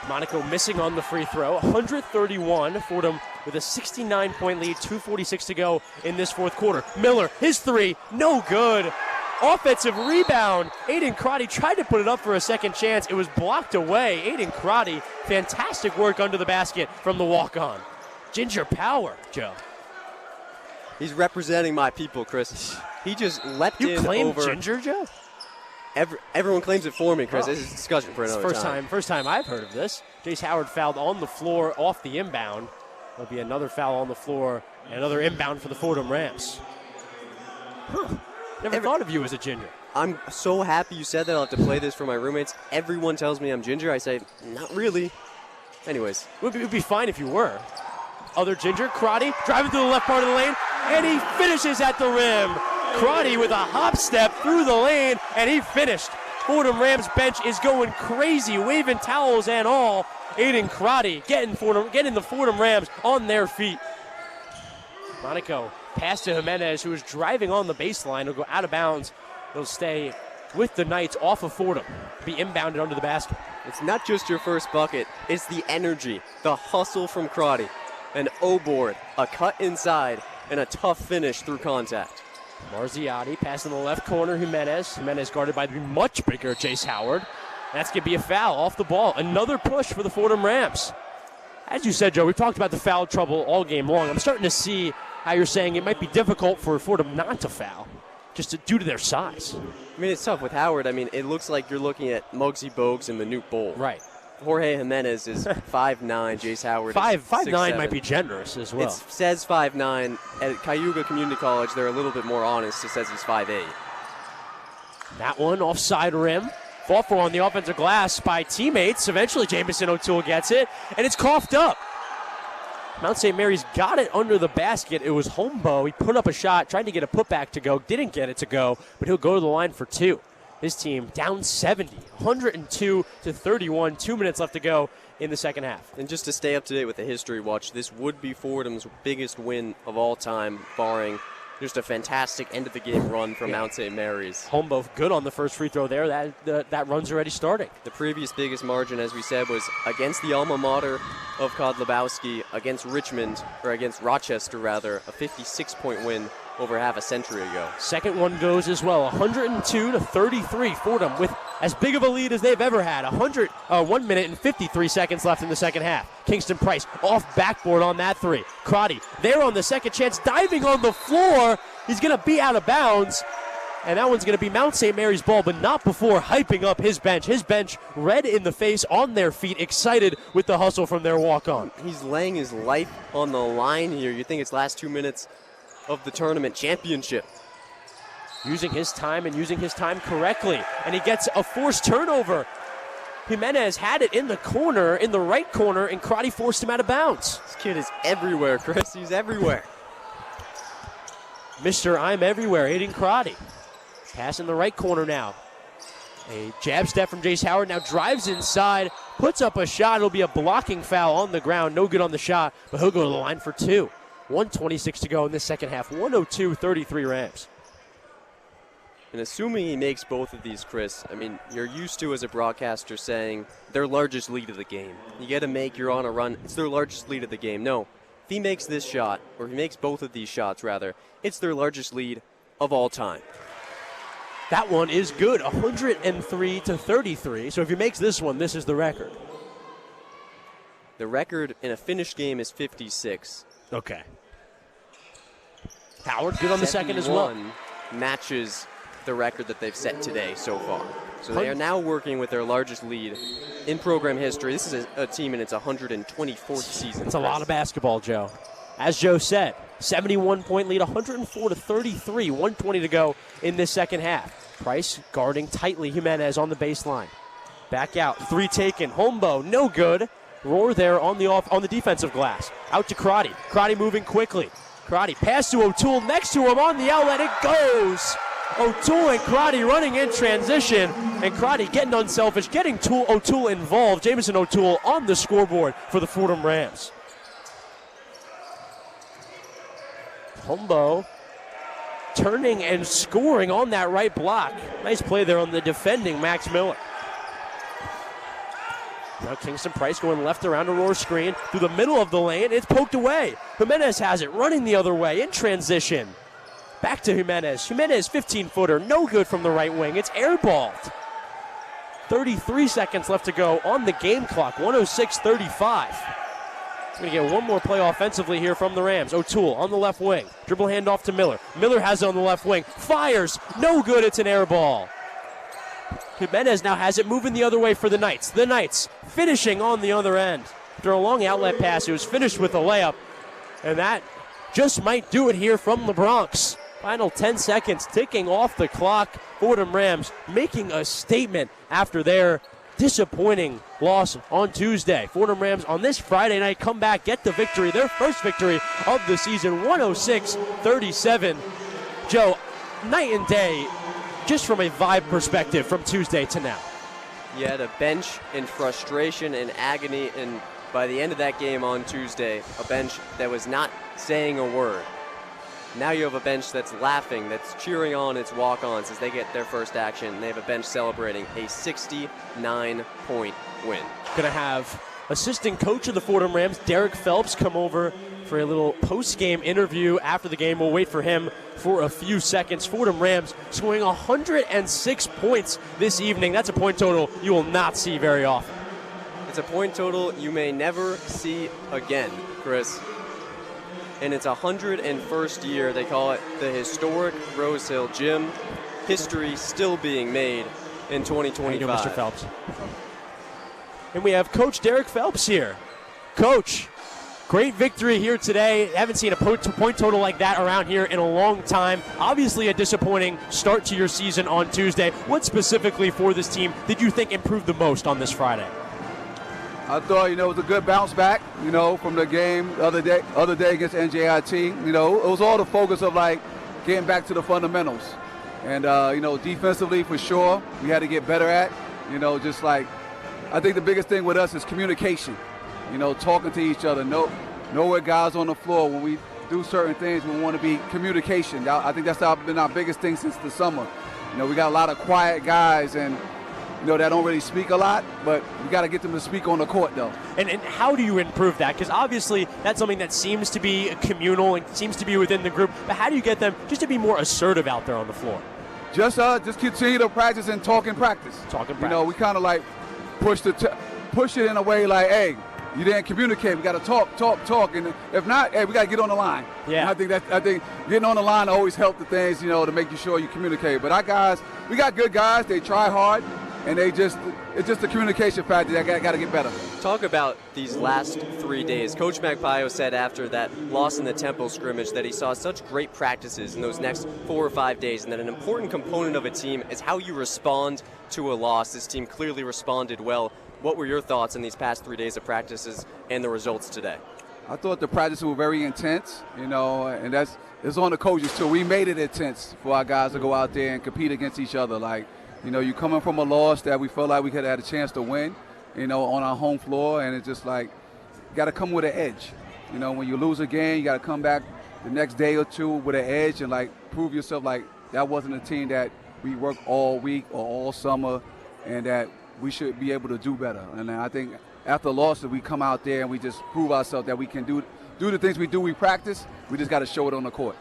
Monaco missing on the free throw. 131, Fordham with a 69-point lead, 2:46 to go in this fourth quarter. Miller, his three, no good. Offensive rebound. Aiden Crotty tried to put it up for a second chance. It was blocked away. Aiden Crotty, fantastic work under the basket from the walk-on. Ginger Power, Joe. He's representing my people, Chris. He just leapt You in claim over. Ginger, Joe? Everyone claims it for me, Chris. This is a discussion for another First time I've heard of this. Jace Howard fouled on the floor off the inbound. There'll be another foul on the floor and another inbound for the Fordham Rams. Never thought of you as a ginger. I'm so happy you said that. I'll have to play this for my roommates. Everyone tells me I'm ginger. I say, not really. Anyways. It would be fine if you were. Other ginger, Crotty, driving through the left part of the lane, and he finishes at the rim. Crotty with a hop step through the lane, and he finished. Fordham Rams bench is going crazy, waving towels and all. Aiden Crotty getting the Fordham Rams on their feet. Monaco pass to Jimenez, who is driving on the baseline. He'll go out of bounds. He'll stay with the Knights off of Fordham, be inbounded under the basket. It's not just your first bucket. It's the energy, the hustle from Crotty. An O-board, a cut inside, and a tough finish through contact. Marziotti passing the left corner, Jimenez. Jimenez guarded by the much bigger Jace Howard. That's going to be a foul off the ball. Another push for the Fordham Rams. As you said, Joe, we've talked about the foul trouble all game long. I'm starting to see how you're saying it might be difficult for Fordham not to foul, just due to their size. I mean, it's tough with Howard. I mean, it looks like you're looking at Muggsy Bogues in the Newt Bowl. Right. Jorge Jimenez is 5'9", Jace Howard is 5'9" 6'7". might be generous as well. It says 5'9". At Cayuga Community College, they're a little bit more honest. It says he's 5'8". That one offside rim. Fought for on the offensive glass by teammates. Eventually, Jamison O'Toole gets it, and it's coughed up. Mount St. Mary's got it under the basket. It was Hombo. He put up a shot, tried to get a putback to go, didn't get it to go, but he'll go to the line for two. His team down 70, 102-31, 2 minutes left to go in the second half. And just to stay up to date with the history watch, this would be Fordham's biggest win of all time, barring just a fantastic end-of-the-game run from Mount St. Mary's. Hombo good on the first free throw there. That run's already starting. The previous biggest margin, as we said, was against the alma mater of Kod against Richmond, or against Rochester, rather, a 56-point win over half a century ago. Second one goes as well, 102-33. Fordham with as big of a lead as they've ever had. 1 minute and 53 seconds left in the second half. Kingston Price off backboard on that three. Crotty there on the second chance, diving on the floor. He's going to be out of bounds. And that one's going to be Mount St. Mary's ball, but not before hyping up his bench. His bench red in the face, on their feet, excited with the hustle from their walk-on. He's laying his life on the line here. You think it's last 2 minutes of the tournament championship. Using his time and using his time correctly. And he gets a forced turnover. Jimenez had it in the corner, in the right corner, and Crotty forced him out of bounds. This kid is everywhere, Chris. He's everywhere. Mr. I'm Everywhere, Aiden Crotty. Pass in the right corner now. A jab step from Jace Howard, now drives inside, puts up a shot. It'll be a blocking foul on the ground. No good on the shot, but he'll go to the line for two. 1:26 to go in this second half. 102-33 Rams. And assuming he makes both of these, Chris, I mean, you're used to, as a broadcaster, saying their largest lead of the game. You got to make, you're on a run, it's their largest lead of the game. No, if he makes this shot, or if he makes both of these shots, rather, it's their largest lead of all time. That one is good, 103-33. So if he makes this one, this is the record. The record in a finished game is 56. Okay. Howard good on the second as well. matches the record that they've set today so far. So they are now working with their largest lead in program history. This is a team in its 124th season. It's a lot of basketball, Joe. As Joe said, 71-point lead, 104-33, 120 to go in this second half. Price guarding tightly Jimenez on the baseline. Back out, 3 taken. Hombo, no good. Roar there on the defensive glass. Out to Crotty. Crotty moving quickly. Crotty pass to O'Toole next to him on the outlet. It goes. O'Toole and Crotty running in transition. And Crotty getting unselfish, getting O'Toole involved. Jamison O'Toole on the scoreboard for the Fordham Rams. Hombo turning and scoring on that right block. Nice play there on the defending Max Miller. Now Kingston Price going left around a Roar screen through the middle of the lane. It's poked away. Jimenez has it running the other way in transition. Back to Jimenez. Jimenez, 15-footer, no good from the right wing. It's airballed. 33 seconds left to go on the game clock, 106-35. Going to get one more play offensively here from the Rams. O'Toole on the left wing. Dribble handoff to Miller. Miller has it on the left wing. Fires. No good. It's an air ball. Jimenez now has it moving the other way for the Knights. The Knights finishing on the other end. After a long outlet pass, it was finished with a layup. And that just might do it here from the Bronx. Final 10 seconds ticking off the clock. Fordham Rams making a statement after their disappointing loss on Tuesday. Fordham Rams on this Friday night come back, get the victory, their first victory of the season, 106-37. Joe, night and day, just from a vibe perspective from Tuesday to now. You had a bench in frustration and agony, and by the end of that game on Tuesday, a bench that was not saying a word. Now you have a bench that's laughing, that's cheering on its walk-ons as they get their first action. They have a bench celebrating a 69-point win. Going to have assistant coach of the Fordham Rams, Derek Phelps, come over for a little post-game interview after the game. We'll wait for him for a few seconds. Fordham Rams scoring 106 points this evening. That's a point total you will not see very often. It's a point total you may never see again, Chris. In its 101st year, they call it the historic Rose Hill Gym. History still being made in 2025. Mr. Phelps. And we have Coach Derek Phelps here. Coach, great victory here today. Haven't seen a point total like that around here in a long time. Obviously a disappointing start to your season on Tuesday. What specifically for this team did you think improved the most on this Friday? I thought, it was a good bounce back, from the game the other day against NJIT. It was all the focus of, getting back to the fundamentals. And, defensively, for sure, we had to get better at. I think the biggest thing with us is communication. Talking to each other, know where guys on the floor. When we do certain things, we want to be communication. I think that's been our biggest thing since the summer. We got a lot of quiet guys and that don't really speak a lot, but we got to get them to speak on the court, though. And how do you improve that? Because obviously that's something that seems to be communal and seems to be within the group. But how do you get them just to be more assertive out there on the floor? Just continue to practice and talk and practice. We kind of push it in a way hey, you didn't communicate. We got to talk. And if not, hey, we got to get on the line. Yeah. And I think getting on the line always helps the things, to make sure you communicate. But our guys, we got good guys. They try hard. And it's just the communication factor that got to get better. Talk about these last 3 days. Coach Magpayo said after that loss in the Temple scrimmage that he saw such great practices in those next 4 or 5 days, and that an important component of a team is how you respond to a loss. This team clearly responded well. What were your thoughts in these past 3 days of practices and the results today? I thought the practices were very intense, and it's on the coaches too. We made it intense for our guys to go out there and compete against each other. You coming from a loss that we felt like we could have had a chance to win, on our home floor, and it's just got to come with an edge. When you lose a game, you got to come back the next day or two with an edge and prove yourself that wasn't a team that we worked all week or all summer, and that we should be able to do better. And I think after losses, we come out there and we just prove ourselves that we can do the things we practice. We just got to show it on the court.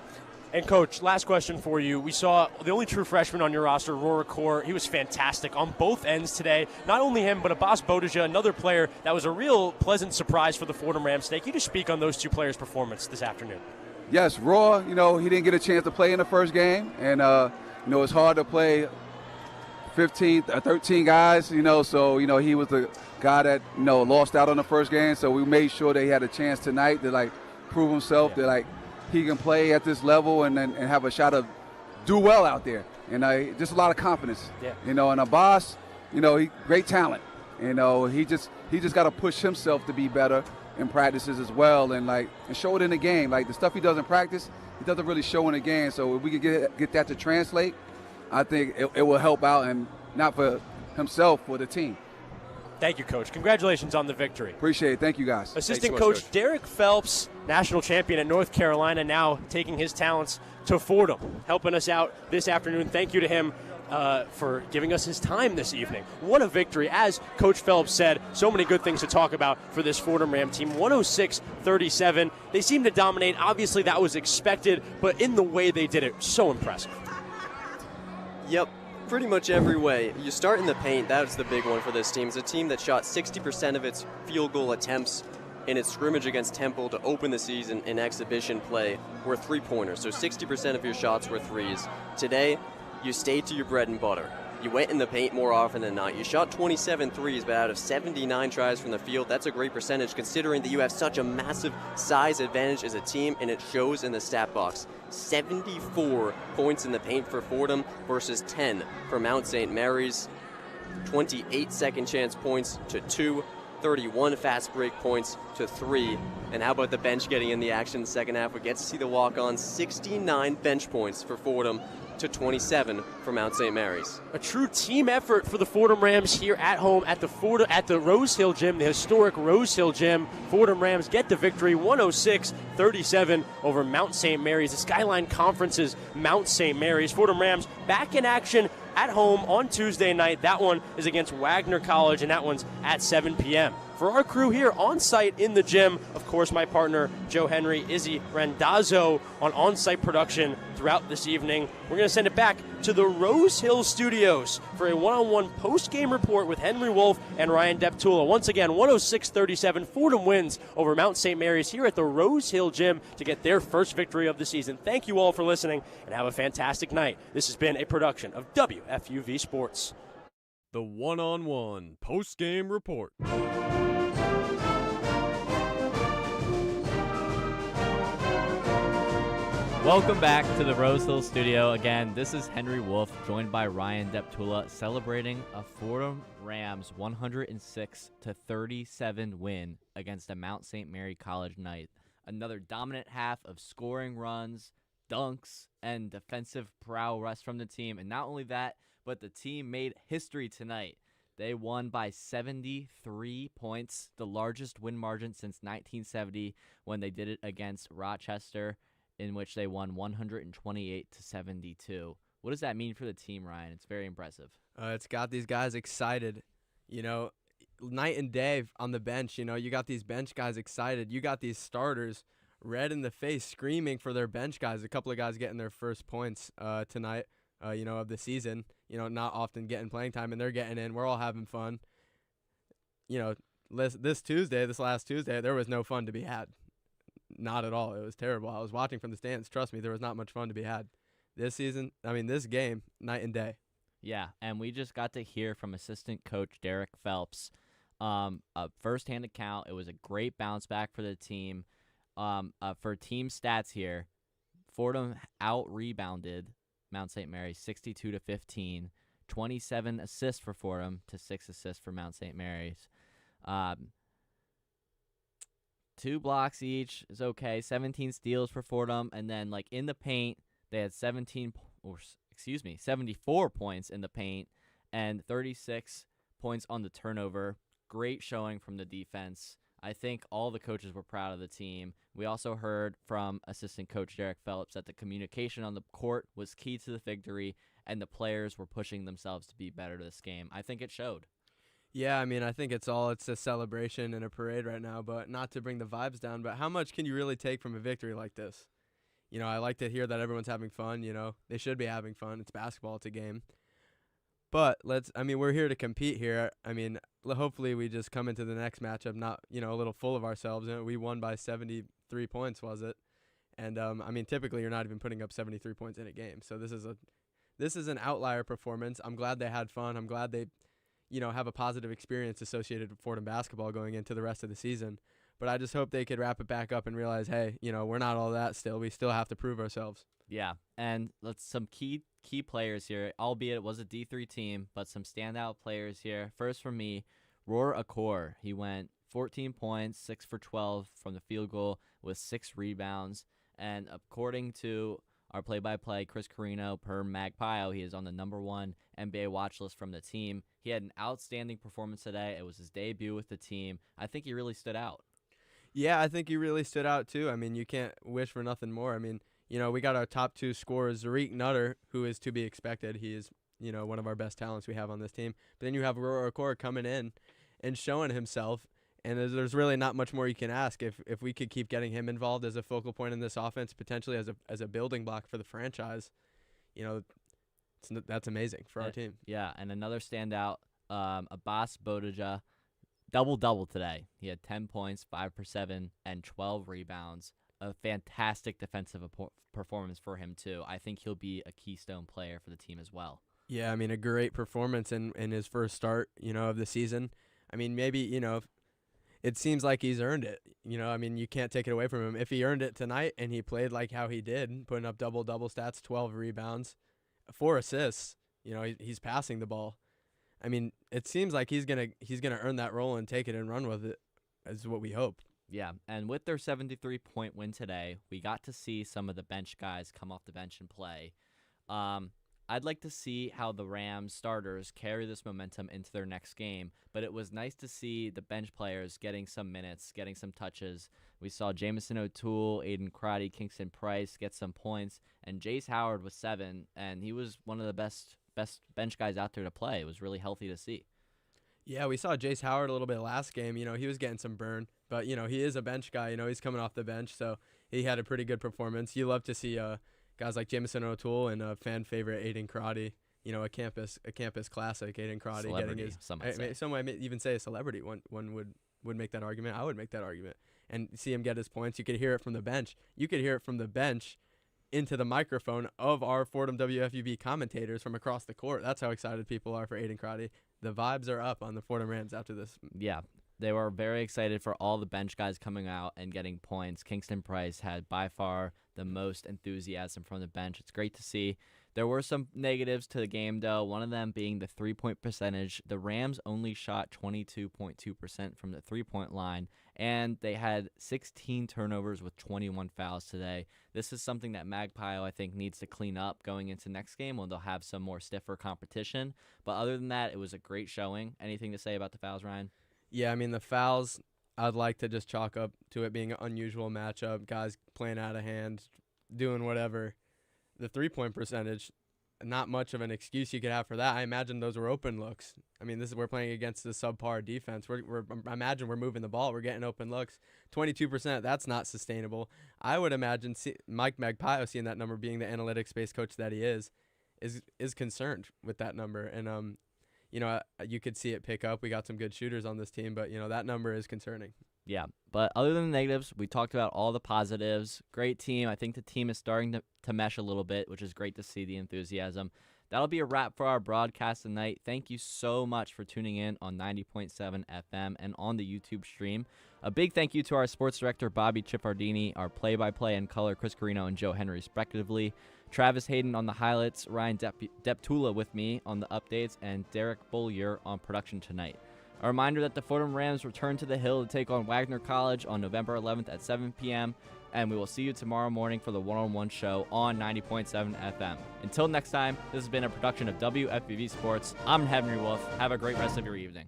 And, Coach, last question for you. We saw the only true freshman on your roster, Roar Core. He was fantastic on both ends today. Not only him, but Abbas Bodija, another player that was a real pleasant surprise for the Fordham Rams today. Can you just speak on those two players' performance this afternoon? yes, Raw, he didn't get a chance to play in the first game. And, it's hard to play 15, 13 guys, so, he was the guy that, lost out on the first game. So we made sure that he had a chance tonight to, prove himself that, he can play at this level and have a shot of do well out there. And just a lot of confidence. Yeah. And Abbas, he great talent. He just got to push himself to be better in practices as well and show it in the game. The stuff he does in practice, he doesn't really show in the game. So if we could get that to translate, I think it will help out, and not for himself, for the team. Thank you, Coach. Congratulations on the victory. Appreciate it. Thank you, guys. Assistant Coach Derek Phelps, national champion at North Carolina, now taking his talents to Fordham, helping us out this afternoon. Thank you to him for giving us his time this evening. What a victory. As Coach Phelps said, so many good things to talk about for this Fordham Ram team. 106-37. They seem to dominate. Obviously, that was expected, but in the way they did it, so impressive. Yep. Pretty much every way. You start in the paint. That was the big one for this team. It's a team that shot 60% of its field goal attempts in its scrimmage against Temple to open the season in exhibition play were three-pointers. So 60% of your shots were threes. Today, you stayed to your bread and butter. You went in the paint more often than not. You shot 27 threes, but out of 79 tries from the field, that's a great percentage considering that you have such a massive size advantage as a team, and it shows in the stat box. 74 points in the paint for Fordham versus 10 for Mount St. Mary's. 28 second chance points to 2. 31 fast break points to 3. And how about the bench getting in the action in the second half? We get to see the walk-on. 69 bench points for Fordham to 27 for Mount St. Mary's. A true team effort for the Fordham Rams here at home at the Rose Hill Gym, the historic Rose Hill Gym. Fordham Rams get the victory 106-37 over Mount St. Mary's. The Skyline Conference's Mount St. Mary's. Fordham Rams back in action at home on Tuesday night. That one is against Wagner College, and that one's at 7 p.m. For our crew here on site in the gym, of course, my partner, Joe Henry, Izzy Randazzo on on-site production throughout this evening. We're going to send it back to the Rose Hill Studios for a one-on-one post-game report with Henry Wolf and Ryan Deptula. Once again, 106-37, Fordham wins over Mount St. Mary's here at the Rose Hill Gym to get their first victory of the season. Thank you all for listening, and have a fantastic night. This has been a production of WFUV Sports. The one-on-one post-game report. Welcome back to the Rose Hill Studio. Again, this is Henry Wolf, joined by Ryan Deptula, celebrating a Fordham Rams 106-37 win against a Mount St. Mary College Knight. Another dominant half of scoring runs, dunks, and defensive prowess from the team. And not only that, but the team made history tonight. They won by 73 points, the largest win margin since 1970 when they did it against Rochester, in which they won 128-72. What does that mean for the team, Ryan? It's very impressive. It's got these guys excited. Night and day on the bench. You got these bench guys excited. You got these starters red in the face screaming for their bench guys. A couple of guys getting their first points tonight, of the season. Not often getting playing time, and they're getting in. We're all having fun. This last Tuesday, there was no fun to be had. Not at all. It was terrible. I was watching from the stands. Trust me, there was not much fun to be had. This game, night and day. Yeah, and we just got to hear from assistant coach Derek Phelps a first-hand account. It was a great bounce back for the team. For team stats here, Fordham out-rebounded Mount St. Mary 62-15, 27 assists for Fordham to 6 assists for Mount St. Mary's. 2 blocks each is okay. 17 steals for Fordham, and then in the paint, they had 74 points in the paint and 36 points on the turnover. Great showing from the defense. I think all the coaches were proud of the team. We also heard from assistant coach Derek Phelps that the communication on the court was key to the victory, and the players were pushing themselves to be better this game. I think it showed. Yeah, I think it's a celebration and a parade right now, but not to bring the vibes down, but how much can you really take from a victory like this? I like to hear that everyone's having fun, They should be having fun. It's basketball, it's a game. But we're here to compete here. Hopefully we just come into the next matchup not, a little full of ourselves. We won by 73 points, was it? And I mean, typically you're not even putting up 73 points in a game. So this is an outlier performance. I'm glad they had fun. I'm glad they, have a positive experience associated with Fordham basketball going into the rest of the season. But I just hope they could wrap it back up and realize, hey, we're not all that still. We still have to prove ourselves. Yeah, and some key players here, albeit it was a D3 team, but some standout players here. First for me, Roar Akor. He went 14 points, 6 for 12 from the field goal with 6 rebounds. And according to our play-by-play, Chris Carrino, per Magpio, he is on the #1 NBA watch list from the team. He had an outstanding performance today. It was his debut with the team. I think he really stood out. Yeah, I think he really stood out too. I mean, you can't wish for nothing more. I mean, we got our top 2 scorers, Zarik Nutter, who is to be expected. He is, one of our best talents we have on this team. But then you have Roar Akor coming in and showing himself. And there's really not much more you can ask. If we could keep getting him involved as a focal point in this offense, potentially as a building block for the franchise, that's amazing for our team. Yeah, and another standout, Abbas Bodeja, double-double today. He had 10 points, 5 for 7, and 12 rebounds. A fantastic defensive performance for him, too. I think he'll be a keystone player for the team as well. Yeah, I mean, a great performance in his first start, of the season. I mean, maybe, it seems like he's earned it. I mean, you can't take it away from him. If he earned it tonight and he played like how he did, putting up double-double stats, 12 rebounds, 4 assists, he's passing the ball. I mean, it seems like he's gonna earn that role and take it and run with it, is what we hope. Yeah, and with their 73-point win today, we got to see some of the bench guys come off the bench and play. I'd like to see how the Rams starters carry this momentum into their next game, but it was nice to see the bench players getting some minutes, getting some touches. We saw Jamison O'Toole, Aiden Crotty, Kingston Price get some points, and Jace Howard was 7, and he was one of the best bench guys out there to play. It was really healthy to see. Yeah, we saw Jace Howard a little bit last game. He was getting some burn, but, he is a bench guy. He's coming off the bench, so he had a pretty good performance. You love to see guys like Jamison O'Toole and fan favorite Aiden Crotty, a campus classic, Aiden Crotty getting his. Some might even say a celebrity. One would make that argument. I would make that argument. And see him get his points. You could hear it from the bench. You could hear it from the bench into the microphone of our Fordham WFUV commentators from across the court. That's how excited people are for Aiden Crotty. The vibes are up on the Fordham Rams after this. Yeah. They were very excited for all the bench guys coming out and getting points. Kingston Price had by far the most enthusiasm from the bench. It's great to see. There were some negatives to the game, though, one of them being the three-point percentage. The Rams only shot 22.2% from the three-point line, and they had 16 turnovers with 21 fouls today. This is something that Magpie, I think, needs to clean up going into next game when they'll have some more stiffer competition. But other than that, it was a great showing. Anything to say about the fouls, Ryan? Yeah, I mean, the fouls, I'd like to just chalk up to it being an unusual matchup, guys playing out of hand, doing whatever. The three-point percentage, not much of an excuse you could have for that. I imagine those were open looks. I mean, we're playing against the subpar defense. I imagine we're moving the ball. We're getting open looks. 22%, that's not sustainable. I would imagine Mike Magpio, seeing that number, being the analytics-based coach that he is concerned with that number. And, you could see it pick up. We got some good shooters on this team, but, that number is concerning. Yeah, but other than the negatives, we talked about all the positives. Great team. I think the team is starting to mesh a little bit, which is great to see the enthusiasm. That'll be a wrap for our broadcast tonight. Thank you so much for tuning in on 90.7 FM and on the YouTube stream. A big thank you to our sports director, Bobby Ciffardini, our play-by-play and color, Chris Carrino and Joe Henry, respectively. Travis Hayden on the highlights, Ryan Deptula with me on the updates, and Derek Bollier on production tonight. A reminder that the Fordham Rams return to the Hill to take on Wagner College on November 11th at 7 p.m., and we will see you tomorrow morning for the one-on-one show on 90.7 FM. Until next time, this has been a production of WFUV Sports. I'm Henry Wolf. Have a great rest of your evening.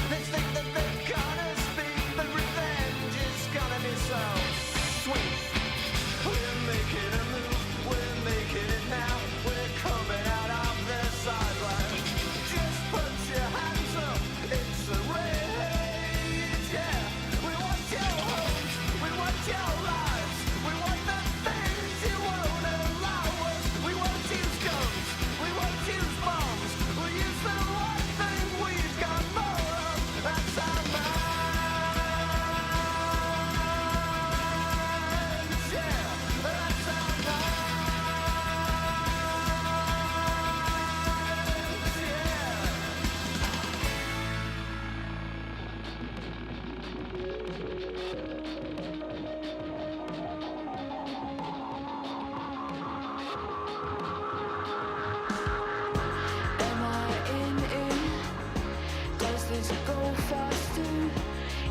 They think that they're gonna speak the revenge.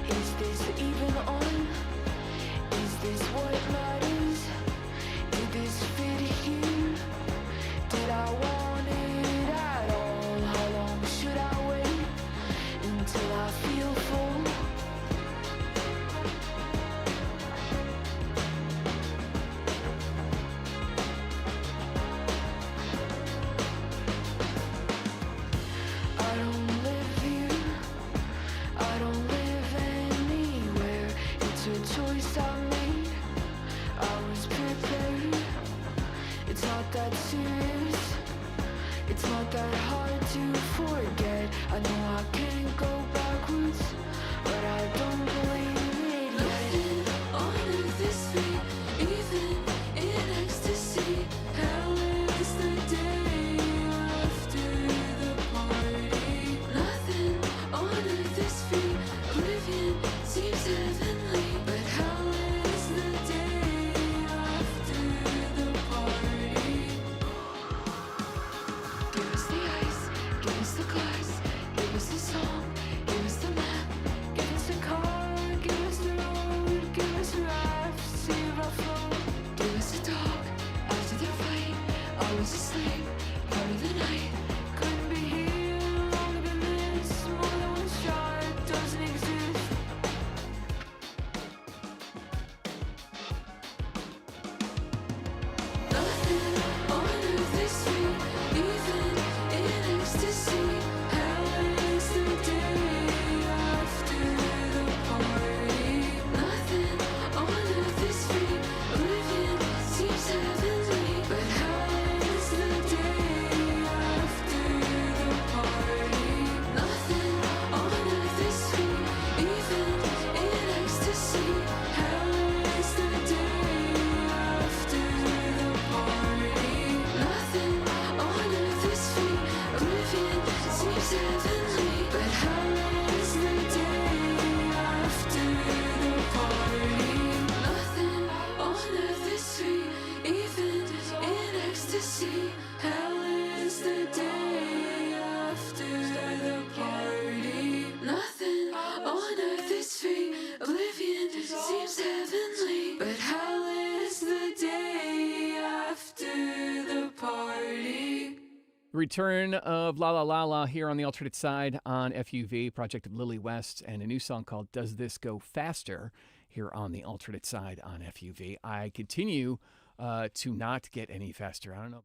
Is this even on? Is this what matters? Did this fit here? Did I want it at all? How long should I wait until I feel full? I don't live here, I don't live anywhere. It's a choice I made, I was prepared. It's not that serious, it's not that hard to forget. I know I can't go backwards, but I don't believe it yet. Nothing on earth is free, even in ecstasy. Hell is the day after the party. Nothing on earth is free, oblivion seems heavenly, but hell is the day after the party. Give us the ice, give us the glass, give us the song, give us the map, give us the car, give us the road, give us a raft, save our float. Give us a dog, after the fight, I was asleep, part of the night. Couldn't be here longer than this, more than one shot doesn't exist. Nothing on earth is free, even in ecstasy. Hell is the day after the party. Nothing on earth is free, oblivion seems heavenly, but hell is the day after the party. Nothing on earth is free, even in ecstasy. Hell is the day after the party. Nothing on earth is free, oblivion seems heavenly, but hell is the day after the party. Nothing on earth is free, even in ecstasy. Hell is the day after the party. Nothing on earth is free, oblivion seems heavenly, but hell is the day after the party. Return of La La La La here on the alternate side on FUV, project of Lily West, and a new song called Does This Go Faster here on the alternate side on FUV. I continue to not get any faster. I don't know.